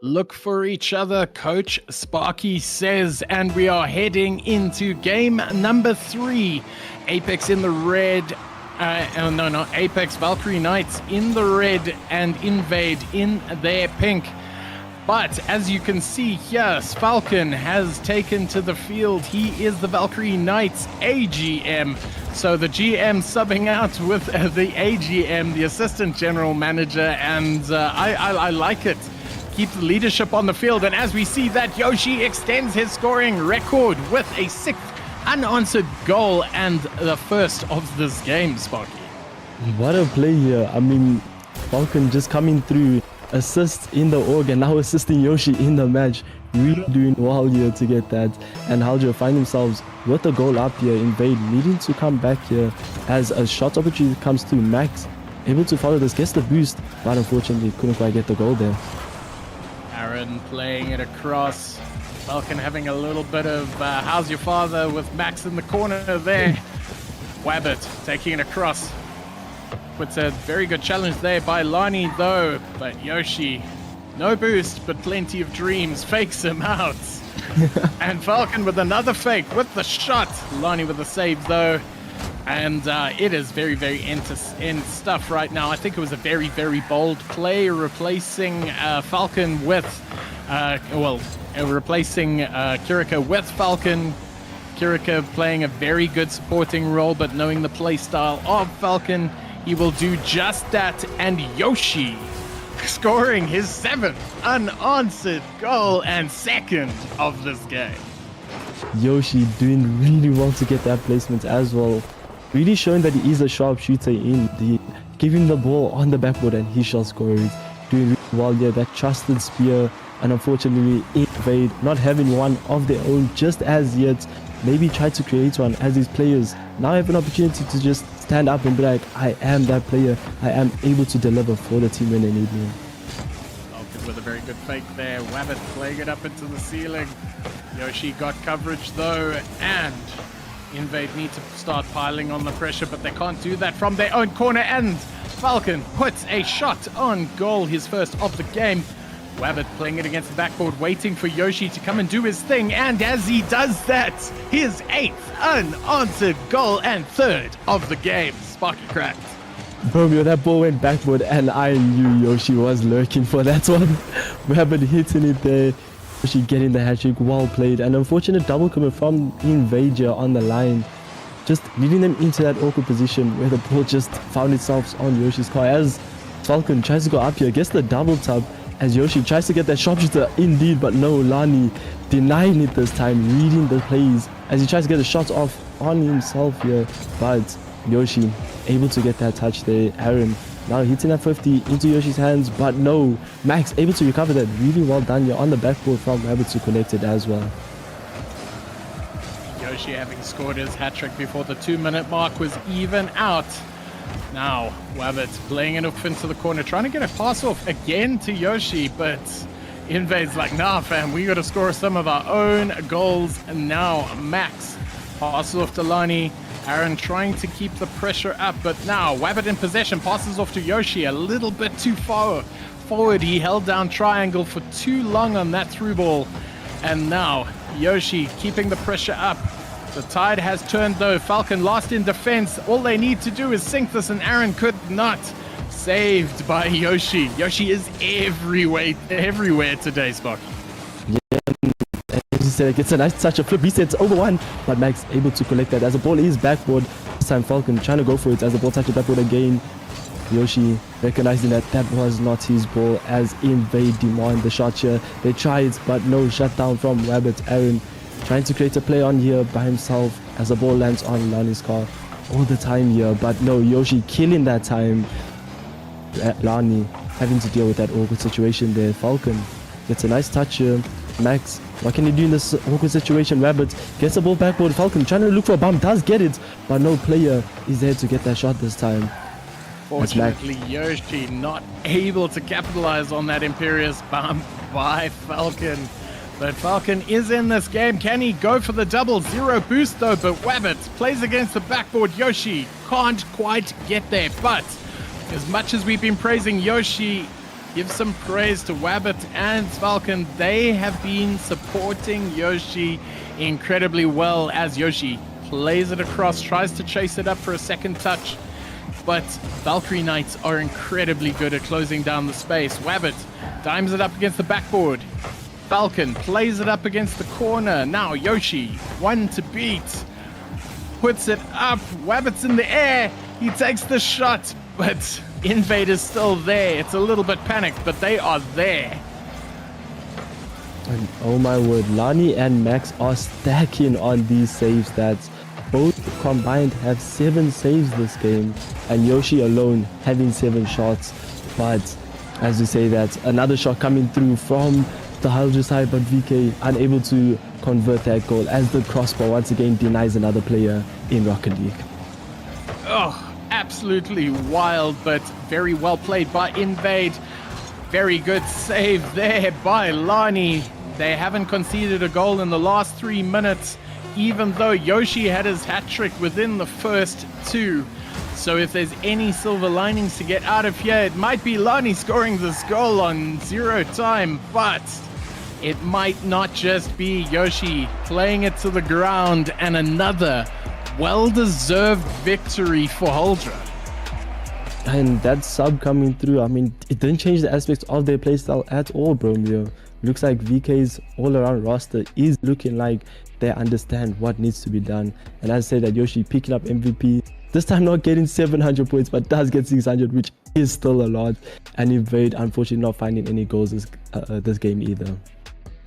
Look for each other, Coach Sparky says, and we are heading into game number 3. Apex in the red. Apex Valkyrie Knights in the red and Invade in their pink. But as you can see here, Falcon has taken to the field. He is the Valkyrie Knights AGM. So the GM subbing out with the AGM, the Assistant General Manager, and I like it. Keep the leadership on the field, and as we see that, Yoshi extends his scoring record with a 6th unanswered goal and the first of this game, Sparky. What a play here. I mean, Falcon just coming through, assists in the org, and now assisting Yoshi in the match. Really doing well here to get that. And Haljo find themselves with the goal up here. Invade needing to come back here as a shot opportunity comes to Max. Able to follow this, gets the boost, but unfortunately couldn't quite get the goal there. Aaron playing it across. Falcon having a little bit of how's your father with Max in the corner there. Wabbit taking it across. Puts a very good challenge there by Lani though. But Yoshi, no boost, but plenty of dreams. Fakes him out. And Falcon with another fake with the shot. Lani with the save though. And it is very, very intense stuff right now. I think it was a very, very bold play replacing Falcon with, replacing Kirika with Falcon. Kirika playing a very good supporting role, but knowing the play style of Falcon, he will do just that. And Yoshi scoring his 7th unanswered goal and 2nd of this game. Yoshi doing really well to get that placement as well. Really showing that he is a sharpshooter in the giving the ball on the backboard and he shall score it. Doing really well here, that trusted spear, and unfortunately Invade not having one of their own just as yet. Maybe try to create one as these players now have an opportunity to just stand up and be like, I am that player, I am able to deliver for the team when they need me. Falcon with a very good fake there. Wabbit playing it up into the ceiling. Yoshi got coverage though, and Invade need to start piling on the pressure, but they can't do that from their own corner, and Falcon puts a shot on goal, his first of the game. Wabbit playing it against the backboard, waiting for Yoshi to come and do his thing, and as he does that, his 8th unanswered goal and 3rd of the game. Sparky cracked. Romeo, that ball went backward and I knew Yoshi was lurking for that one. Wabbit hitting it there. Yoshi getting the hat trick, well played. An unfortunate double coming from Invader on the line. just leading them into that awkward position where the ball just found itself on Yoshi's car as Falcon tries to go up here, gets the double tap as Yoshi tries to get that sharpshooter indeed, but no, Lani denying it this time, reading the plays as he tries to get a shot off on himself here, but Yoshi able to get that touch there. Aaron now hitting that 50 into Yoshi's hands, but no, Max able to recover that. Really well done here on the backboard from Rabbit to connect it as well. Yoshi having scored his hat-trick before the 2-minute mark was even out. Now, Wabbit playing it off into the corner, trying to get a pass off again to Yoshi, but Invade's like, nah, fam, we got to score some of our own goals. And now Max passes off to Lani. Aaron trying to keep the pressure up, but now Wabbit in possession, passes off to Yoshi a little bit too far forward. He held down triangle for too long on that through ball. And now Yoshi keeping the pressure up. The tide has turned though. Falcon lost in defense. All they need to do is sink this, and Aaron could not. Saved by Yoshi. Yoshi is everywhere today, Spock. As you said, gets a nice touch of flip. He sets over one, but Max able to collect that as the ball is backboard. This time Falcon trying to go for it as the ball touches backboard again. Yoshi recognizing that that was not his ball as Invade demand the shot here. They tried, but no shutdown from Rabbit. Aaron trying to create a play on here by himself as the ball lands on Lani's car all the time here, but no, Yoshi killing that time. Lani having to deal with that awkward situation there. Falcon gets a nice touch here. Max, what can he do in this awkward situation? Rabbit gets the ball backboard. Falcon trying to look for a bump, does get it, but no player is there to get that shot this time. Fortunately, Yoshi not able to capitalize on that imperious bump by Falcon. But Falcon is in this game. Can he go for the double? Zero boost though, but Wabbit plays against the backboard. Yoshi can't quite get there, but as much as we've been praising Yoshi, give some praise to Wabbit and Falcon. They have been supporting Yoshi incredibly well as Yoshi plays it across, tries to chase it up for a second touch. But Valkyrie Knights are incredibly good at closing down the space. Wabbit dimes it up against the backboard. Falcon plays it up against the corner. Now Yoshi, one to beat. Puts it up. Wabbit's in the air. He takes the shot, but Invade is still there. It's a little bit panicked, but they are there. And oh my word, Lani and Max are stacking on these save stats. Both combined have 7 saves this game, and Yoshi alone having 7 shots. But as we say that, another shot coming through from the Hydra side, but VK unable to convert that goal as the crossbar once again denies another player in Rocket League. Oh, absolutely wild, but very well played by Invade. Very good save there by Lani. They haven't conceded a goal in the last 3 minutes, even though Yoshi had his hat-trick within the first 2. So if there's any silver linings to get out of here, it might be Lani scoring this goal on 0 time, but it might not just be Yoshi playing it to the ground, and another well-deserved victory for Huldra. And that sub coming through, I mean, it didn't change the aspects of their playstyle at all, Bromeo. Looks like VK's all-around roster is looking like they understand what needs to be done. And as I say that, Yoshi picking up MVP, this time not getting 700 points, but does get 600, which is still a lot. And Invade, unfortunately, not finding any goals this game either.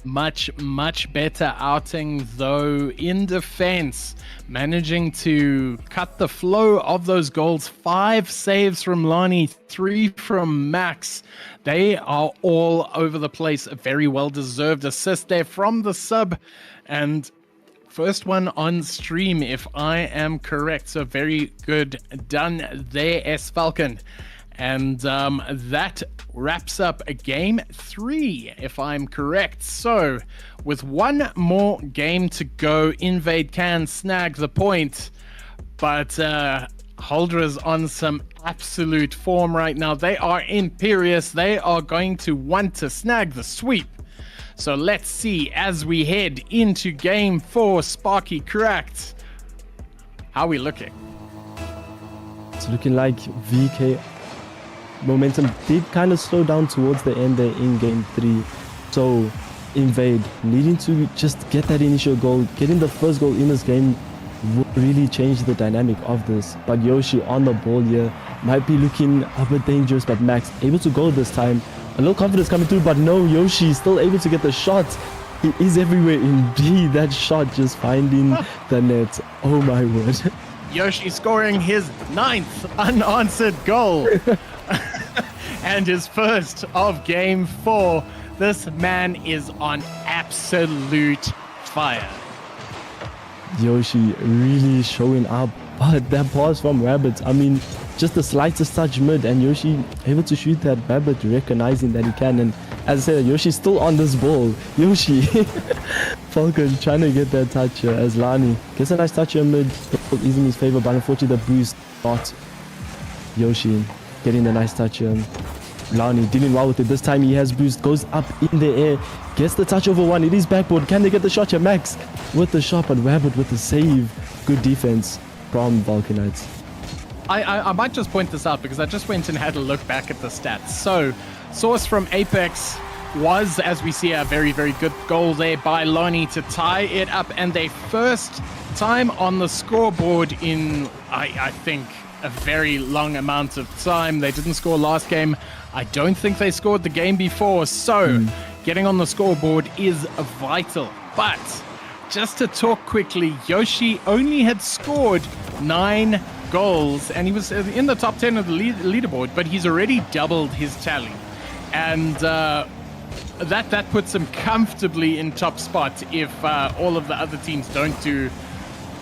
Much better outing though in defense, managing to cut the flow of those goals. 5 saves from Lani, 3 from Max. They are all over the place. A very well deserved assist there from the sub, and first one on stream if I am correct. So very good done there, S Falcon. And that wraps up game 3, if I'm correct. So, with one more game to go, Invade can snag the point. But Huldra's on some absolute form right now. They are imperious. They are going to want to snag the sweep. So let's see as we head into game 4, Sparky Cracked. How are we looking? It's looking like VK momentum did kind of slow down towards the end there in game 3. So Invade needing to just get that initial goal, getting the first goal in this game will really change the dynamic of this. But Yoshi on the ball here might be looking a bit dangerous, but Max able to go this time. A little confidence coming through, but no, Yoshi still able to get the shot. He is everywhere indeed. That shot just finding the net. Oh my word. Yoshi scoring his 9th unanswered goal. And his first of game 4. This man is on absolute fire. Yoshi really showing up, but that pass from Rabbit, I mean, just the slightest touch mid, and Yoshi able to shoot that. Rabbit recognizing that he can, and as I said, Yoshi's still on this ball. Yoshi, Falcon trying to get that touch here as Lani gets a nice touch here mid, is in his favor, but unfortunately the boost not. Yoshi getting a nice touch here. Lani dealing well with it. This time he has boost, goes up in the air, gets the touch over one. It is backboard. Can they get the shot here? Max with the shot, but Rabbit with the save. Good defense from Vulcanites. I might just point this out because I just went and had a look back at the stats. So, source from Apex was, as we see, a very, very good goal there by Lonnie to tie it up. And their first time on the scoreboard in, I think, a very long amount of time. They didn't score last game. I don't think they scored the game before. So, getting on the scoreboard is vital. But, just to talk quickly, Yoshi only had scored 9 goals, and he was in the top 10 of the leaderboard, but he's already doubled his tally. And that puts him comfortably in top spot if all of the other teams don't do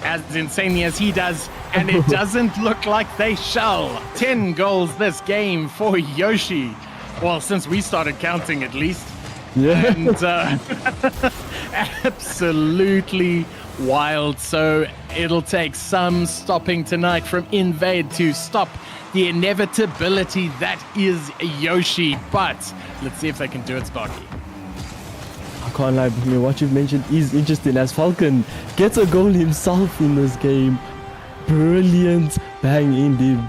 as insanely as he does, and it doesn't look like they shall. 10 goals this game for Yoshi. Well, since we started counting at least. Yeah. And absolutely wild. So it'll take some stopping tonight from Invade to stop the inevitability that is Yoshi. But let's see if they can do it, Sparky. I can't lie, but what you've mentioned is interesting as Falcon gets a goal himself in this game. Brilliant bang indeed.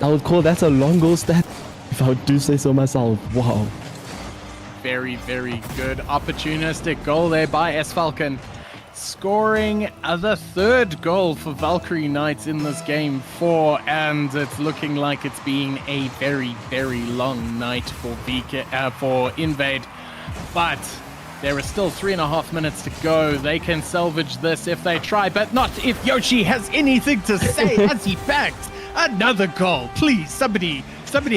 I would call that a long goal stat if I would do say so myself. Wow. Very, very good opportunistic goal there by S Falcon. Scoring the 3rd goal for Valkyrie Knights in this game 4, and it's looking like it's been a very, very long night for for Invade. But there are still 3.5 minutes to go. They can salvage this if they try, but not if Yoshi has anything to say as he backed another goal. Please, somebody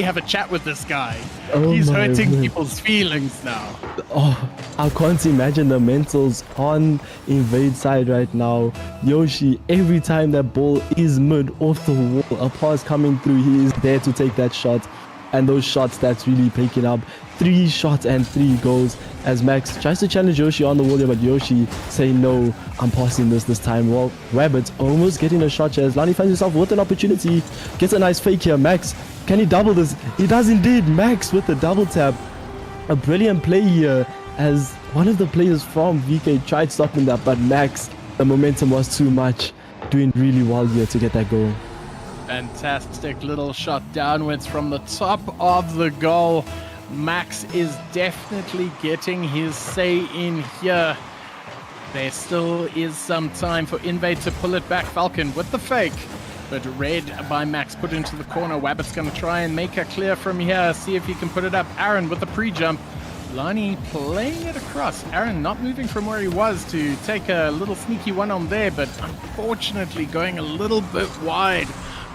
have a chat with this guy. Oh, he's my hurting word. people's feelings now. Oh, I can't imagine the mentals on Invade side right now. Yoshi, every time that ball is mid off the wall, a pass coming through, he is there to take that shot. And those shots that's really picking up. 3 shots and 3 goals as Max tries to challenge Yoshi on the wall here, but Yoshi saying no, I'm passing this time. Well, Rabbit almost getting a shot here as Lani finds himself with an opportunity. Gets a nice fake here. Max, can he double this? He does indeed. Max with the double tap. A brilliant play here as one of the players from VK tried stopping that, but Max, the momentum was too much. Doing really well here to get that goal. Fantastic little shot downwards from the top of the goal. Max is definitely getting his say in here. There still is some time for Invade to pull it back. Falcon with the fake, but read by Max, put into the corner. Wabbit's going to try and make a clear from here, see if he can put it up. Aaron with the pre-jump. Lani playing it across. Aaron not moving from where he was to take a little sneaky one on there, but unfortunately going a little bit wide.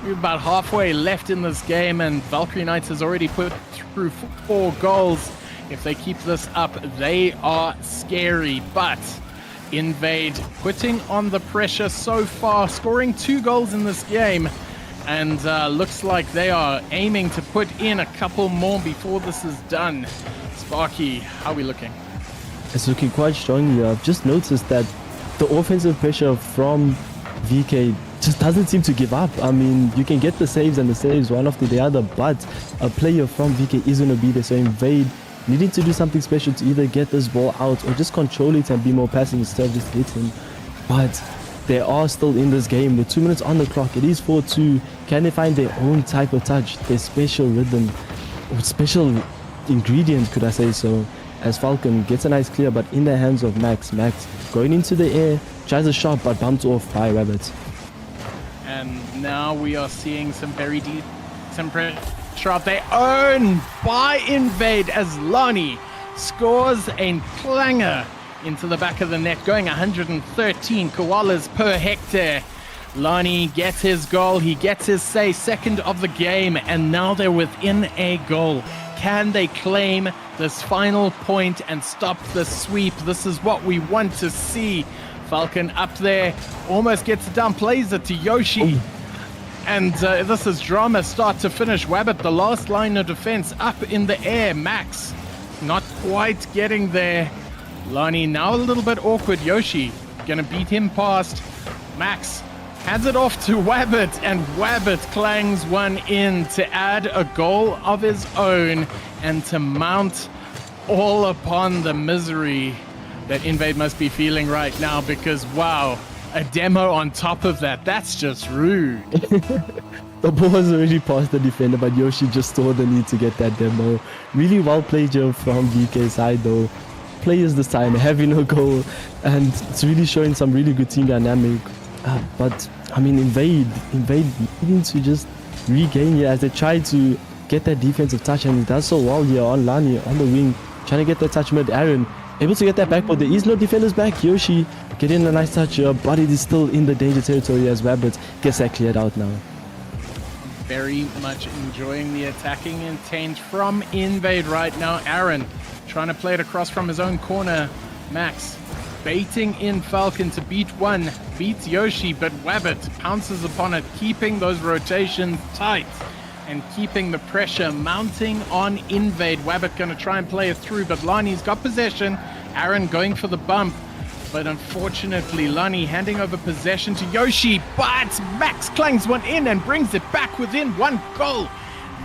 We're about halfway left in this game, and Valkyrie Knights has already put through 4 goals. If they keep this up, they are scary. But Invade putting on the pressure so far, scoring 2 goals in this game, and looks like they are aiming to put in a couple more before this is done. Sparky, how are we looking? It's looking quite strong here. I've just noticed that the offensive pressure from VK just doesn't seem to give up. I mean, you can get the saves and the saves one after the other, but a player from VK is going to be there. So Invade needing to do something special to either get this ball out or just control it and be more passive instead of just hit him. But they are still in this game. With 2 minutes on the clock, it is 4-2. Can they find their own type of touch, their special rhythm, or special ingredient, could I say so? As Falcon gets a nice clear, but in the hands of Max. Max going into the air, tries a shot, but bumped off by Rabbit. And now we are seeing some very decent pressure of their own by Invade as Lonnie scores a clanger into the back of the net, going 113 koalas per hectare. Lonnie gets his goal, he gets his say, second of the game, and now they're within a goal. Can they claim this final point and stop the sweep? This is what we want to see. Falcon up there, almost gets it down, plays it to Yoshi. And this is drama start to finish. Wabbit, the last line of defense, up in the air. Max, not quite getting there. Lonnie now a little bit awkward. Yoshi gonna beat him past. Max hands it off to Wabbit, and Wabbit clangs one in to add a goal of his own and to mount all upon the misery that Invade must be feeling right now, because wow, a demo on top of that, that's just rude. The ball was already past the defender, but Yoshi just saw the need to get that demo. Really well played here from VK's side though. Players this time having a goal, and it's really showing some really good team dynamic. But I mean, Invade needing to just regain here as they try to get that defensive touch, and he does so well here on Lani on the wing, trying to get that touch mid. Aaron able to get that back, but there is no defenders back. Yoshi getting a nice touch here, but it is still in the danger territory as Wabbit gets that cleared out now. Very much enjoying the attacking intent from Invade right now. Aaron trying to play it across from his own corner. Max baiting in Falcon to beat one, beats Yoshi, but Wabbit pounces upon it, keeping those rotations tight and keeping the pressure mounting on Invade. Wabbit going to try and play it through, but Lani's got possession. Aaron going for the bump, but unfortunately Lani handing over possession to Yoshi, but Max clangs one in and brings it back within one goal.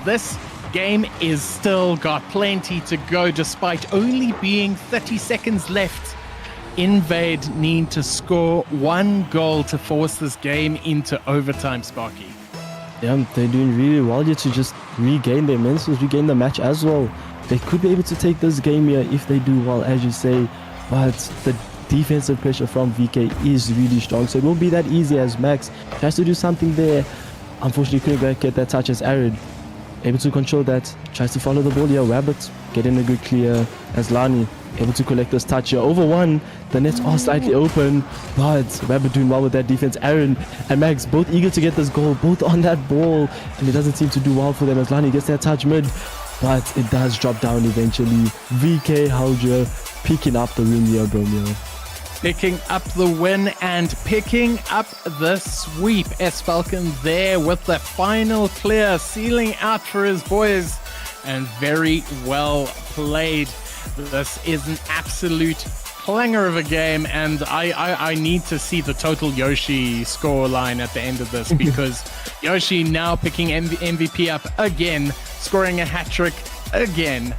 This game is still got plenty to go despite only being 30 seconds left. Invade need to score one goal to force this game into overtime, Sparky. Yeah, they're doing really well here to just regain their mental, regain the match as well. They could be able to take this game here if they do well, as you say, but the defensive pressure from VK is really strong, so it won't be that easy as Max tries to do something there. Unfortunately, couldn't get that touch as Aaron able to control that, tries to follow the ball here. Wabbit getting a good clear as Lani able to collect this touch here. Over one, the nets are slightly open, but Wabbit doing well with that defense. Aaron and Max both eager to get this goal, both on that ball, and it doesn't seem to do well for them as Lani gets that touch mid, but it does drop down eventually. VK Hauger picking up the win here, Bromeo. Picking up the win and picking up the sweep. S Falcon there with the final clear, sealing out for his boys, and very well played. This is an absolute clanger of a game, and I need to see the total Yoshi score line at the end of this, because Yoshi now picking MVP up again, scoring a hat-trick again,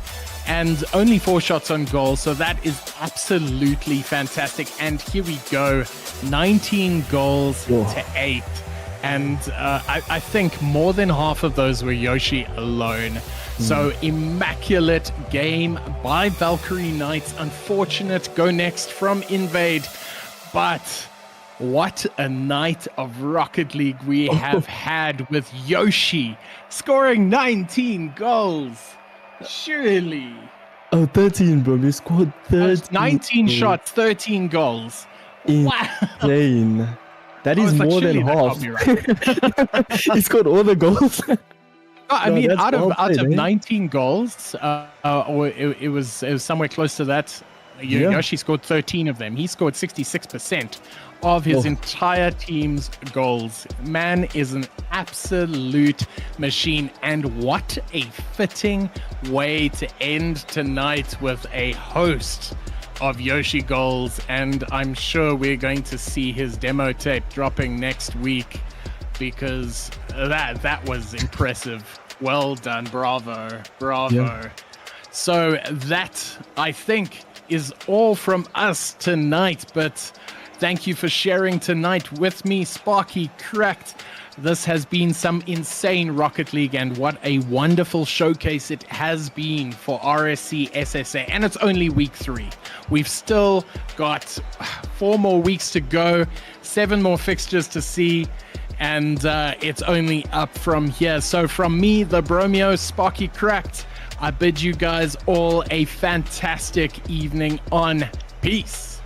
and only 4 shots on goal, so that is absolutely fantastic. And here we go, 19 goals to 8. And I think more than half of those were Yoshi alone. So immaculate game by Valkyrie Knights. Unfortunate go next from Invade. But what a night of Rocket League we have had with Yoshi scoring 19 goals. Surely. Oh, 13, bro. We scored 13. 19 shots, 13 goals. Wow. Insane. That is more than half. Right. He scored all the goals. I mean, out of eh? 19 goals, or it was somewhere close to that. Yoshi scored 13 of them. He scored 66% of his entire team's goals. Man is an absolute machine. And what a fitting way to end tonight with a host of Yoshi goals. And I'm sure we're going to see his demo tape dropping next week, because that was impressive. Well done. Bravo. Yeah. So that, I think, is all from us tonight. But thank you for sharing tonight with me, Sparky Cracked. This has been some insane Rocket League, and what a wonderful showcase it has been for RSC SSA. And it's only week 3. We've still got 4 more weeks to go, 7 more fixtures to see. and it's only up from here. So from me, the Bromeo, Sparky Cracked, I bid you guys all a fantastic evening on. Peace.